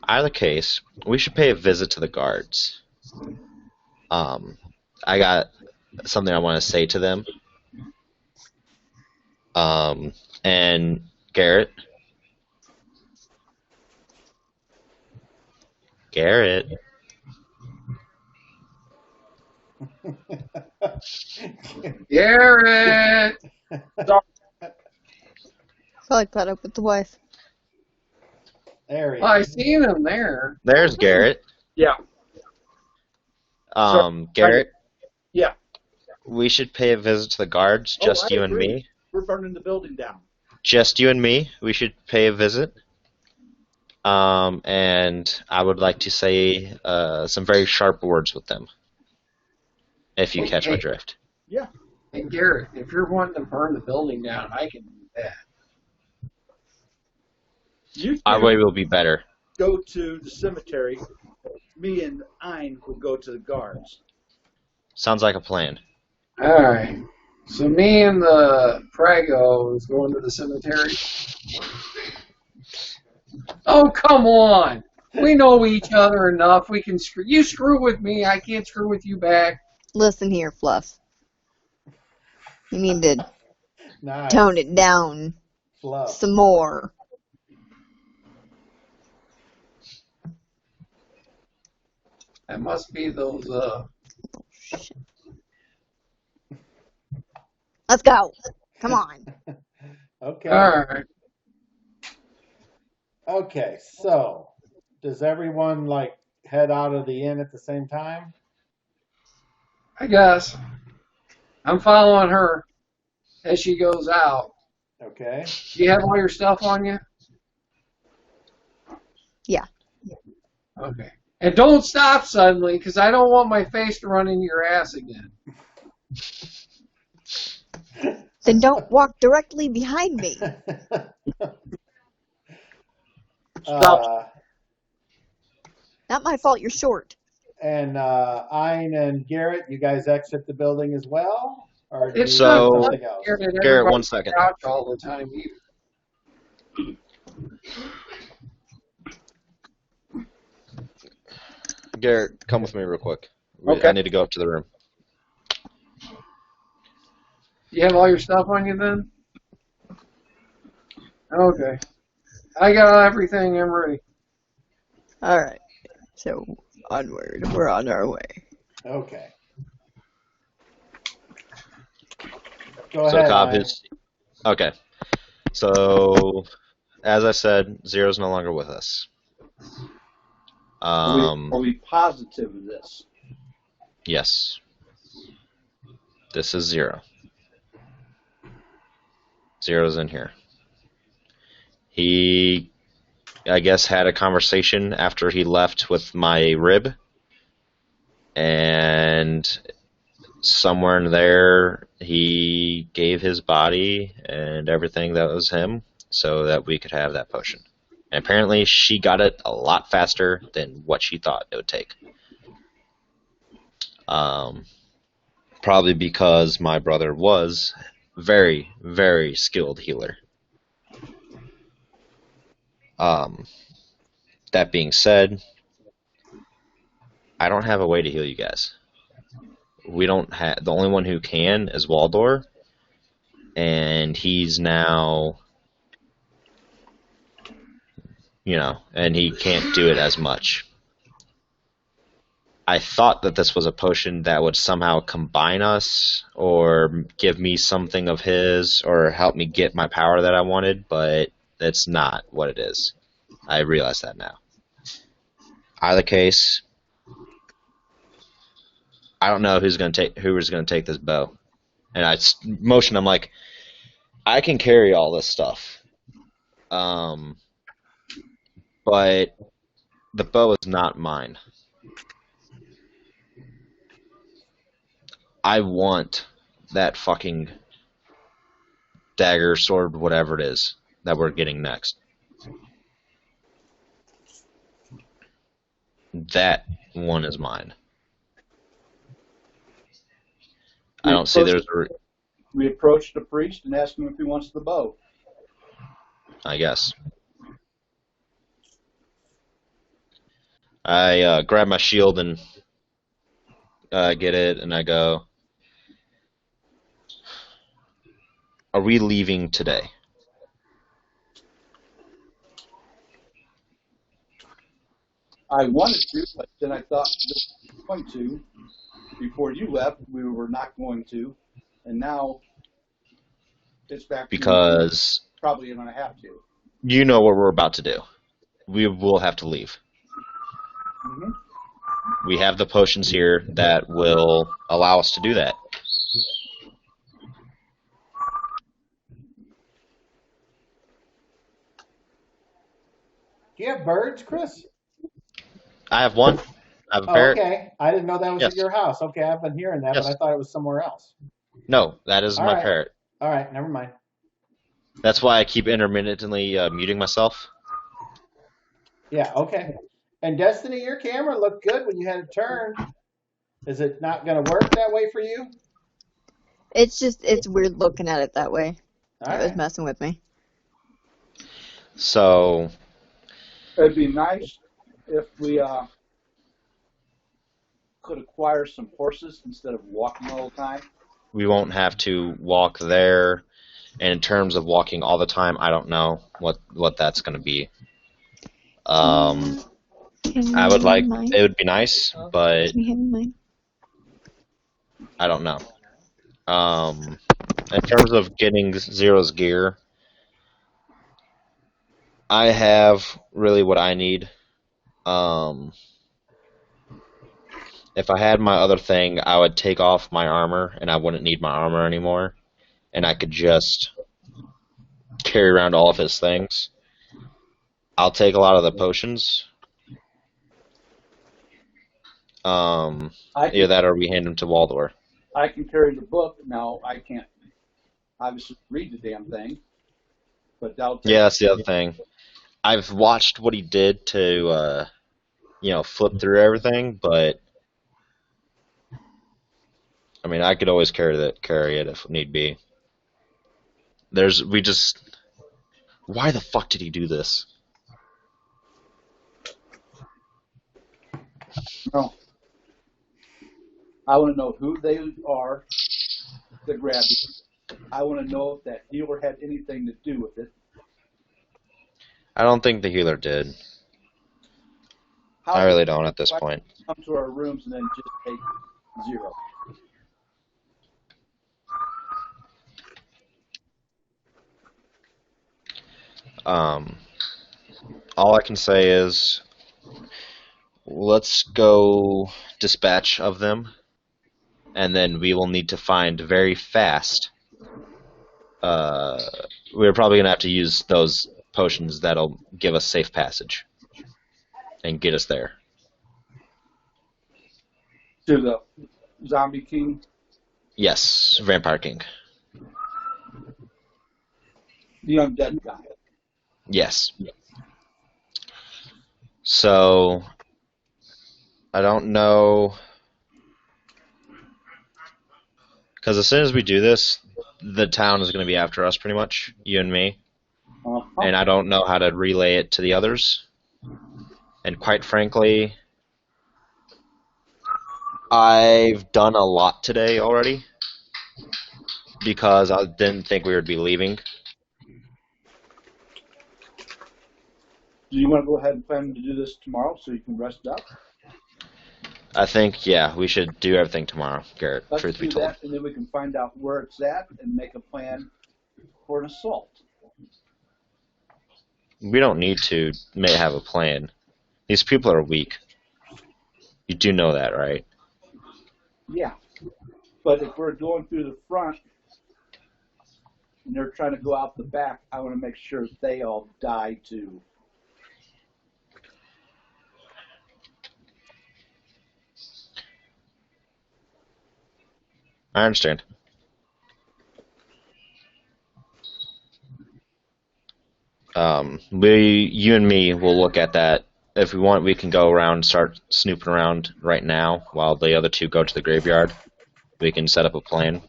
either case, we should pay a visit to the guards. I got something I want to say to them. And Garrett, Garrett! Probably caught up with the wife. There he Well, I is. seen him there. there's Garrett. yeah, Garrett, yeah. we should pay a visit to the guards, Oh, just I you and agree. me. We're burning the building down. Just you and me. We should pay a visit. And I would like to say some very sharp words with them, if you catch my Hey. drift. Hey, Garrett, if you're wanting to burn the building down, I can do that. You Our two way will be better. go to the cemetery. Me and Ein will go to the guards. Sounds like a plan. All right. So me and the Prago is going to the cemetery. Oh, come on. We know each other enough. We can screw. You screw with me, I can't screw with you back. Listen here, Fluff. You need to Nice. tone it down Fluff. some more. That must be those. Let's go. Come on. Okay. All right. Okay, so does everyone like head out of the inn at the same time? I guess I'm following her as she goes out. Okay. Do you have all your stuff on you? Yeah. Okay. And don't stop suddenly, because I don't want my face to run into your ass again. Then don't walk directly behind me. Not my fault you're short. And Ein and Garrett, you guys exit the building as well? Or do It's you So- do something else? Scared that Garrett, everybody one second. couch all the time either. Garrett, come with me real quick. Okay. I need to go up to the room. You have all your stuff on you then? Okay. I got everything. I'm ready. All right. So onward. We're on our way. Okay. Go So ahead. Cobb Ein. is okay. So as I said, Zero's no longer with us. Are we positive of this? Yes. This is 0. Zero's in here. He, I guess, had a conversation after he left with my rib, and somewhere in there he gave his body and everything that was him so that we could have that potion. And apparently she got it a lot faster than what she thought it would take. Probably because my brother was very, very skilled healer. That being said, I don't have a way to heal you guys. We don't have, the only one who can is Waldor, and he's now, and he can't do it as much. I thought that this was a potion that would somehow combine us or give me something of his or help me get my power that I wanted, but that's not what it is. I realize that now. Either case, I don't know who was going to take this bow. And I motioned, I'm like, I can carry all this stuff. But the bow is not mine. I want that fucking dagger, sword, whatever it is that we're getting next. That one is mine. I don't see there's a... We approached the priest and asked him if he wants the bow. I guess. I grab my shield and get it, and I go, are we leaving today? I wanted to, but then I thought we were going to. Before you left, we were not going to, and now it's back. Because probably going to have to. You know what we're about to do. We will have to leave. Mm-hmm. We have the potions here that will allow us to do that. Do you have birds, Chris? I have one. I have a parrot. Okay. I didn't know that was Yes. at your house. Okay, I've been hearing that, Yes. but I thought it was somewhere else. No, that is my parrot. All right, never mind. That's why I keep intermittently muting myself. Yeah, okay. And Destiny, your camera looked good when you had it turned. Is it not going to work that way for you? It's weird looking at it that way. All It was messing with me. So it'd be nice if we could acquire some horses instead of walking all the time. we won't have to walk there. And in terms of walking all the time, I don't know what that's going to be. I would like, it would be nice, but I don't know. In terms of getting Zero's gear, I have really what I need. If I had my other thing, I would take off my armor, and I wouldn't need my armor anymore, and I could just carry around all of his things. I'll take a lot of the potions. Either that or we hand them to Waldor. I can carry the book. Now, I can't obviously read the damn thing. But that'll take Yeah, that's the other thing. I've watched what he did to, flip through everything, but I mean, I could always carry it if need be. Why the fuck did he do this? No. I want to know who they are that grabbed it. I want to know if that healer had anything to do with it. I don't think the healer did. I really don't at this point. Come to our rooms and then just take 0. All I can say is, let's go dispatch of them, and then we will need to find very fast. We're probably going to have to use those potions that'll give us safe passage and get us there. To the Zombie King? Yes, Vampire King. The undead guy. Yes. So I don't know, because as soon as we do this, the town is going to be after us pretty much, you and me, and I don't know how to relay it to the others. And quite frankly, I've done a lot today already because I didn't think we would be leaving. Do you want to go ahead and plan to do this tomorrow so you can rest up? I think, yeah, we should do everything tomorrow, Garrett, Let's truth be do told. that, and then we can find out where it's at and make a plan for an assault. We don't need to have a plan. These people are weak. You do know that, right? Yeah. But if we're going through the front and they're trying to go out the back, I want to make sure they all die too. I understand. You and me will look at that. If we want, we can go around and start snooping around right now while the other two go to the graveyard. We can set up a plan.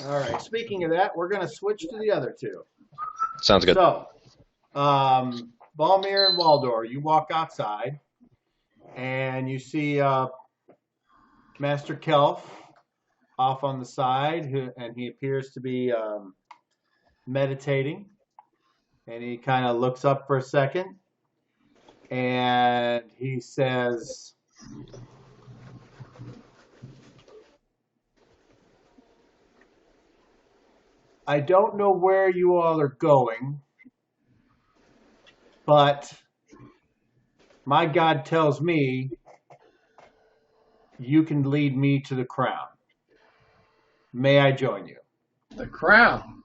All right. Speaking of that, we're going to switch to the other two. Sounds good. So, Balmir and Waldor, you walk outside, and you see Master Kelf off on the side, and he appears to be meditating. And he kind of looks up for a second, and he says, I don't know where you all are going, but my God tells me you can lead me to the crown. May I join you? The crown.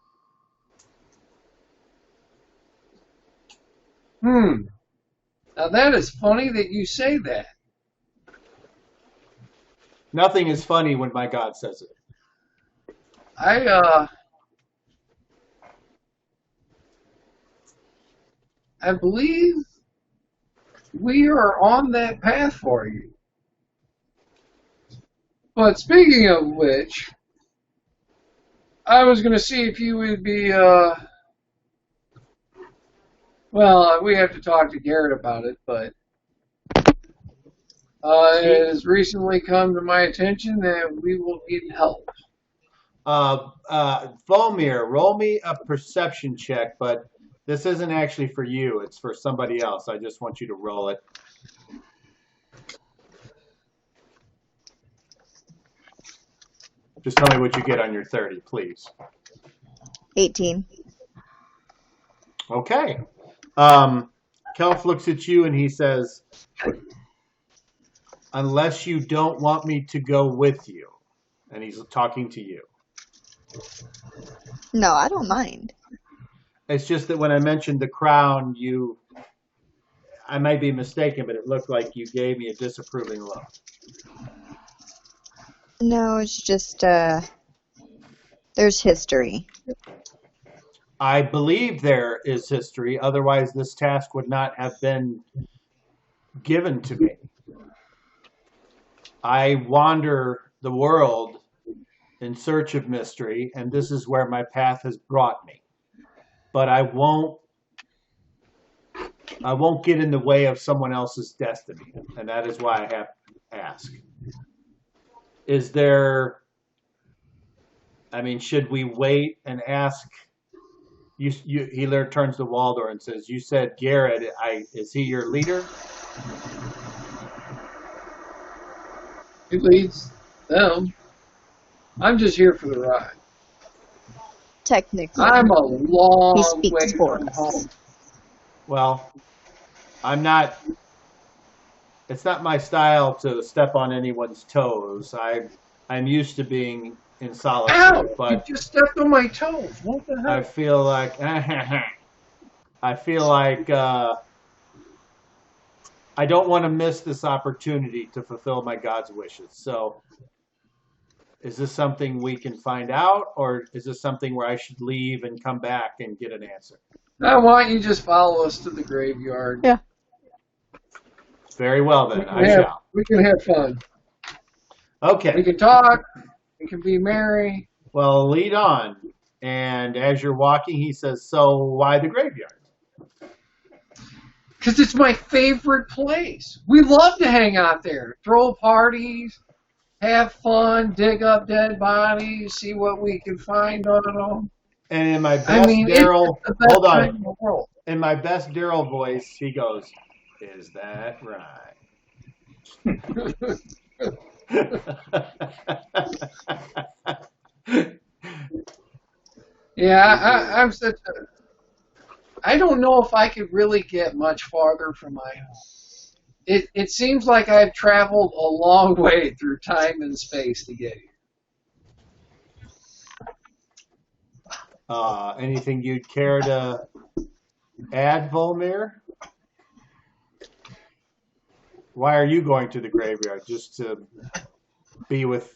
Now that is funny that you say that. Nothing is funny when my God says it. I believe we are on that path for you. But speaking of which, I was going to see if you would be, well, we have to talk to Garrett about it, but it has recently come to my attention that we will need help. Volmir, roll me a perception check, but this isn't actually for you. It's for somebody else. I just want you to roll it. Just tell me what you get on your 30, please. 18. Okay. Kelf looks at you and he says, unless you don't want me to go with you. And he's talking to you. No, I don't mind. It's just that when I mentioned the crown, I might be mistaken, but it looked like you gave me a disapproving look. No, it's just, there's history. I believe there is history, otherwise this task would not have been given to me. I wander the world in search of mystery, and this is where my path has brought me. But I won't get in the way of someone else's destiny, and that is why I have to ask. Is there, should we wait and ask? He turns to Waldor and says, you said Garrett, is he your leader? He leads them. I'm just here for the ride. Technically. I'm a long He speaks way for from us. home. Well, it's not my style to step on anyone's toes. I'm used to being in solitude, Ow! but You just stepped on my toes. What the I heck? feel like I don't want to miss this opportunity to fulfill my God's wishes. So is this something we can find out, or is this something where I should leave and come back and get an answer? Now, why don't you just follow us to the graveyard? Yeah. Very well then. I shall. We can have fun. We Okay. can talk. We can be merry. Well, lead on. And as you're walking, he says, "So why the graveyard?" Because it's my favorite place. We love to hang out there, throw parties, have fun, dig up dead bodies, see what we can find on them. And in my best I mean, it's Daryl, the best hold time on. in the world. In my best Daryl voice, he goes, "Is that right?" Yeah, I'm such a. I don't know if I could really get much farther from my home. It seems like I've traveled a long way through time and space to get here. Anything you'd care to add, Volmir? Why are you going to the graveyard? Just to be with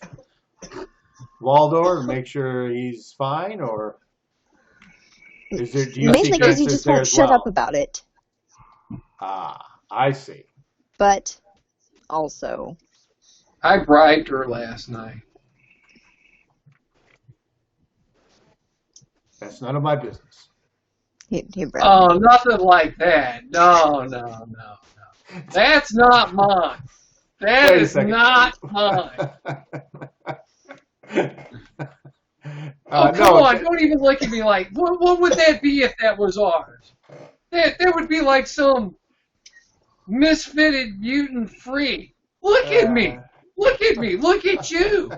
Waldor and make sure he's fine, or is there? Do you Mainly seek because he answers just there won't as shut well? up about it. Ah, I see. But also, I bribed her last night. That's none of my business. he Oh, nothing like that. No. That's not mine. That Wait a is second. not mine. No, Come on, don't even look at me like, what would that be if that was ours? That would be like some misfitted mutant freak. Look at me. Look at me. Look at you.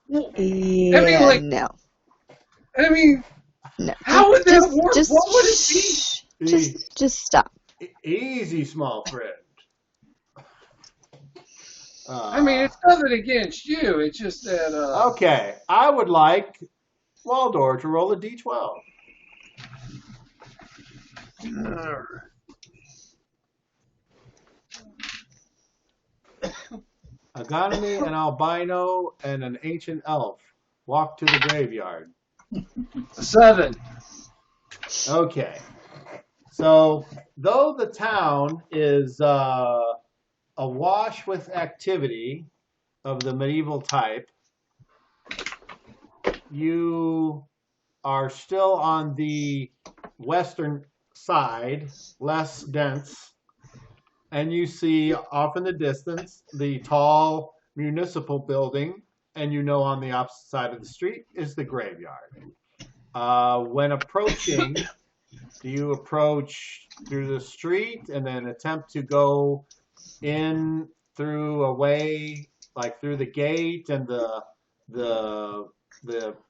Yeah, I mean, like, no. No. How would that Just- work? just- What would it be? Just stop. Easy, small friend. I mean, it's nothing against you. It's just that. Okay, I would like Waldor to roll a d12. Agonomy, an albino, and an ancient elf walk to the graveyard. 7. Okay. So, though the town is awash with activity of the medieval type, you are still on the western side, less dense, and you see off in the distance the tall municipal building, and you know on the opposite side of the street is the graveyard. When approaching, do you approach through the street and then attempt to go in through a way, like through the gate and the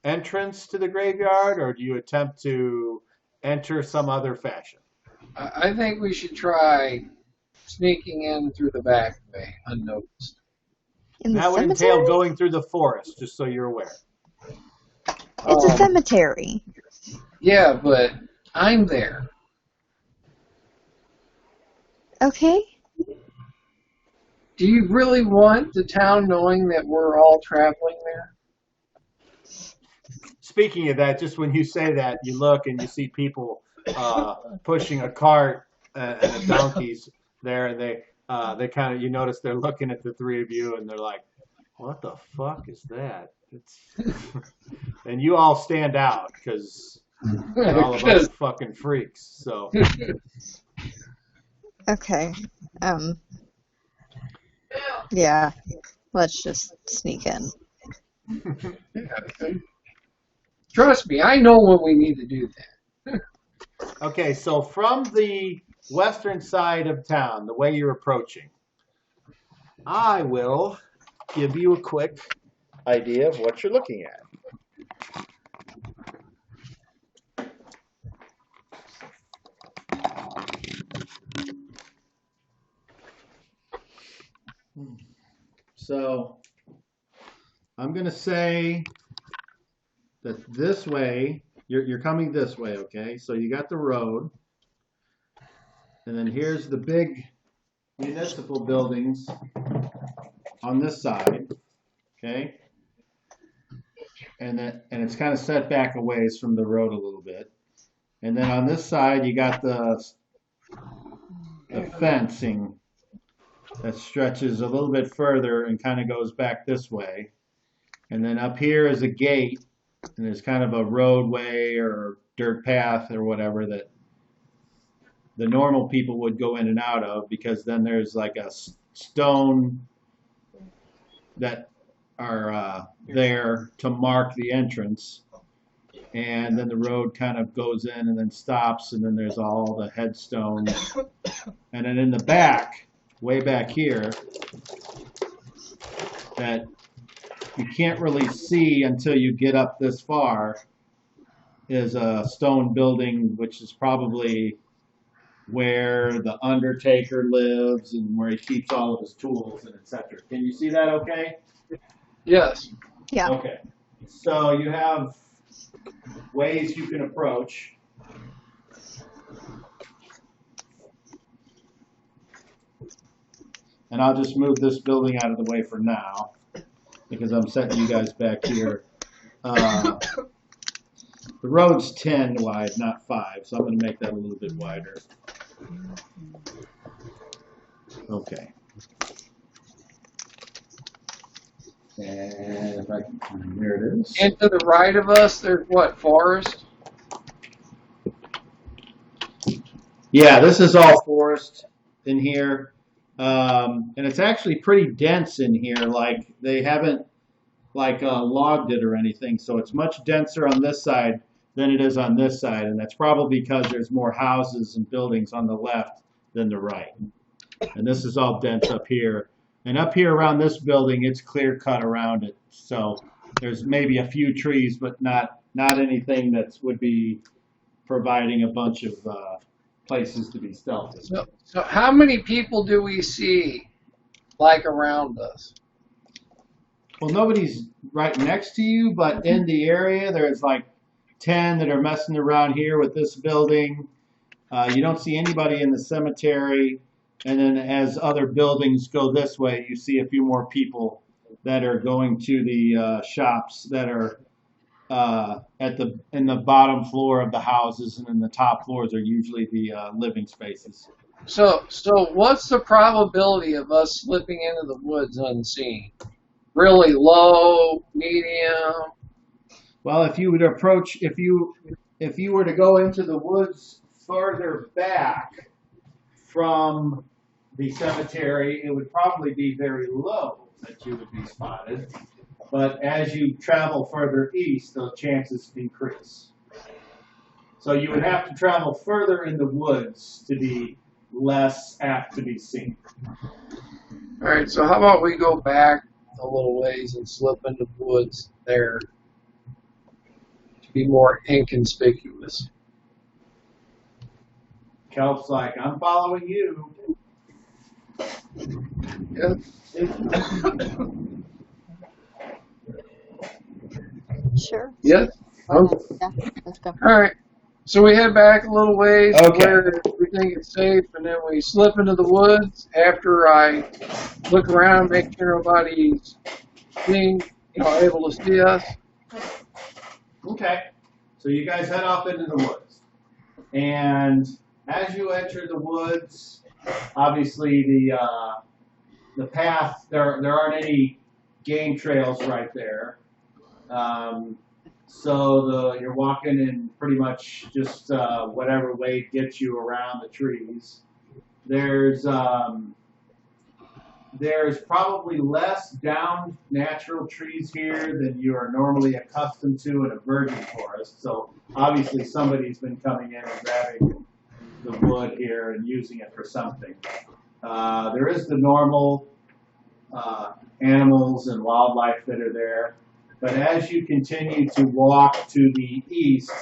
entrance to the graveyard, or do you attempt to enter some other fashion? I think we should try sneaking in through the back way, unnoticed. In the That would cemetery? entail going through the forest, just so you're aware. It's a cemetery. Yeah, but I'm there. Okay. Do you really want the town knowing that we're all traveling there? Speaking of that, just when you say that, you look and you see people pushing a cart and a donkeys there, and they kind of, you notice they're looking at the three of you and they're like, "What the fuck is that?" And you all stand out because you're all a bunch of fucking freaks. So Okay. Yeah. Let's just sneak in. Trust me, I know when we need to do that. okay, so from the western side of town, the way you're approaching, I will give you a quick idea of what you're looking at. So I'm going to say that this way, you're coming this way, okay? So you got the road, and then here's the big municipal buildings on this side, okay? And it's kind of set back a ways from the road a little bit. And then on this side, you got the fencing that stretches a little bit further and kind of goes back this way. And then up here is a gate, and there's kind of a roadway or dirt path or whatever that the normal people would go in and out of, because then there's like a stone that are there to mark the entrance. And then the road kind of goes in and then stops, and then there's all the headstones. And then in the back, way back here, that you can't really see until you get up this far, is a stone building, which is probably where the undertaker lives and where he keeps all of his tools and etc. Can you see that okay? Yes. Yeah. Okay. So you have ways you can approach. And I'll just move this building out of the way for now, because I'm setting you guys back here. The road's 10 wide, not 5, so I'm going to make that a little bit wider. Okay. And if I can, there it is. And to the right of us, there's what, forest? Yeah, this is all forest in here. And it's actually pretty dense in here. Like, they haven't logged it or anything, so it's much denser on this side than it is on this side, and that's probably because there's more houses and buildings on the left than the right. And this is all dense up here. And up here around this building, it's clear cut around it. So there's maybe a few trees, but not anything that would be providing a bunch of places to be stealthy. So how many people do we see, like, around us? Well, nobody's right next to you, but in the area, there's like 10 that are messing around here with this building. You don't see anybody in the cemetery. And then as other buildings go this way, you see a few more people that are going to the shops that are in the bottom floor of the houses, and then the top floors are usually the living spaces. So what's the probability of us slipping into the woods unseen? Really low, medium? Well, if you would approach, if you were to go into the woods further back from the cemetery, it would probably be very low that you would be spotted. But as you travel further east, those chances increase. So you would have to travel further in the woods to be less apt to be seen. All right, so how about we go back a little ways and slip into the woods there to be more inconspicuous. Kelp's like, I'm following you. Yeah. Sure. Yes. Okay. Yeah, let's go. All right. So we head back a little ways Okay. where we think it's safe, and then we slip into the woods after I look around, make sure nobody's being, able to see us. Okay. So you guys head off into the woods. And as you enter the woods, obviously the path, there aren't any game trails right there. So you're walking in pretty much just whatever way gets you around the trees. There's probably less downed natural trees here than you are normally accustomed to in a virgin forest. So obviously somebody's been coming in and grabbing the wood here and using it for something. There is the normal animals and wildlife that are there. But as you continue to walk to the east,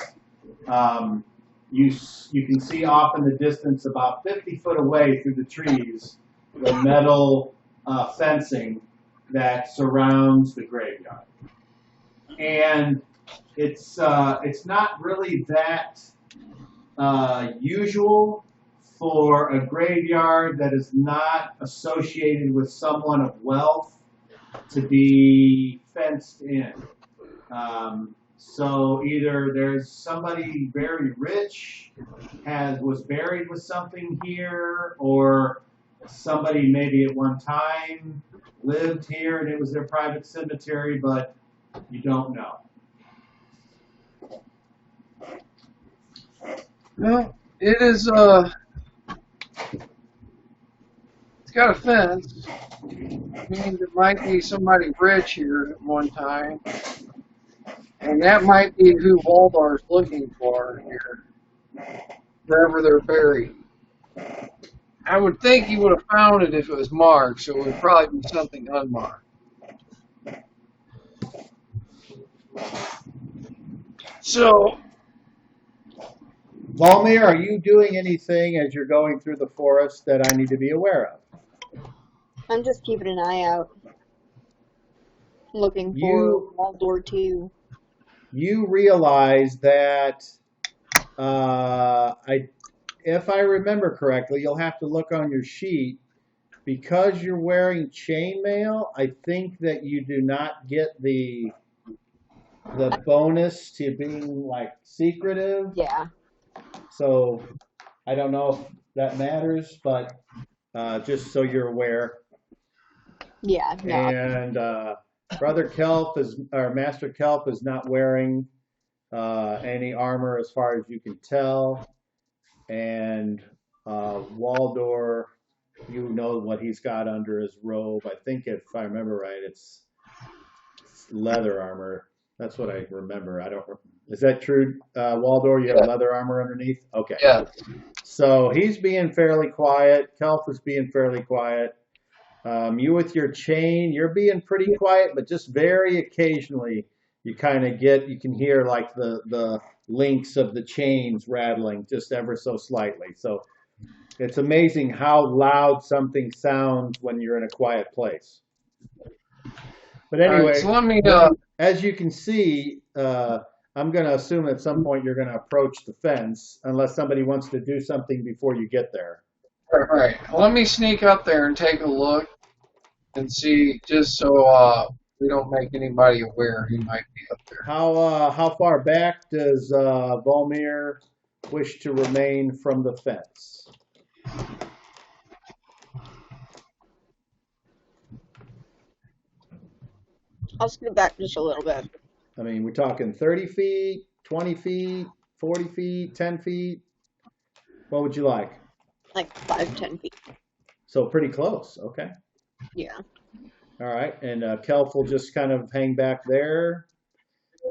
you can see off in the distance, about 50 foot away through the trees, the metal fencing that surrounds the graveyard. And it's not really that usual for a graveyard that is not associated with someone of wealth to be fenced in. So either there's somebody very rich was buried with something here, or somebody maybe at one time lived here and it was their private cemetery, but you don't know. Well, it is, it's got a fence. Means it might be somebody rich here at one time. And that might be who Waldar's looking for here, wherever they're buried. I would think he would have found it if it was marked, so it would probably be something unmarked. So, Volmir, are you doing anything as you're going through the forest that I need to be aware of? I'm just keeping an eye out, looking for You Waldor 2. you realize that if I remember correctly, you'll have to look on your sheet. Because you're wearing chainmail, I think that you do not get the bonus to being like secretive. Yeah, So I don't know if that matters, but just so you're aware. yeah, no. And Brother Kelp or Master Kelp is not wearing any armor as far as you can tell. And Waldor, you know what he's got under his robe. I think if I remember right, it's leather armor. That's what I remember. I don't. Is that true, Waldor? You have leather armor underneath? Okay. yeah. So he's being fairly quiet. Kelp is being fairly quiet. You with your chain, you're being pretty quiet, but just very occasionally you kind of you can hear like the links of the chains rattling just ever so slightly. So it's amazing how loud something sounds when you're in a quiet place. But All right, anyway, so let me, as you can see, I'm going to assume at some point you're going to approach the fence unless somebody wants to do something before you get there. all right, let me sneak up there and take a look and see, just so we don't make anybody aware he might be up there. How far back does Volmir wish to remain from the fence? I'll scoot back just a little bit. I mean, we're talking 30 feet, 20 feet, 40 feet, 10 feet. What would you like? Like 5-10 feet. So pretty close. Okay. Yeah. All right. And Kelf will just kind of hang back there.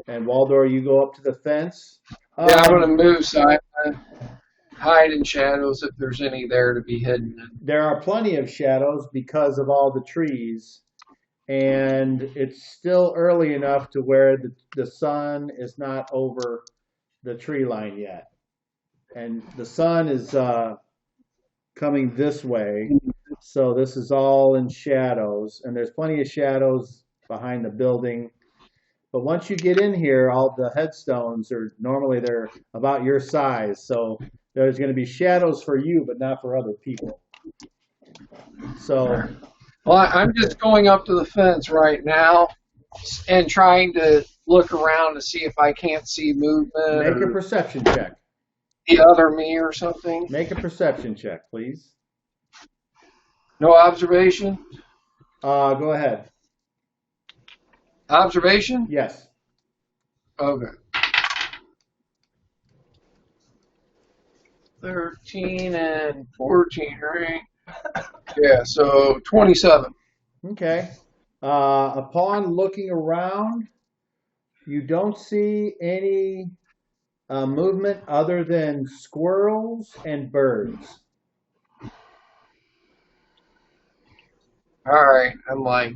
And Waldor, you go up to the fence. Yeah, I'm going to move so I can hide in shadows if there's any there to be hidden in. There are plenty of shadows because of all the trees. And it's still early enough to where the sun is not over the tree line yet. And the sun is coming this way. So this is all in shadows. And there's plenty of shadows behind the building. But once you get in here, all the headstones they're about your size. So there's going to be shadows for you, but not for other people. So... Well, I'm just going up to the fence right now and trying to look around to see if I can't see movement. Make a or perception check. the other me or something. Make a perception check, please. No observation? Go ahead. Observation? Yes. Okay. 13 and 14, right? Yeah, so 27. Okay. Upon looking around, you don't see any movement other than squirrels and birds. All right, I'm like,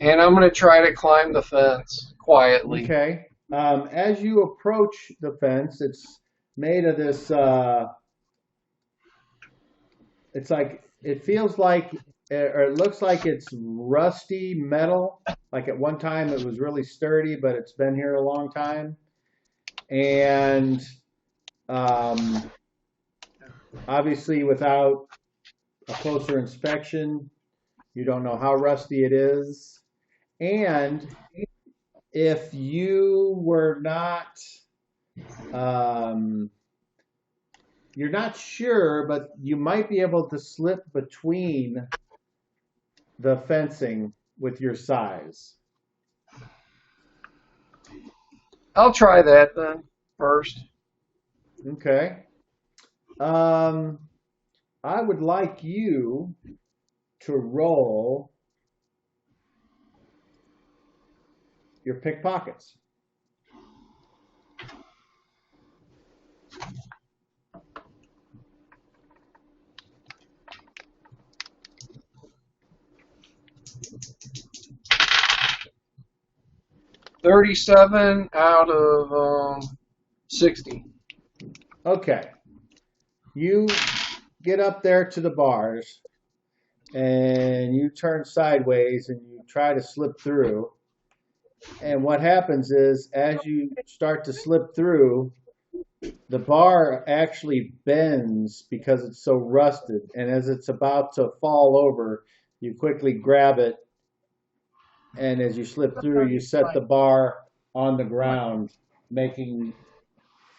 and I'm going to try to climb the fence quietly. Okay. As you approach the fence, it's made of this, it feels like, or it looks like it's rusty metal. Like at one time it was really sturdy, but it's been here a long time. And obviously without a closer inspection, you don't know how rusty it is. And if you were not you're not sure, but you might be able to slip between the fencing with your size. I'll try that then first. Okay. I would like you to roll your pickpockets. $37 out of 60. Okay. You get up there to the bars and you turn sideways and you try to slip through. And what happens is, as you start to slip through, the bar actually bends because it's so rusted. And as it's about to fall over, you quickly grab it. And as you slip through, you set the bar on the ground, making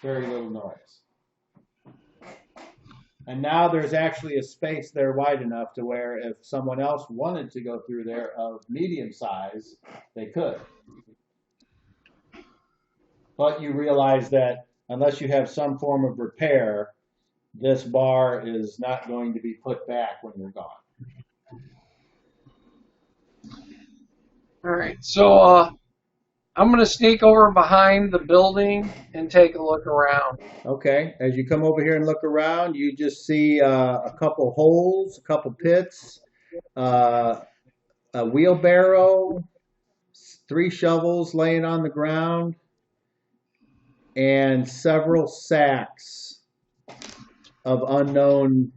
very little noise. And now there's actually a space there wide enough to where if someone else wanted to go through there of medium size, they could. But you realize that unless you have some form of repair, this bar is not going to be put back when you're gone. All right, so I'm going to sneak over behind the building and take a look around. Okay, as you come over here and look around, you just see a couple holes, a couple pits, a wheelbarrow, 3 shovels laying on the ground, and several sacks of unknown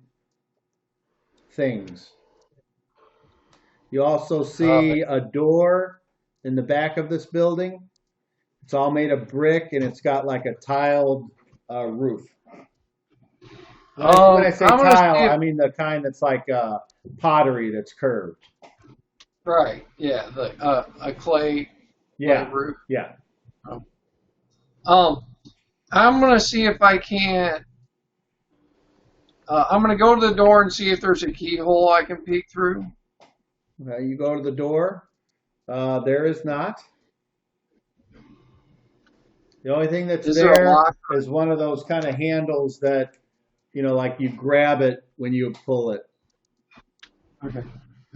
things. You also see a door in the back of this building. It's all made of brick and it's got like a tiled roof. When I say tile, I mean the kind that's like pottery that's curved. Right, yeah, a clay roof. Yeah. I'm going to see if I can't. I'm going to go to the door and see if there's a keyhole I can peek through. You go to the door. There is not. The only thing that's there is one of those kind of handles that, like you grab it when you pull it. Okay.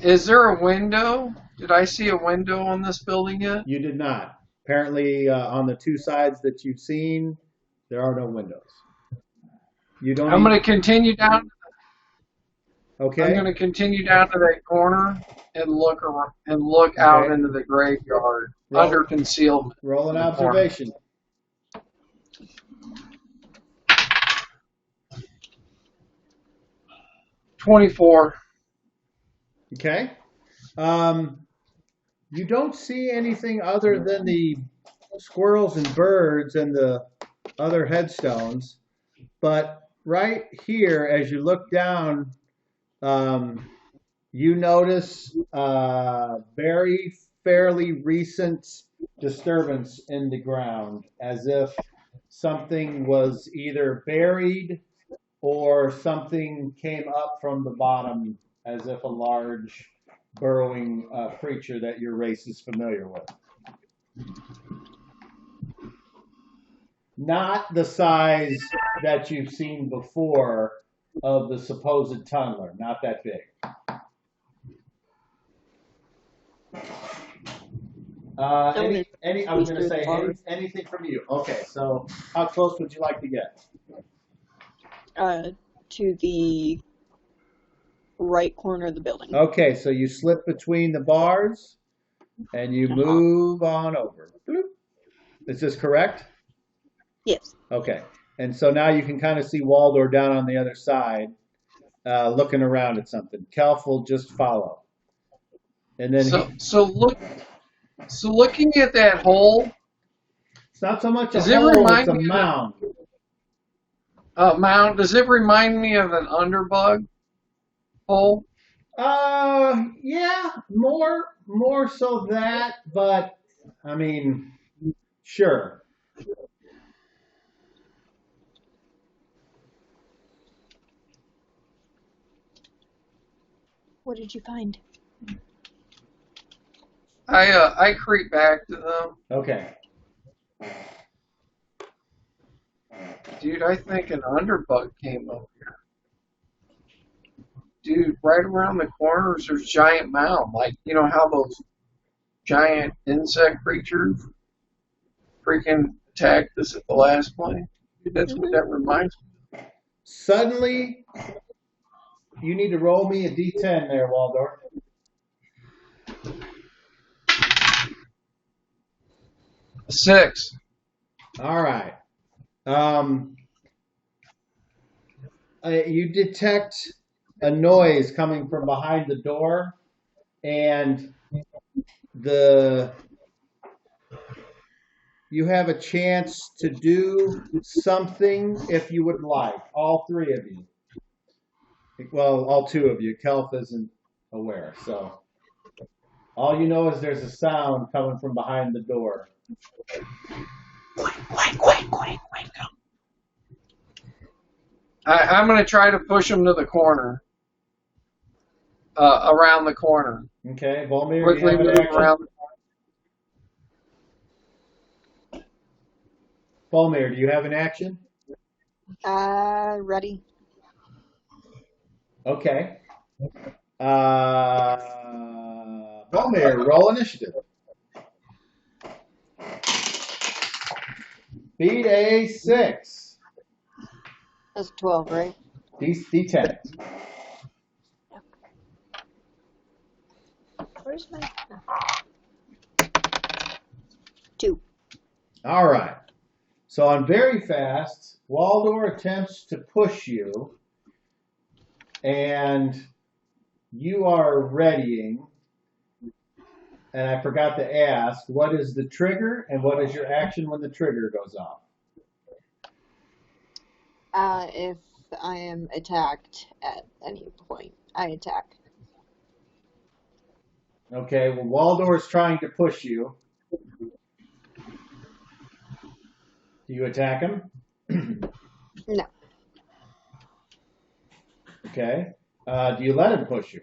Is there a window? Did I see a window on this building yet? You did not. Apparently, on the 2 sides that you've seen, there are no windows. I'm going to continue down. Okay. I'm going to continue down to that corner and look around, and look out into the graveyard under concealment. Roll an observation. $24. Okay. You don't see anything other than the squirrels and birds and the other headstones, but right here, as you look down, you notice very fairly recent disturbance in the ground, as if something was either buried or something came up from the bottom, as if a large burrowing creature that your race is familiar with. Not the size that you've seen before of the supposed tunneler, not that big. I was going to say anything from you. Okay, so how close would you like to get? To the right corner of the building. Okay, so you slip between the bars and you move on over. Bloop. Is this correct? Yes. Okay, and so now you can kind of see Waldor down on the other side, looking around at something. Kelf will just follow, and then looking at that hole. It's not so much a hole; it's a mound. Mound. Does it remind me of an underbug hole? Yeah, more so that, but I mean, sure. What did you find? I creep back to them. Okay. Dude, I think an underbug came up here. Dude, right around the corners there's a giant mound. Like, you know how those giant insect creatures freaking attacked us at the last play? Dude, that's what that reminds me. Suddenly, you need to roll me a d10 there, Waldorf. A 6. All right. You detect a noise coming from behind the door, and you have a chance to do something if you would like. All three of you. Well, all two of you. Kelf isn't aware, so all you know is there's a sound coming from behind the door. I'm going to try to push him to the corner. Around the corner. Okay, Volmir, you Quickly have an move action? around. Volmir, do you have an action? Ready. Okay. Volmir, roll initiative. Beat a 6. That's 12, right? D10. Where's my... 2. All right. So on very fast, Waldor attempts to push you, and you are readying. And I forgot to ask, what is the trigger, and what is your action when the trigger goes off? If I am attacked at any point, I attack. Okay, well, Waldor is trying to push you. Do you attack him? No. Okay. Do you let him push you?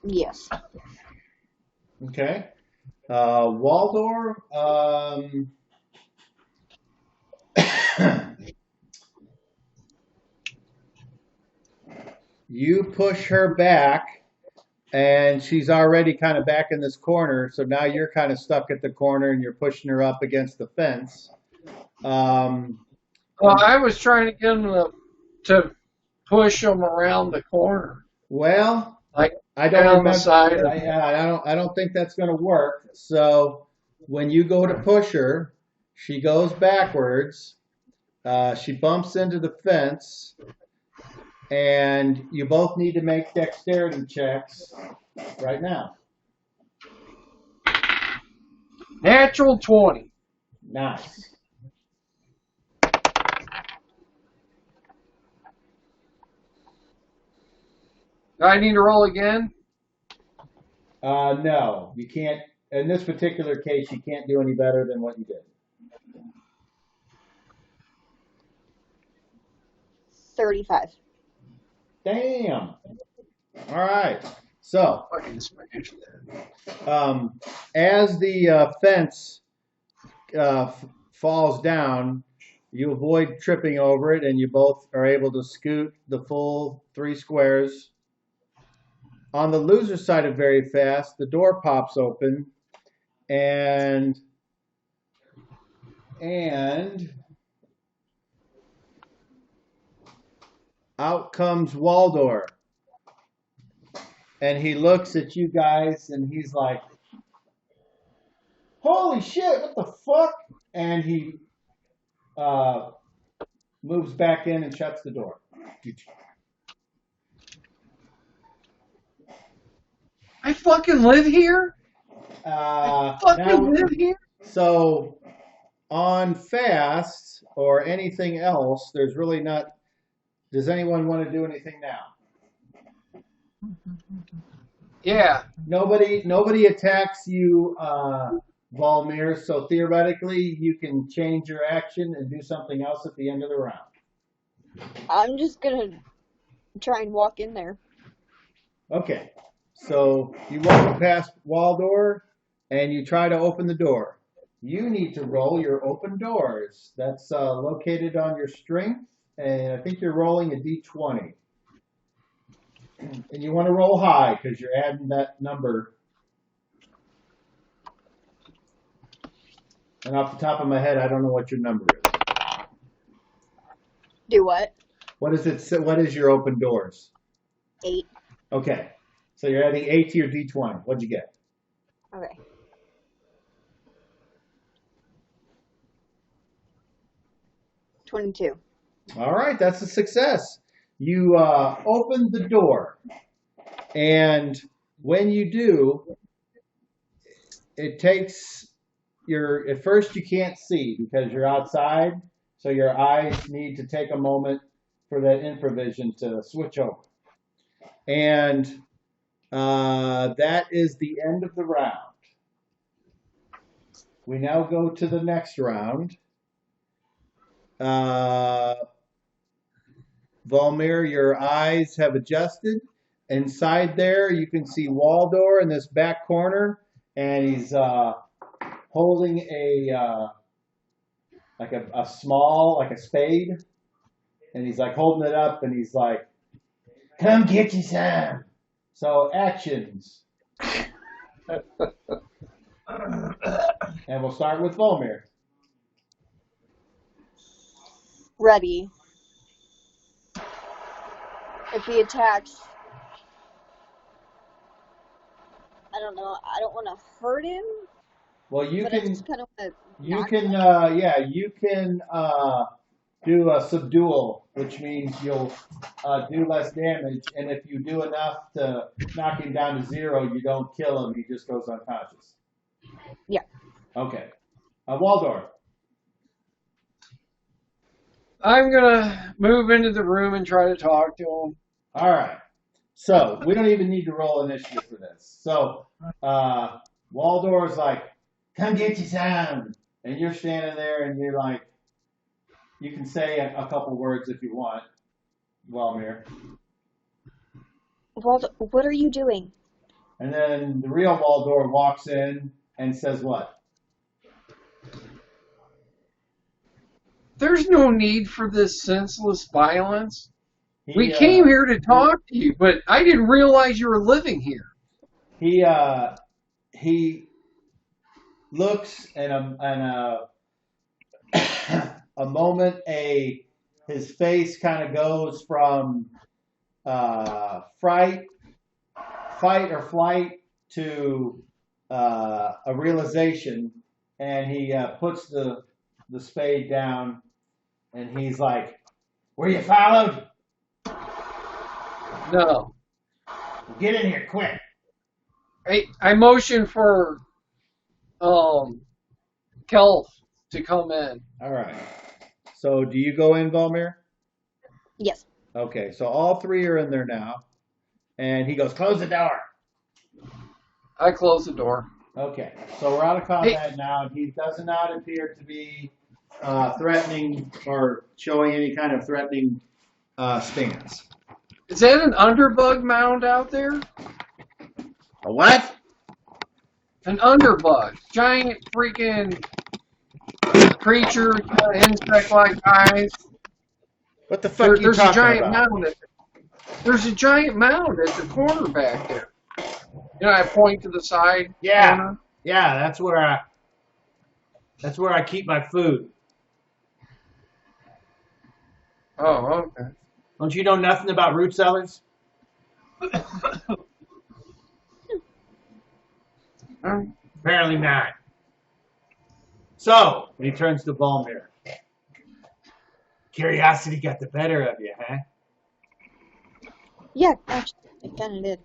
Yes. Okay. Waldor, you push her back, and she's already kind of back in this corner, so now you're kind of stuck at the corner, and you're pushing her up against the fence. Well, I was trying to get him to push him around the corner. Well, Like I don't down remember. the side. I don't think that's going to work. So when you go to push her, she goes backwards. She bumps into the fence, and you both need to make dexterity checks right now. Natural 20. Nice. Do I need to roll again? No, you can't. In this particular case, you can't do any better than what you did. 35. Damn. All right. So, Fucking smash that. as the fence falls down, you avoid tripping over it, and you both are able to scoot the full 3 squares. On the loser side of very fast, the door pops open, and out comes Waldor. And he looks at you guys, and he's like, holy shit, what the fuck? And he moves back in and shuts the door. I fucking live here? Live here? So on fast or anything else, there's really not. Does anyone want to do anything now? Yeah. Nobody attacks you, Volmir. So theoretically, you can change your action and do something else at the end of the round. I'm just gonna try and walk in there. Okay. So you walk past Waldor and you try to open the door. You need to roll your open doors. That's located on your strength, and I think you're rolling a d20. And you want to roll high because you're adding that number. And off the top of my head, I don't know what your number is. Do what? What is it? What is your open doors? 8. Okay. So you're adding 8 to your d20. What'd you get? Okay. 22. All right, that's a success. You open the door, and when you do, it takes at first you can't see because you're outside, so your eyes need to take a moment for that infravision to switch over. And that is the end of the round. We now go to the next round. Volmir, your eyes have adjusted. Inside there, you can see Waldor in this back corner, and he's holding a small, like a spade, and he's like holding it up, and he's like, "Come get you some." So actions, and we'll start with Volmir. Ready. If he attacks, I don't know. I don't want to hurt him. Well, you but I can. just kind of want to. You can, you can do a subdual, which means you'll do less damage, and if you do enough to knock him down to 0, you don't kill him, he just goes unconscious. Yeah. Okay. Waldor. I'm gonna move into the room and try to talk to him. All right. So we don't even need to roll initiative for this. So Waldor's like, "Come get you some," and you're standing there, and you're like, you can say a couple words if you want, Walmir. Waldo, what are you doing? And then the real Waldor walks in and says what? There's no need for this senseless violence. We He came here to talk to you, but I didn't realize you were living here. He looks and a moment his face kind of goes from fight or flight to a realization, and he puts the spade down, and he's like, "Were you followed?" No. "Get in here, quick." I motioned for Kelf to come in. All right. So do you go in, Volmir? Yes. Okay, so all 3 are in there now. And he goes, "Close the door." I closed the door. Okay, so we're out of combat now, and he does not appear to be threatening or showing any kind of threatening stance. Is that an underbug mound out there? A what? An underbug. Giant freaking creature, insect-like eyes. What the fuck are you There's a talking giant about? mound. There's a giant mound at the corner back there. You know, I point to the side corner. Yeah, that's where I keep my food. Oh, okay. Don't you know nothing about root cellars? Apparently not. So, he turns to Volmir. Curiosity got the better of you, huh? Yeah, actually, it kind of did.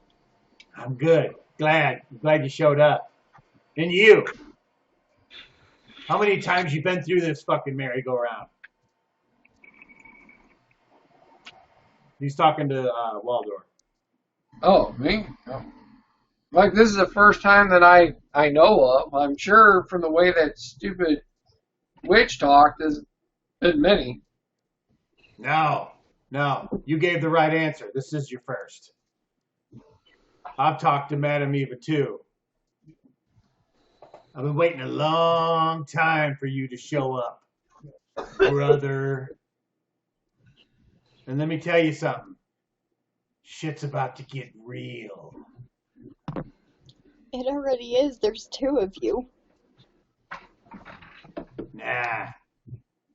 I'm good. Glad you showed up. And you. How many times you been through this fucking merry-go-round? He's talking to Waldor. Oh, me? Oh. Like, this is the first time that I know of. I'm sure from the way that stupid witch talked, there's been many. No. You gave the right answer. This is your first. I've talked to Madam Eva too. I've been waiting a long time for you to show up, brother. And let me tell you something. Shit's about to get real. It already is. There's two of you. Nah,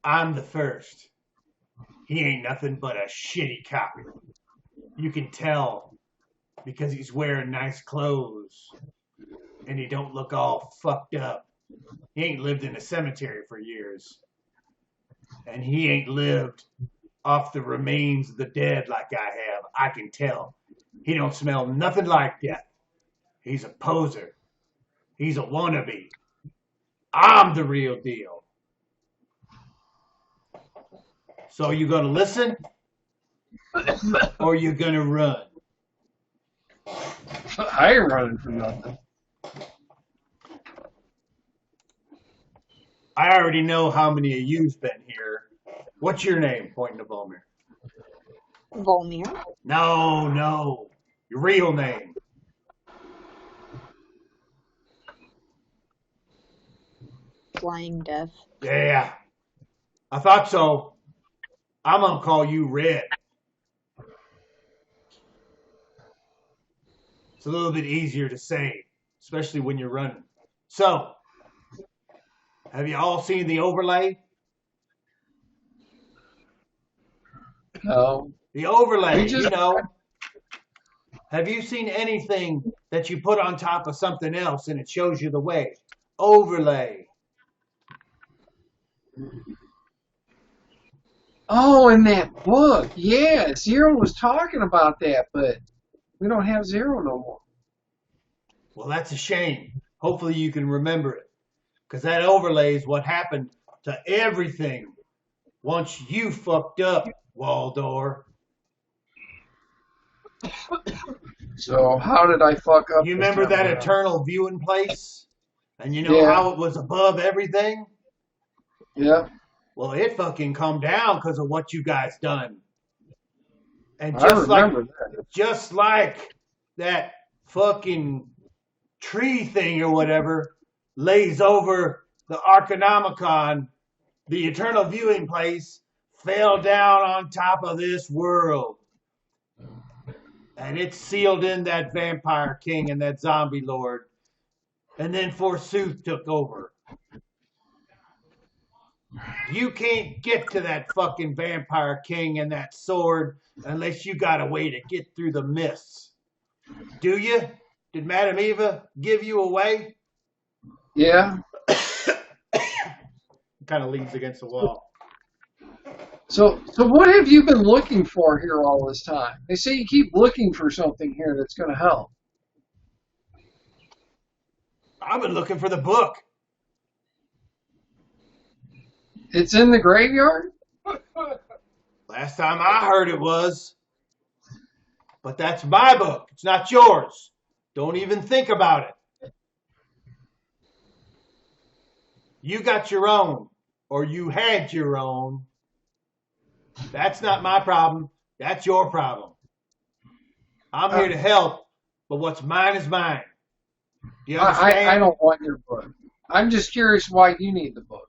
I'm the first. He ain't nothing but a shitty copy. You can tell because he's wearing nice clothes and he don't look all fucked up. He ain't lived in a cemetery for years. And he ain't lived off the remains of the dead like I have. I can tell. He don't smell nothing like death. He's a poser. He's a wannabe. I'm the real deal. So you gonna listen? Or you gonna run? I ain't running for nothing. I already know how many of you've been here. What's your name? Pointing to Volmir. Volmir? No. Your real name. Flying Death. Yeah. I thought so. I'm gonna call you Red. It's a little bit easier to say, especially when you're running. So, have you all seen the overlay? No. The overlay, We just- you know. Have you seen anything that you put on top of something else and it shows you the way? Overlay. Oh, in that book. Yeah, Zero was talking about that, but we don't have Zero no more. Well, that's a shame. Hopefully you can remember it. Because that overlay is what happened to everything once you fucked up, Waldor. So how did I fuck up? You this remember time that around? eternal viewing place? And you know Yeah. how it was above everything? Yeah. Well, it fucking come down because of what you guys done. And I remember that. just like that fucking tree thing or whatever lays over the Arcanomicon, the eternal viewing place fell down on top of this world. And it sealed in that vampire king and that zombie lord. And then forsooth took over. You can't get to that fucking vampire king and that sword unless you got a way to get through the mists. Do you? Did Madam Eva give you a way? Yeah. Kind of leans against the wall. So what have you been looking for here all this time? They say you keep looking for something here that's going to help. I've been looking for the book. It's in the graveyard? Last time I heard it was. But that's my book. It's not yours. Don't even think about it. You got your own, or you had your own. That's not my problem. That's your problem. I'm here to help, but what's mine is mine. Do you understand? I don't want your book. I'm just curious why you need the book.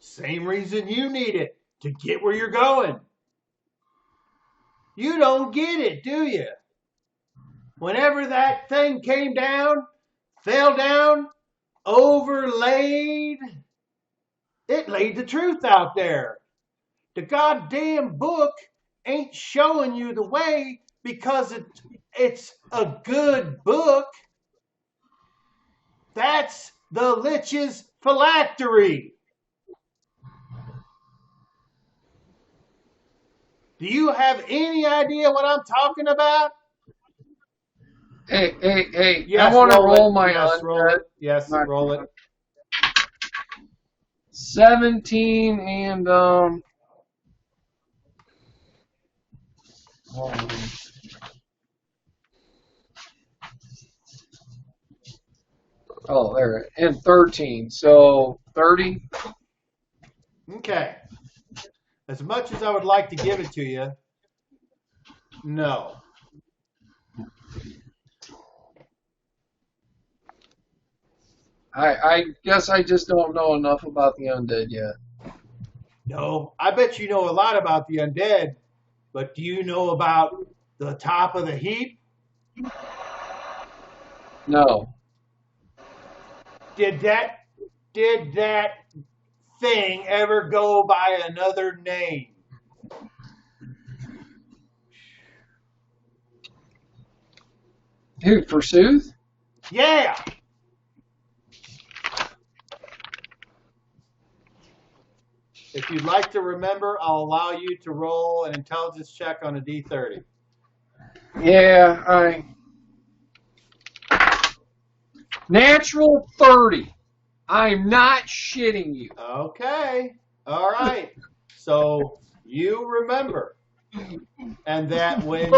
Same reason you need it, to get where you're going. You don't get it, do you? Whenever that thing came down, fell down, overlaid, it laid the truth out there. The goddamn book ain't showing you the way because it's a good book. That's the Lich's phylactery. Do you have any idea what I'm talking about? Hey, Yes, I want to roll it. my yes, roll it. Yes, Not- roll it. 17 and oh, there, and 13. So 30. Okay. As much as I would like to give it to you, no. I guess I just don't know enough about the undead yet. No, I bet you know a lot about the undead, but do you know about the top of the heap? No. Did that thing ever go by another name? Who, Forsooth? Yeah. If you'd like to remember, I'll allow you to roll an intelligence check on a D30. Yeah, Natural 30. I'm not shitting you. Okay. All right. So you remember. And that when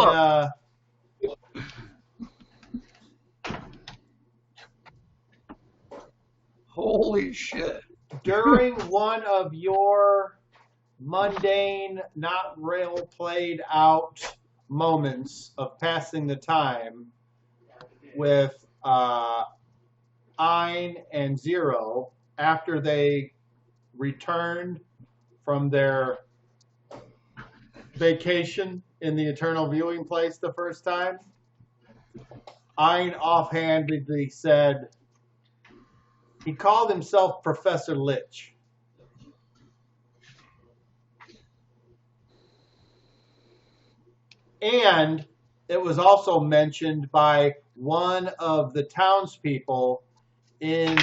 Holy shit. during one of your mundane, not real played out moments of passing the time with Ein and Zero, after they returned from their vacation in the Eternal Viewing Place the first time, Ein offhandedly said he called himself Professor Lich. And it was also mentioned by one of the townspeople in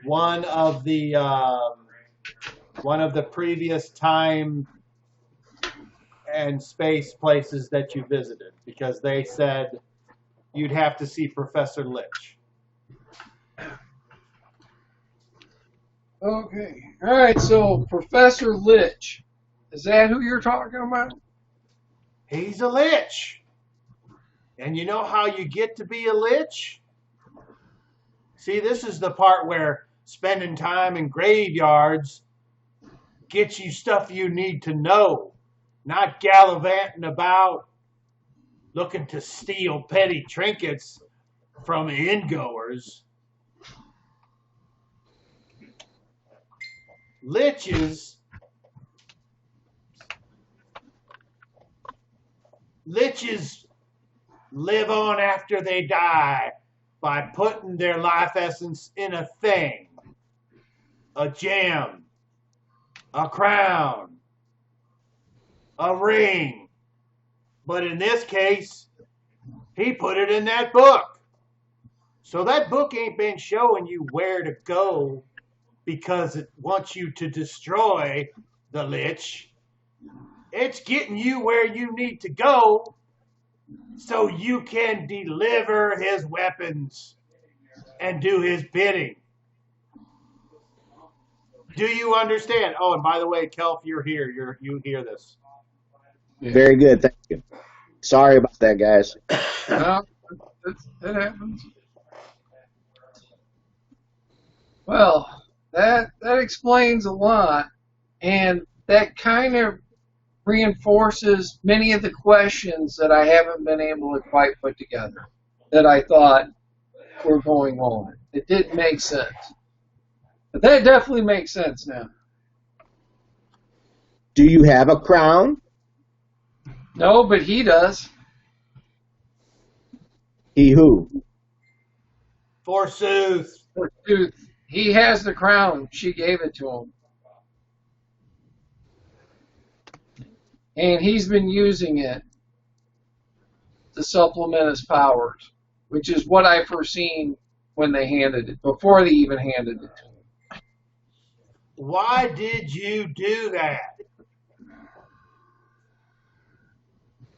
one of the previous time and space places that you visited, because they said you'd have to see Professor Lich. Okay. All right, so Professor Lich. Is that who you're talking about? He's a lich. And you know how you get to be a lich? See, this is the part where spending time in graveyards gets you stuff you need to know, not gallivanting about looking to steal petty trinkets from ingoers. Liches live on after they die by putting their life essence in a thing, a gem, a crown, a ring. But in this case, he put it in that book. So that book ain't been showing you where to go because it wants you to destroy the lich. It's getting you where you need to go so you can deliver his weapons and do his bidding. Do you understand? Oh, and by the way, Kelf, you're here. You hear this. Very good, thank you. Sorry about that, guys. No, that happens. Well, that explains a lot, and that kind of reinforces many of the questions that I haven't been able to quite put together that I thought were going on. It didn't make sense. But that definitely makes sense now. Do you have a crown? No, but he does. He who? Forsooth. Dude, he has the crown. She gave it to him. And he's been using it to supplement his powers, which is what I foreseen when they handed it, before they even handed it to him. Why did you do that?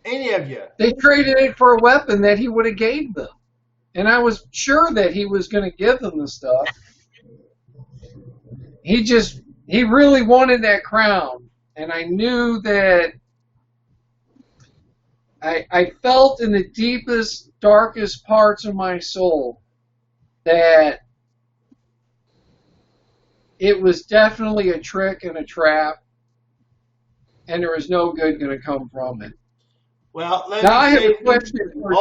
Any of you? They traded it for a weapon that he would have gave them. And I was sure that he was going to give them the stuff. He really wanted that crown. And I knew that I felt in the deepest, darkest parts of my soul that it was definitely a trick and a trap, and there was no good going to come from it. Well, now I have a question for you.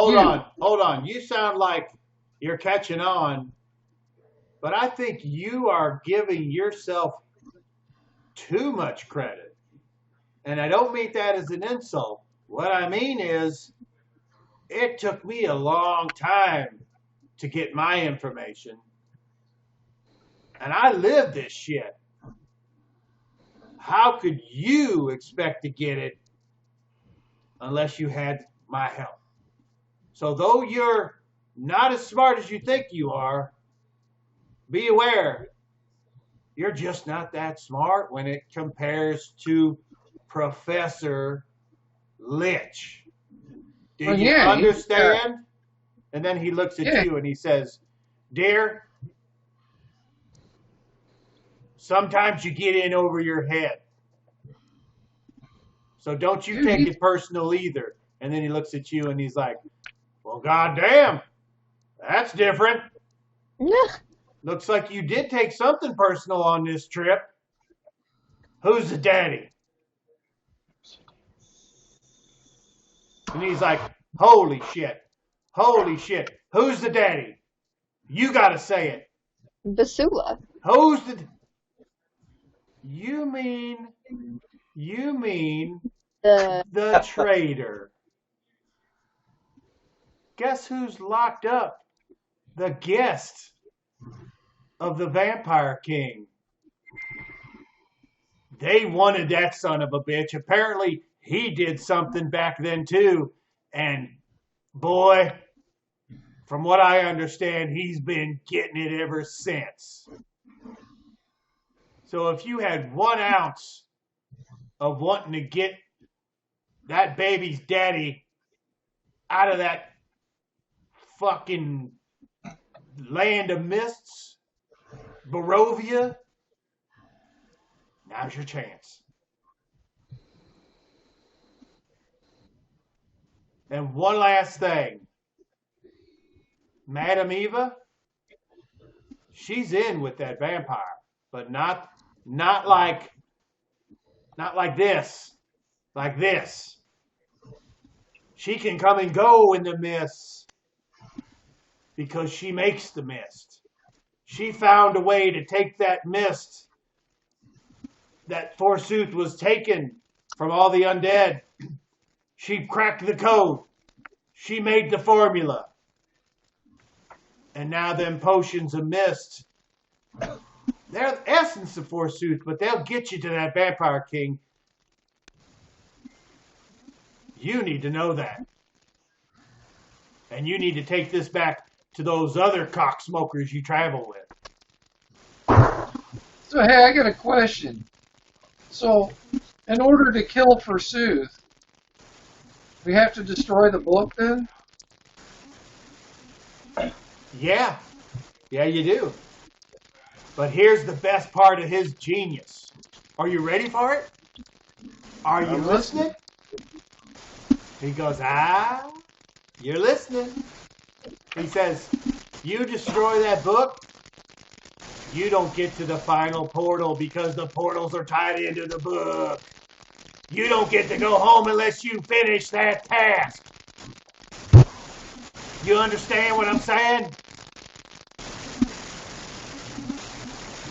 Hold on. You sound like you're catching on. but I think you are giving yourself too much credit. And I don't mean that as an insult. What I mean is, it took me a long time to get my information. And I lived this shit. How could you expect to get it unless you had my help? So though you're not as smart as you think you are, be aware, you're just not that smart when it compares to Professor Lich. Do Well, you yeah, understand? And then he looks at you and he says, dear, sometimes you get in over your head. So don't you take it personal either. And then he looks at you and he's like, well, goddamn, that's different. Looks like you did take something personal on this trip. Who's the daddy? And he's like, holy shit. Who's the daddy? You got to say it. Basula. Who's the... You mean the traitor. Guess who's locked up? The guest of the Vampire King. They wanted that son of a bitch. Apparently, he did something back then too. And boy, from what I understand, he's been getting it ever since. So if you had 1 ounce of wanting to get that baby's daddy out of that fucking land of mists, Barovia, now's your chance. And one last thing. Madam Eva, she's in with that vampire, but not like this. Like this. She can come and go in the mist because she makes the mist. She found a way to take that mist that forsooth was taken from all the undead. She cracked the code. She made the formula. And now them potions of mist, they're the essence of forsooth, but they'll get you to that Vampire King. You need to know that. And you need to take this back to those other cocksmokers you travel with. So, hey, I got a question. So, in order to kill forsooth, we have to destroy the book then? Yeah. Yeah, you do. But here's the best part of his genius. Are you ready for it? Are you listening? He goes, you're listening. He says, you destroy that book, you don't get to the final portal because the portals are tied into the book. You don't get to go home unless you finish that task. You understand what I'm saying?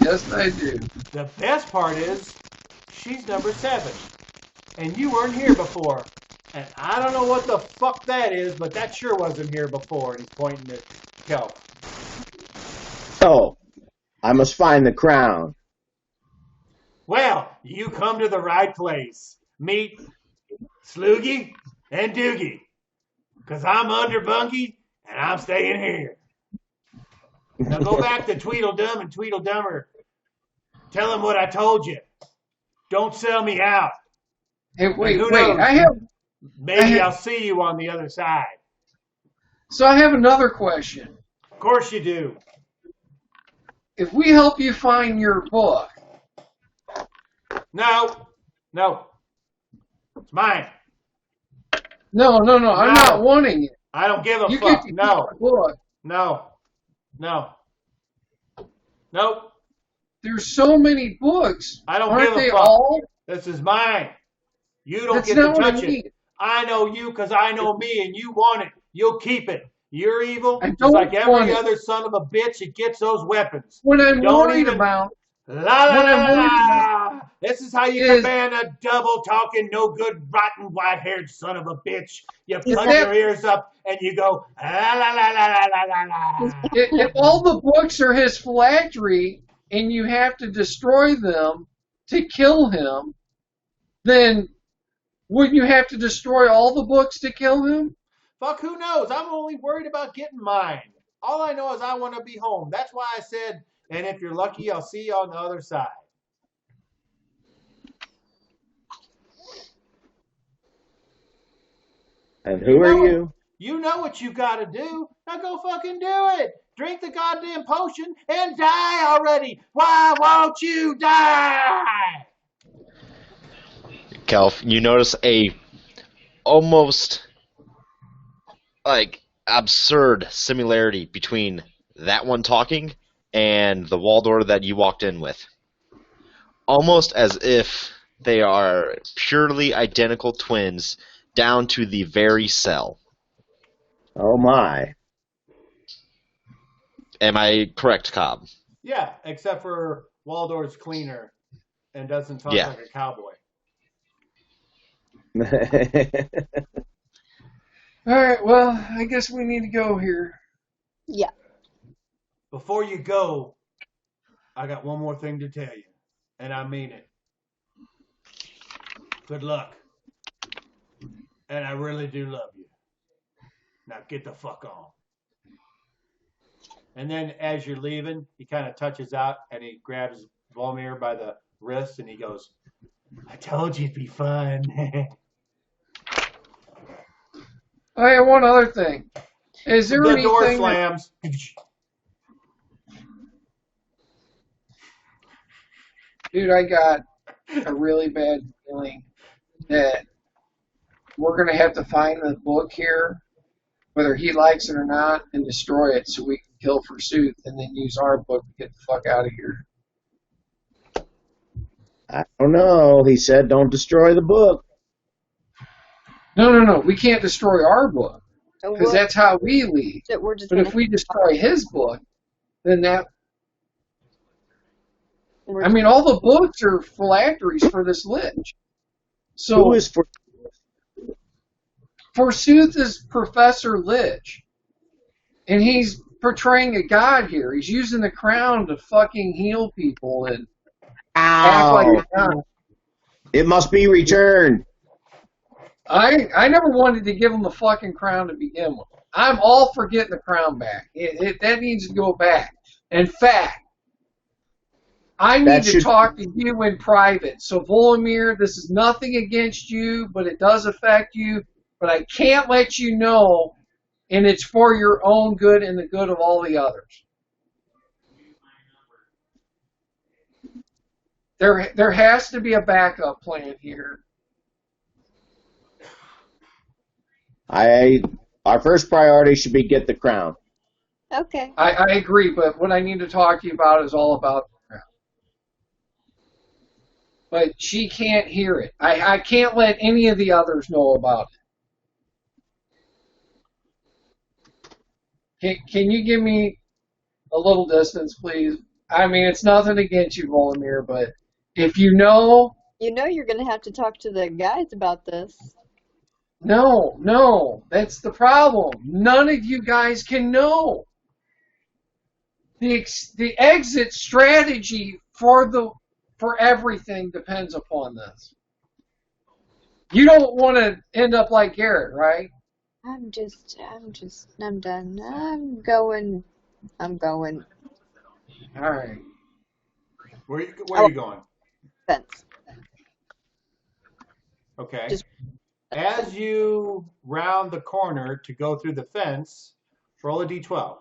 Yes, I do. The best part is, she's number 7. And you weren't here before. And I don't know what the fuck that is, but that sure wasn't here before. And he's pointing at Kelp. So, I must find the crown. Well, you come to the right place. Meet Sloogie and Doogie. Because I'm under Bunky, and I'm staying here. Now go back to Tweedledum and Tweedledummer. Tell him what I told you. Don't sell me out. Hey, wait, knows? Maybe I'll see you on the other side. So I have another question. Of course you do. If we help you find your book... No. It's mine. No, I'm not wanting it. I don't give a You fuck. get to keep the book. No. Nope. There's so many books. I don't Aren't give a they fuck. all? This is mine. You don't That's get to not what I touch mean. it. I know you because I know me, and you want it. You'll keep it. You're evil, I just don't like want every it. other son of a bitch that gets those weapons. What I'm Don't worried even about, la la what la I'm la worried about la. This is how you is command a double talking, no good, rotten, white-haired son of a bitch. You He's plug not. your ears up and you go la la la la la la la la. if all the books are his phylactery and you have to destroy them to kill him, then wouldn't you have to destroy all the books to kill him? Fuck, who knows? I'm only worried about getting mine. All I know is I want to be home. That's why I said, and if you're lucky, I'll see you on the other side. And who are you? You know what you got to do. Now go fucking do it. Drink the goddamn potion and die already. Why won't you die? Kelf, you notice a almost like absurd similarity between that one talking and the Waldor that you walked in with. Almost as if they are purely identical twins down to the very cell. Oh my. Am I correct, Cobb? Yeah, except for Waldor's cleaner and doesn't talk Yeah. like a cowboy. All right, well, I guess we need to go here. Yeah. Before you go, I got one more thing to tell you, and I mean it. Good luck. And I really do love you. Now get the fuck on. And then as you're leaving, he kind of touches out and he grabs Volmir by the wrist and he goes, I told you it'd be fun. Oh, yeah, one other thing. Is there The door anything slams. dude, I got a really bad feeling that we're going to have to find the book here, whether he likes it or not, and destroy it so we can kill Forsooth and then use our book to get the fuck out of here. I don't know. He said don't destroy the book. No. We can't destroy our book So because that's how we leave. we're just But gonna. if we destroy his book, then that. We're I mean, all the books are phylacteries for this lich. So Who is for? Forsooth is Professor Lich, and he's portraying a god here. He's using the crown to fucking heal people and act like Ow! a god. It must be returned. I never wanted to give him the fucking crown to begin with. I'm all for getting the crown back. That needs to go back. In fact, I need That to should- talk to you in private. So, Volomir, this is nothing against you, but it does affect you. But I can't let you know, and it's for your own good and the good of all the others. There has to be a backup plan here. Our first priority should be get the crown. Okay. I agree, but what I need to talk to you about is all about the crown. But she can't hear it. I can't let any of the others know about it. Can you give me a little distance, please? I mean, it's nothing against you, Volomir, but if you know, You know you're gonna have to talk to the guys about this. no, that's the problem. None of you guys can know. The exit strategy for everything depends upon this. You don't want to end up like Garrett, right? I'm done. I'm going. All right. Where are you going? Fence. Okay. Just- As you round the corner to go through the fence, roll a d12.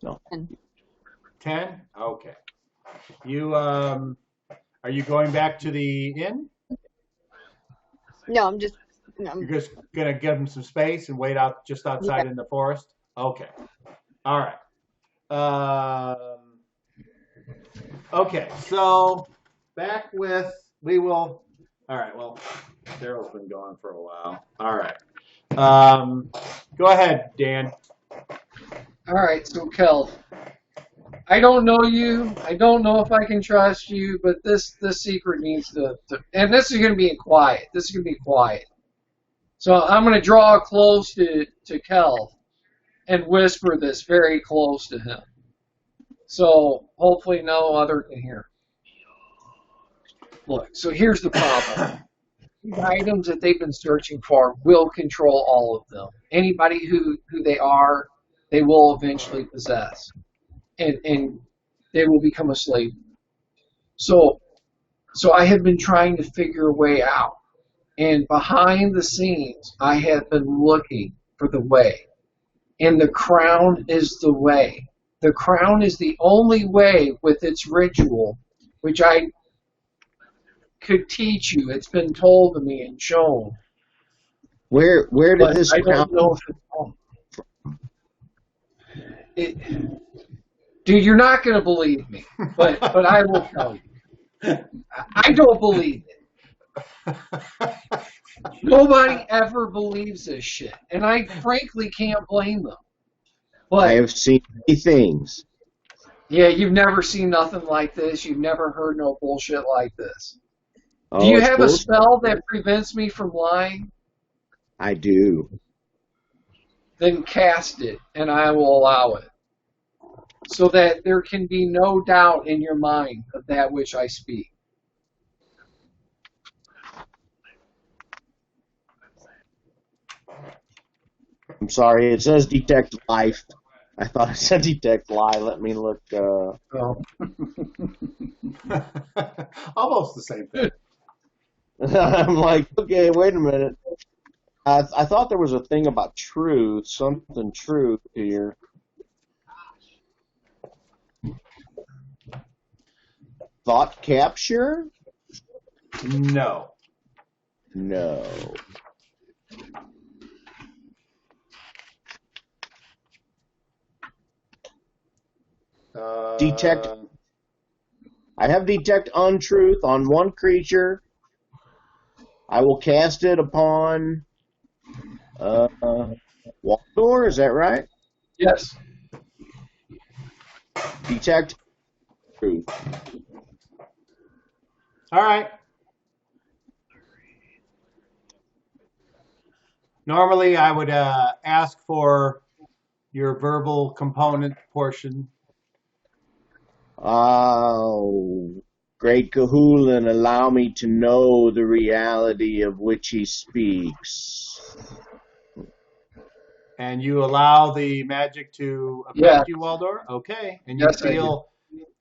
No. 10? Okay. You are you going back to the inn? No, I'm just. You're just gonna give them some space and wait out just outside in the forest? Okay. All right. Okay, so back with we will All right. Well, Daryl's been gone for a while. All right. Go ahead, Dan. All right, so Kel, I don't know you. I don't know if I can trust you, but this secret needs to and this is going to be quiet. This is going to be quiet. So I'm going to draw close to Kel and whisper this very close to him. So hopefully no other can hear. Look, so here's the problem. The items that they've been searching for will control all of them. Anybody who they are, they will eventually possess. And they will become a slave. So I have been trying to figure a way out. And behind the scenes, I have been looking for the way. And the crown is the way. The crown is the only way with its ritual, which I could teach you. It's been told to me and shown. Where did But this I crown? don't know if it's dude, you're not going to believe me, but I will tell you. I don't believe it. Nobody ever believes this shit, and I frankly can't blame them. But I have seen many things. yeah, you've never seen nothing like this. You've never heard no bullshit like this. Oh, Do you it's have a bullshit. spell that prevents me from lying? I do. Then cast it, and I will allow it, so that there can be no doubt in your mind of that which I speak. I'm sorry. It says detect life. I thought it said detect lie. Let me look. So, Almost the same thing. I'm like, okay, wait a minute. I thought there was a thing about truth, something truth here. Thought capture? No. No. Detect. I have detect untruth on one creature. I will cast it upon Waldor, is that right? yes. Detect truth. All right. Normally, I would ask for your verbal component portion. Oh, great Cahulan, allow me to know the reality of which he speaks. And you allow the magic to affect Yeah. you, Waldor? Okay. And you Yes, I do. feel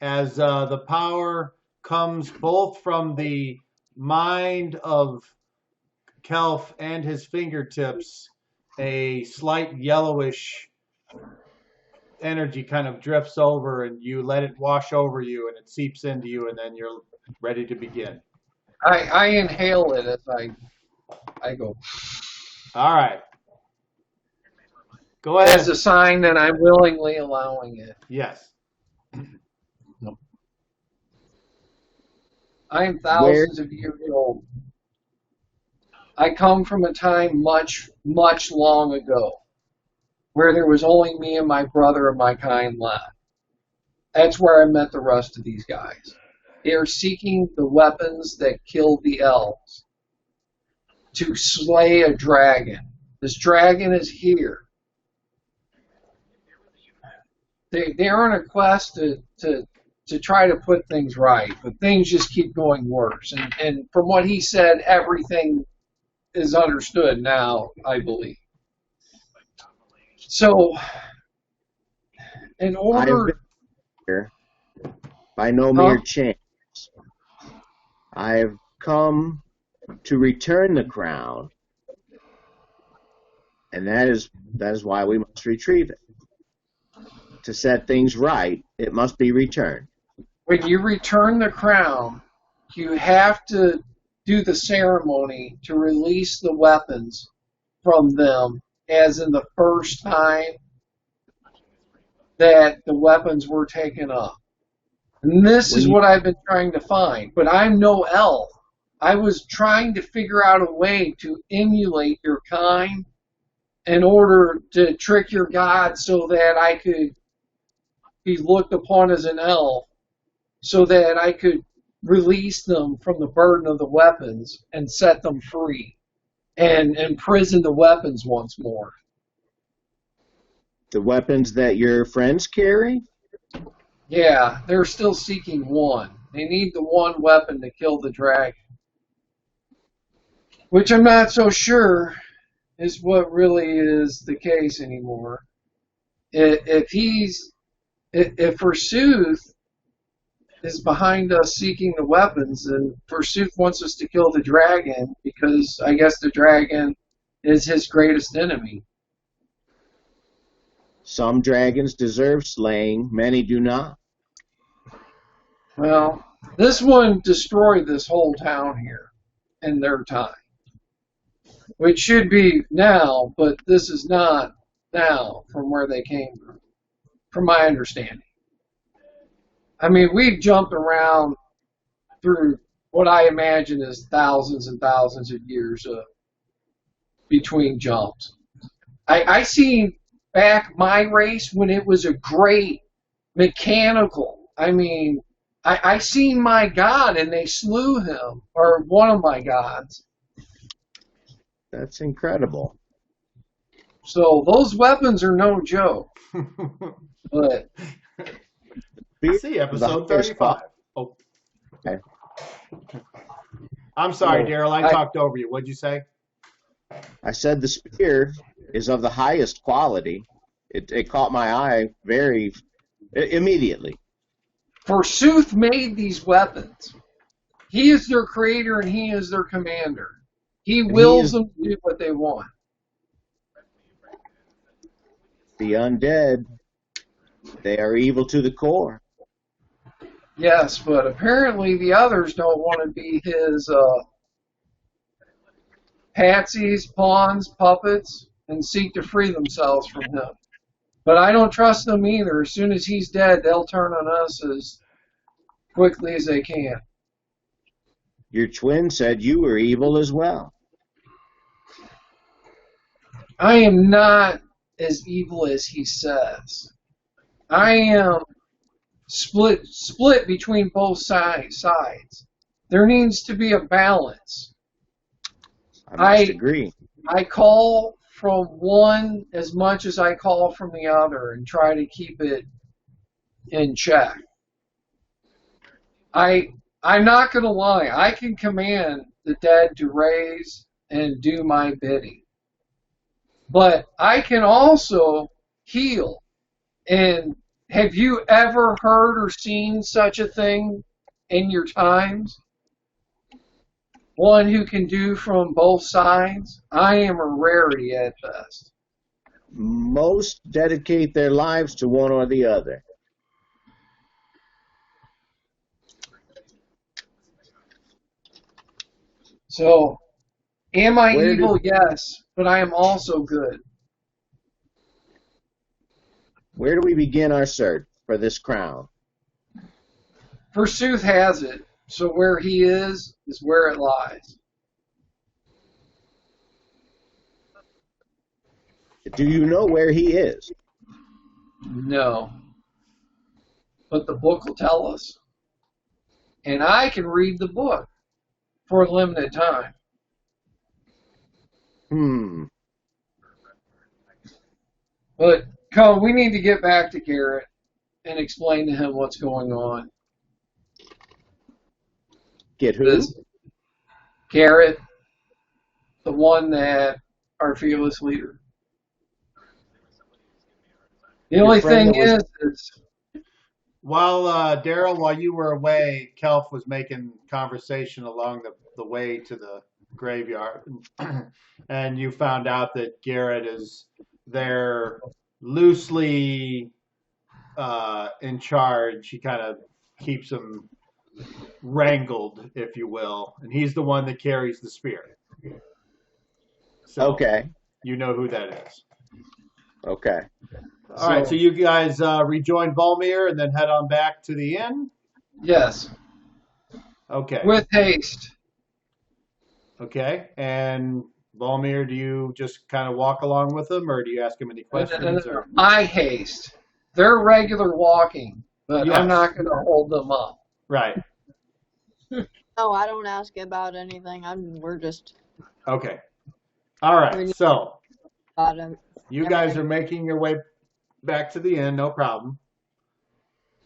as the power comes both from the mind of Kelf and his fingertips, a slight yellowish energy kind of drifts over, and you let it wash over you, and it seeps into you, and then you're ready to begin. I inhale it as I go. All right. Go ahead. As a sign that I'm willingly allowing it. Yes. I am thousands of years old. I come from a time much, much long ago where there was only me and my brother of my kind left. That's where I met the rest of these guys. They are seeking the weapons that killed the elves to slay a dragon. This dragon is here. They're on a quest to try to put things right, but things just keep going worse. And from what he said, everything is understood now, I believe. So, in I have order... been here by no mere chance. I have come to return the crown, and that is why we must retrieve it. To set things right, it must be returned. When you return the crown, you have to do the ceremony to release the weapons from them, as in the first time that the weapons were taken up. And this is what I've been trying to find. But I'm no elf. I was trying to figure out a way to emulate your kind in order to trick your god so that I could be looked upon as an elf, so that I could release them from the burden of the weapons and set them free and imprison the weapons once more. The weapons that your friends carry? Yeah, they're still seeking one. They need the one weapon to kill the dragon. Which I'm not so sure is what really is the case anymore. If Forsooth is behind us seeking the weapons, then Forsooth wants us to kill the dragon because I guess the dragon is his greatest enemy. Some dragons deserve slaying, many do not. Well, this one destroyed this whole town here in their time. Which should be now, but this is not now from where they came from my understanding. I mean, we've jumped around through what I imagine is thousands and thousands of years of between jumps. I seen back my race when it was a great mechanical. I mean, I seen my god and they slew him, or one of my gods. That's incredible. So those weapons are no joke. But see, episode 35. Oh. Okay. I'm sorry, Daryl. I talked over you. What'd you say? I said the spear is of the highest quality. It caught my eye very immediately. Forsooth made these weapons. He is their creator and he is their commander. He wills them to do what they want. The undead, they are evil to the core. Yes, but apparently the others don't want to be his patsies, pawns, puppets, and seek to free themselves from him. But I don't trust them either. As soon as he's dead, they'll turn on us as quickly as they can. Your twin said you were evil as well. I am not as evil as he says. I am split between both sides. There needs to be a balance. I must agree. I call from one as much as I call from the other and try to keep it in check. I'm not going to lie. I can command the dead to raise and do my bidding. But I can also heal. And have you ever heard or seen such a thing in your times? One who can do from both sides? I am a rarity at best. Most dedicate their lives to one or the other. So, am I evil? Yes, but I am also good. Where do we begin our search for this crown? Forsooth has it, so where he is where it lies. Do you know where he is? No. But the book will tell us. And I can read the book for a limited time. But, Cole, we need to get back to Garrett and explain to him what's going on. Get who? Garrett, the one that our fearless leader. The only thing is while Daryl, while you were away, Kelf was making conversation along the way to the graveyard, and you found out that Garrett is there loosely in charge. He kind of keeps them wrangled, if you will, and he's the one that carries the spear. So okay. You know who that is. Okay. All right, so you guys rejoin Volmir and then head on back to the inn? Yes. Okay. With haste. Okay. And Volmir, do you just kind of walk along with them, or do you ask him any questions? Or I haste. They're regular walking, but I'm yes, not going to hold them up. right. No, I don't ask about anything. We're just Okay. All right. So about it. you guys are making your way back to the inn, no problem.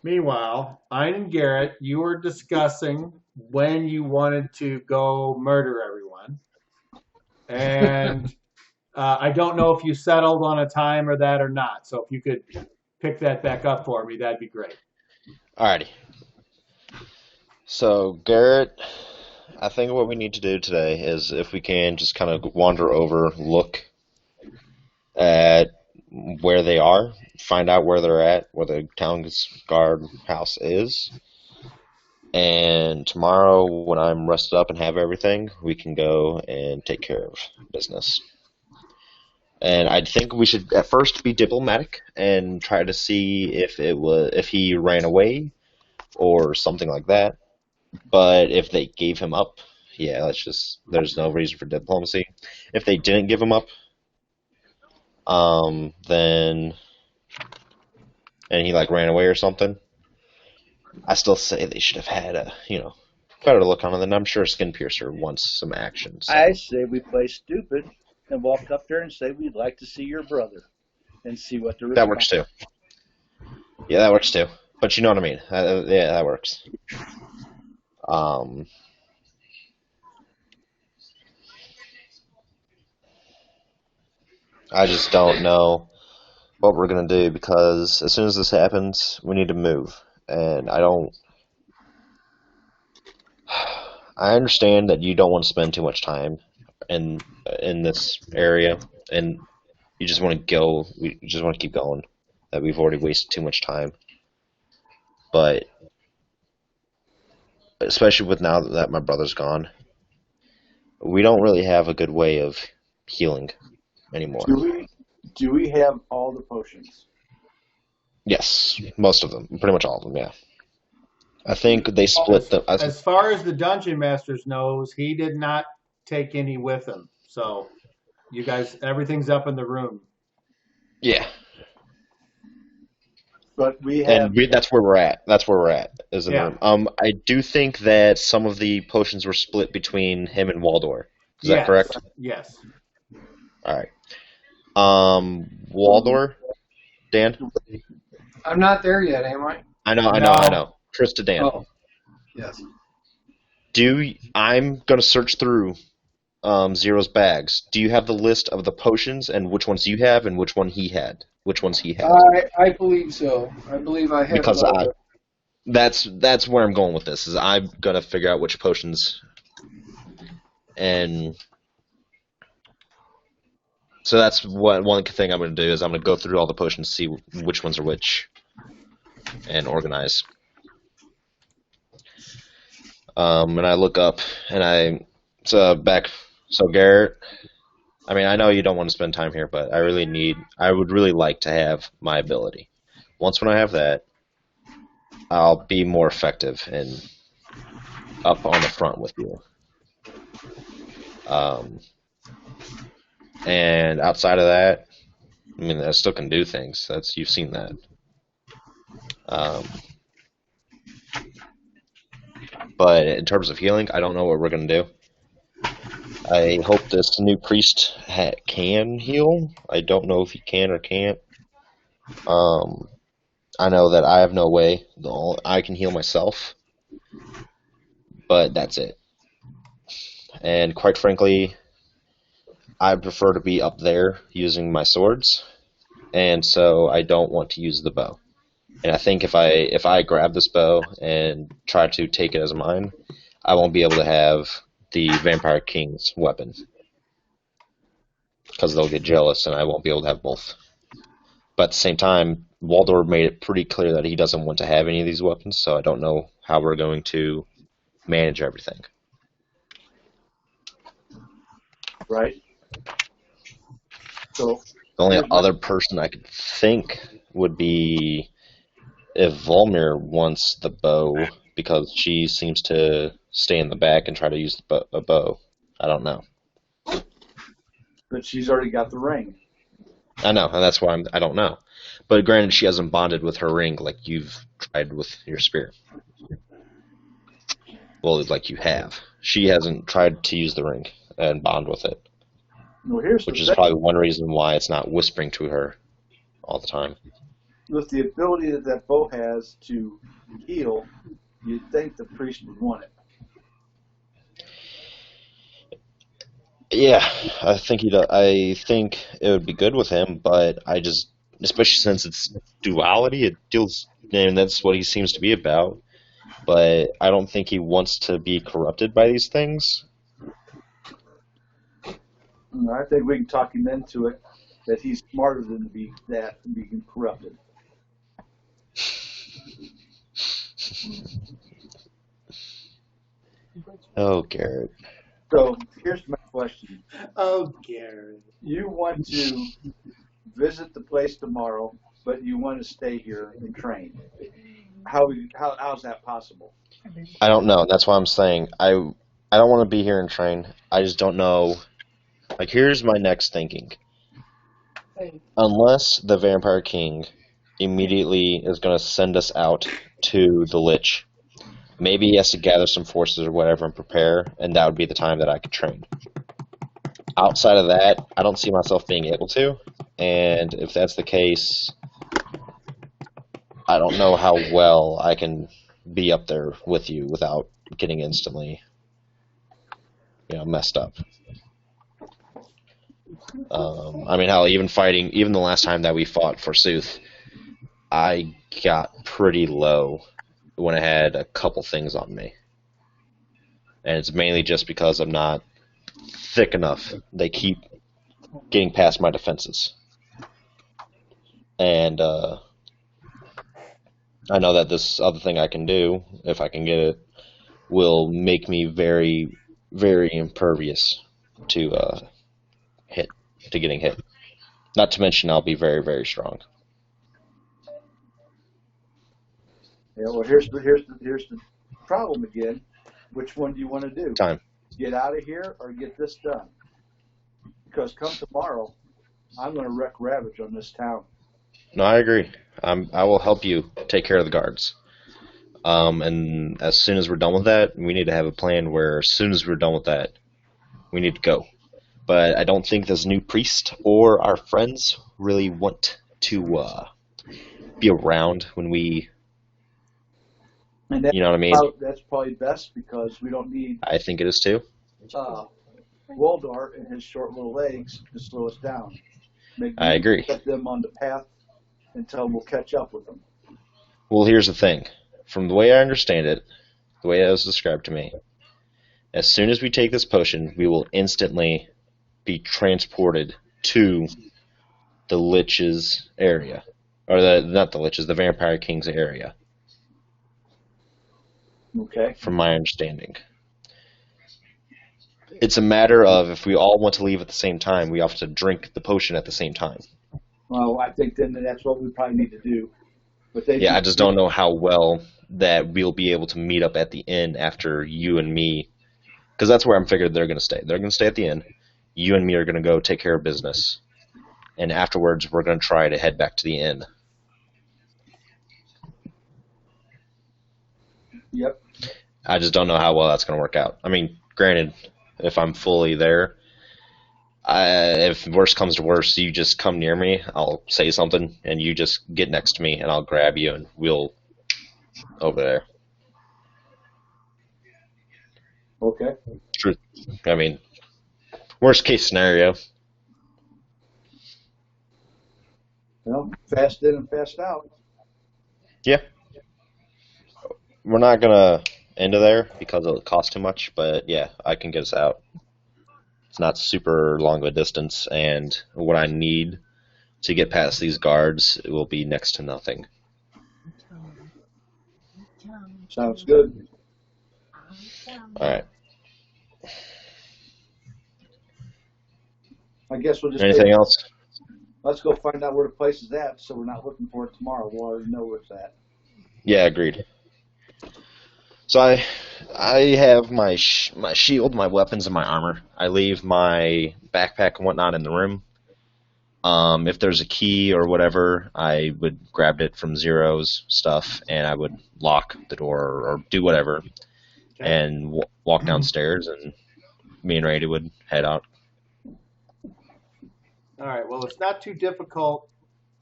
Meanwhile, Ein and Garrett, you were discussing when you wanted to go murder everyone. And I don't know if you settled on a time or that or not. So if you could pick that back up for me, that'd be great. Alrighty. So, Garrett, I think what we need to do today is, if we can, just kind of wander over, look at where they are, find out where they're at, where the town guard house is. And tomorrow, when I'm rested up and have everything, we can go and take care of business. And I think we should at first be diplomatic and try to see if he ran away or something like that. But if they gave him up, yeah, there's no reason for diplomacy. If they didn't give him up, then and he ran away or something, I still say they should have had a better look on it. And I'm sure Skinpiercer wants some action. So. I say we play stupid and walk up there and say we'd like to see your brother and see what the That works too. Yeah, that works too. But you know what I mean. Yeah, that works. I just don't know what we're going to do, because as soon as this happens, we need to move. And I understand that you don't want to spend too much time in this area, and you just want to go. You just want to keep going. That we've already wasted too much time. But especially with now that my brother's gone, we don't really have a good way of healing anymore. Do we have all the potions? Yes, most of them, pretty much all of them. Yeah, I think they split them. As far as the dungeon masters knows, he did not take any with him. So, you guys, everything's up in the room. Yeah, but we have. And that's where we're at. That's where we're at. Is in the room. I do think that some of the potions were split between him and Waldor. Is that correct? Yes. All right. Waldor, Dan. I'm not there yet, am I? I know. Chris to Dan. Oh, yes. I'm gonna search through Zero's bags. Do you have the list of the potions and which ones you have and which ones he had? I believe so. I believe I have. Because that's where I'm going with this. Is I'm gonna figure out which potions, and so that's one thing I'm gonna do is I'm gonna go through all the potions, see which ones are which, and organize. And I look up, and so Garrett, I mean, I know you don't want to spend time here, but I would really like to have my ability. When I have that, I'll be more effective and up on the front with you. And outside of that, I mean, I still can do things. You've seen that. But in terms of healing, I don't know what we're going to do. I hope this new priest can heal. I don't know if he can or can't. I know that I have no way. I can heal myself. But that's it. And quite frankly, I prefer to be up there using my swords. And so I don't want to use the bow. And I think if I grab this bow and try to take it as mine, I won't be able to have the Vampire King's weapon. Because they'll get jealous and I won't be able to have both. But at the same time, Waldor made it pretty clear that he doesn't want to have any of these weapons, so I don't know how we're going to manage everything. Right. So the only other person I could think would be if Volmir wants the bow, because she seems to stay in the back and try to use a bow. I don't know. But she's already got the ring. I know, and that's why I don't know. But granted, she hasn't bonded with her ring like you've tried with your spear. Well, like you have. She hasn't tried to use the ring and bond with it, Well, here's which the is thing. probably one reason why it's not whispering to her all the time. With the ability that that bow has to heal, you'd think the priest would want it. Yeah, I think I think it would be good with him, but I just, especially since it's duality, it deals, and that's what he seems to be about. But I don't think he wants to be corrupted by these things. I think we can talk him into it that he's smarter than to be that and being corrupted. Oh, Garrett. So here's my question: Oh, Gary. you want to visit the place tomorrow, but you want to stay here and train. How's that possible? I don't know. That's why I'm saying I don't want to be here and train. I just don't know. Like, here's my next thinking. Unless the Vampire King immediately is going to send us out to the Lich, maybe he has to gather some forces or whatever and prepare, and that would be the time that I could train. Outside of that, I don't see myself being able to, and if that's the case, I don't know how well I can be up there with you without getting instantly, messed up. I mean, hell, even the last time that we fought, forsooth, I got pretty low when I had a couple things on me. And it's mainly just because I'm not thick enough. They keep getting past my defenses. And I know that this other thing I can do, if I can get it, will make me very, very impervious to getting hit. Not to mention I'll be very, very strong. Yeah. Well, here's the problem again. Which one do you want to do? Time. Get out of here or get this done? Because come tomorrow, I'm going to wreak ravage on this town. No, I agree. I will help you take care of the guards. And as soon as we're done with that, we need to have a plan where as soon as we're done with that, we need to go. But I don't think this new priest or our friends really want to be around when we, And that's you know what I mean? That's probably best because we don't need I think it is too. Waldar and his short little legs to slow us down. I agree. Set them on the path until we'll catch up with them. Well, here's the thing. From the way I understand it, the way it was described to me, as soon as we take this potion, we will instantly be transported to the Lich's area. Or not the Lich's, the Vampire King's area. Okay. From my understanding. It's a matter of if we all want to leave at the same time, we have to drink the potion at the same time. Well, I think then that's what we probably need to do. But Yeah, I just don't know how well that we'll be able to meet up at the inn after you and me, because that's where I'm figured they're going to stay. They're going to stay at the inn. You and me are going to go take care of business. And afterwards, we're going to try to head back to the inn. Yep. I just don't know how well that's going to work out. I mean, granted, if I'm fully there, if worst comes to worst, you just come near me, I'll say something, and you just get next to me, and I'll grab you, and we'll over there. Okay. True. I mean, worst case scenario. Well, fast in and fast out. Yeah. We're not going to end there because it'll cost too much, but yeah, I can get us out. It's not super long of a distance, and what I need to get past these guards will be next to nothing. Sounds good. Alright. I guess we'll just Anything else? Let's go find out where the place is at, so we're not looking for it tomorrow. We'll already know where it's at. Yeah, agreed. So I have my my shield, my weapons, and my armor. I leave my backpack and whatnot in the room. If there's a key or whatever, I would grab it from Zero's stuff, and I would lock the door or do whatever, and walk downstairs, and me and Rady would head out. All right. Well, it's not too difficult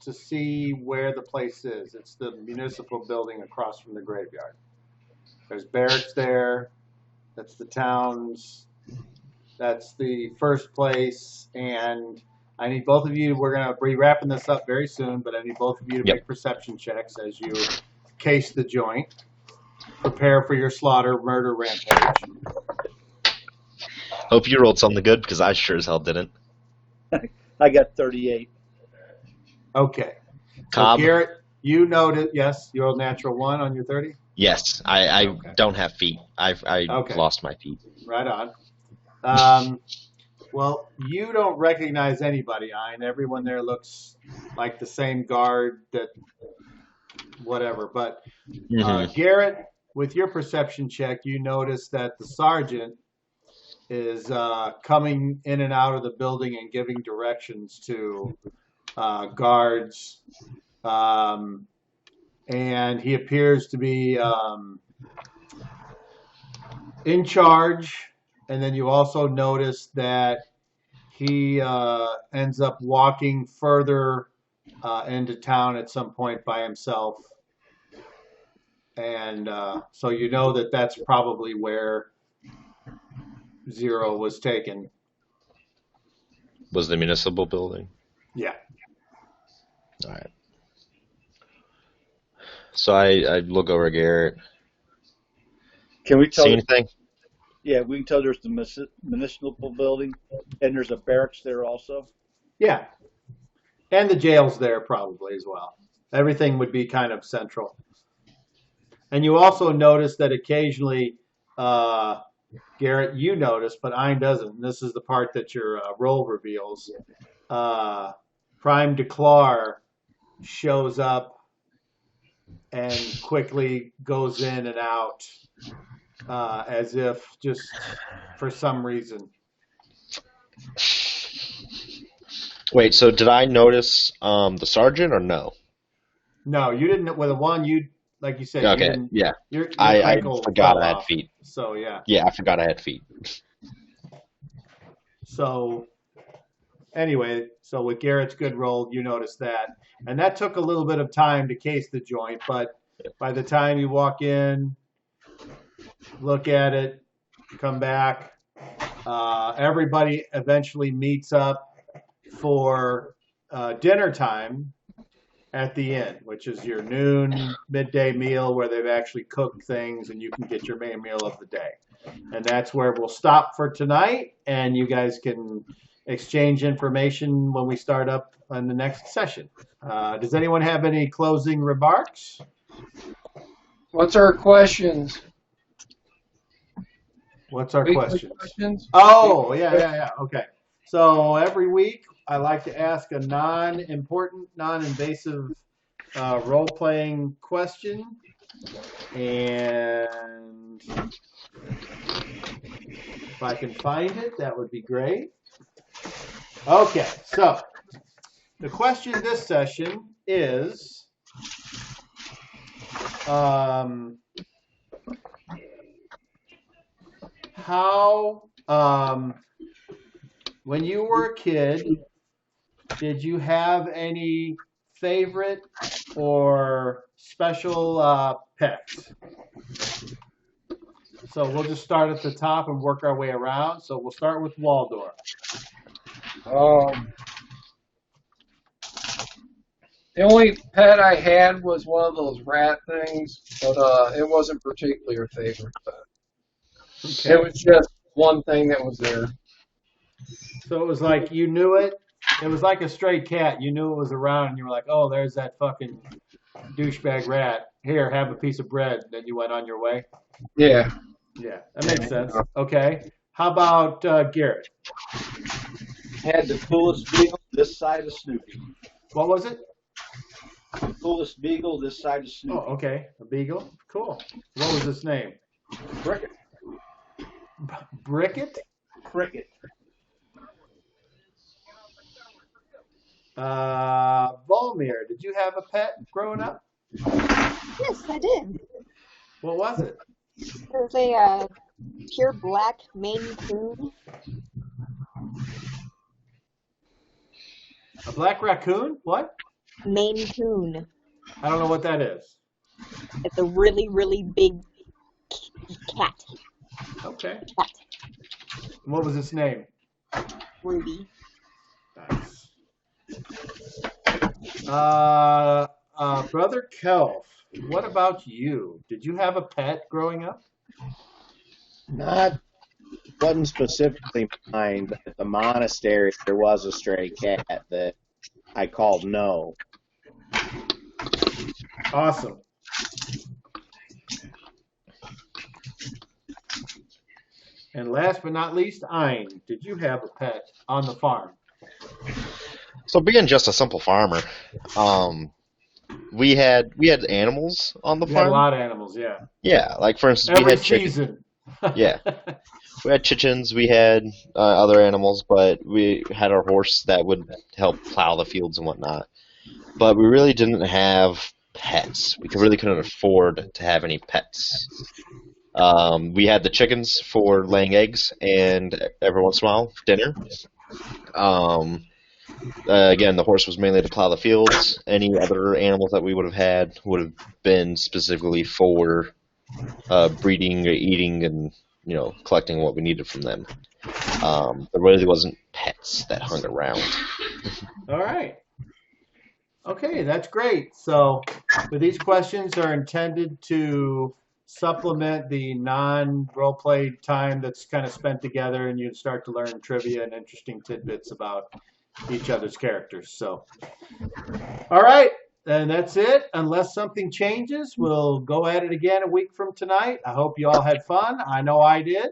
to see where the place is. It's the municipal building across from the graveyard. There's barracks there. That's the town's. That's the first place. And I need both of you. We're going to be wrapping this up very soon, but I need both of you to Yep. make perception checks as you case the joint. Prepare for your slaughter, murder rampage. Hope you rolled something good, because I sure as hell didn't. I got 38. Okay. So Cobb? Garrett, you noted, yes, you rolled natural 1 on your 30? Yes, I Okay. don't have feet. I Okay. lost my feet. Right on. Well, you don't recognize anybody, Ein. Everyone there looks like the same guard that whatever. But Garrett, with your perception check, you notice that the sergeant is coming in and out of the building and giving directions to guards. And he appears to be in charge. And then you also notice that he ends up walking further into town at some point by himself. And so you know that that's probably where Zero was taken. Was the municipal building? Yeah. All right. So I look over at Garrett. Can we tell? See anything? Yeah, we can tell there's the municipal building, and there's a barracks there also. Yeah. And the jail's there probably as well. Everything would be kind of central. And you also notice that occasionally, Garrett, you notice, but Ein doesn't. And this is the part that your roll reveals. Prime Declar shows up and quickly goes in and out as if just for some reason. Wait, so did I notice the sergeant or no? No, you didn't. With the one, you like you said. Okay, You didn't, yeah. your I ankle forgot fell I had off. feet. So yeah. Yeah, I forgot I had feet. So anyway, so with Garrett's good roll, you notice that. And that took a little bit of time to case the joint, but by the time you walk in, look at it, come back, everybody eventually meets up for dinner time at the inn, which is your noon, midday meal where they've actually cooked things and you can get your main meal of the day. And that's where we'll stop for tonight, and you guys can exchange information when we start up on the next session. Does anyone have any closing remarks? What's our questions? What's our Weekly questions? Oh, yeah. Okay. So every week I like to ask a non-important, non-invasive role-playing question. And if I can find it, that would be great. Okay, so the question this session is, how, when you were a kid, did you have any favorite or special pets? So we'll just start at the top and work our way around. So we'll start with Waldorf. The only pet I had was one of those rat things, but it wasn't particularly a favorite pet. Okay. It was just one thing that was there. So it was like you knew it. It was like a stray cat. You knew it was around, and you were like, "Oh, there's that fucking douchebag rat. Here, have a piece of bread." Then you went on your way. Yeah. Yeah, that makes sense. Okay. How about Garrett? Had the coolest beagle this side of Snoopy. What was it? The coolest beagle this side of Snoopy. Oh, okay. A beagle. Cool. What was its name? Cricket. Bricket? Cricket. Volmir, did you have a pet growing up? Yes, I did. What was it? There's a pure black Maine Coon. A black raccoon? What? Maine Coon. I don't know what that is. It's a really, really big cat. Okay. Cat. What was its name? Ruby. Nice. Brother Kelf, what about you? Did you have a pet growing up? Wasn't specifically mine, but at the monastery there was a stray cat that I called No. Awesome. And last but not least, Ein, did you have a pet on the farm? So being just a simple farmer, we had animals on the We had a farm. lot of animals, yeah. Yeah, like for instance, we Every had chickens. season. Yeah. We had chickens, we had other animals, but we had our horse that would help plow the fields and whatnot. But we really didn't have pets. We really couldn't afford to have any pets. We had the chickens for laying eggs and every once in a while dinner. Again, the horse was mainly to plow the fields. Any other animals that we would have had would have been specifically for breeding or eating and collecting what we needed from them. There really wasn't pets that hung around. All right. Okay, that's great. So these questions are intended to supplement the non-role play time that's kind of spent together, and you start to learn trivia and interesting tidbits about each other's characters. So, all right, and that's it. Unless something changes, we'll go at it again a week from tonight. I hope you all had fun. I know I did.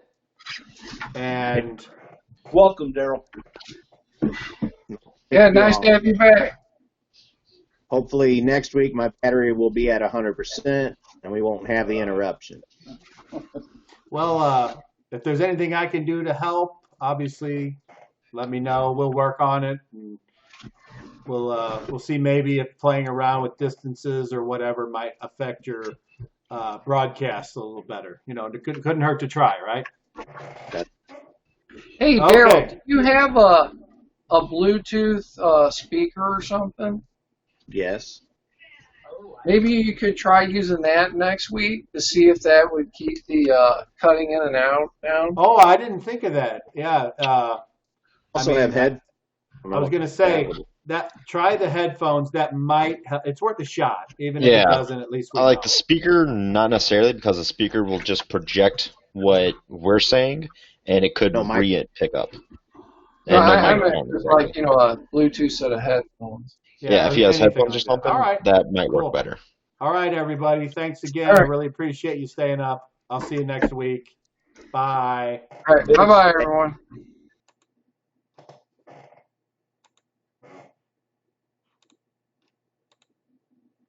And Welcome, Daryl. Yeah, nice to have you back. Hopefully next week my battery will be at 100% and we won't have the interruption. well, if there's anything I can do to help, obviously, let me know. We'll work on it. And we'll see maybe if playing around with distances or whatever might affect your broadcast a little better. It couldn't hurt to try, right? Hey, Daryl, do you have a Bluetooth speaker or something? Yes. Maybe you could try using that next week to see if that would keep the cutting in and out down. Oh, I didn't think of that. Yeah. Also have head. I was going to say that try the headphones. That might it's worth a shot, even if it doesn't. At least I like the speaker, not necessarily because the speaker will just project what we're saying, and it could pick up. No, I meant like a Bluetooth set of headphones. Yeah, if he has headphones or something, that might work better. All right, everybody. Thanks again. I really appreciate you staying up. I'll see you next week. Bye. All right. Bye-bye, everyone.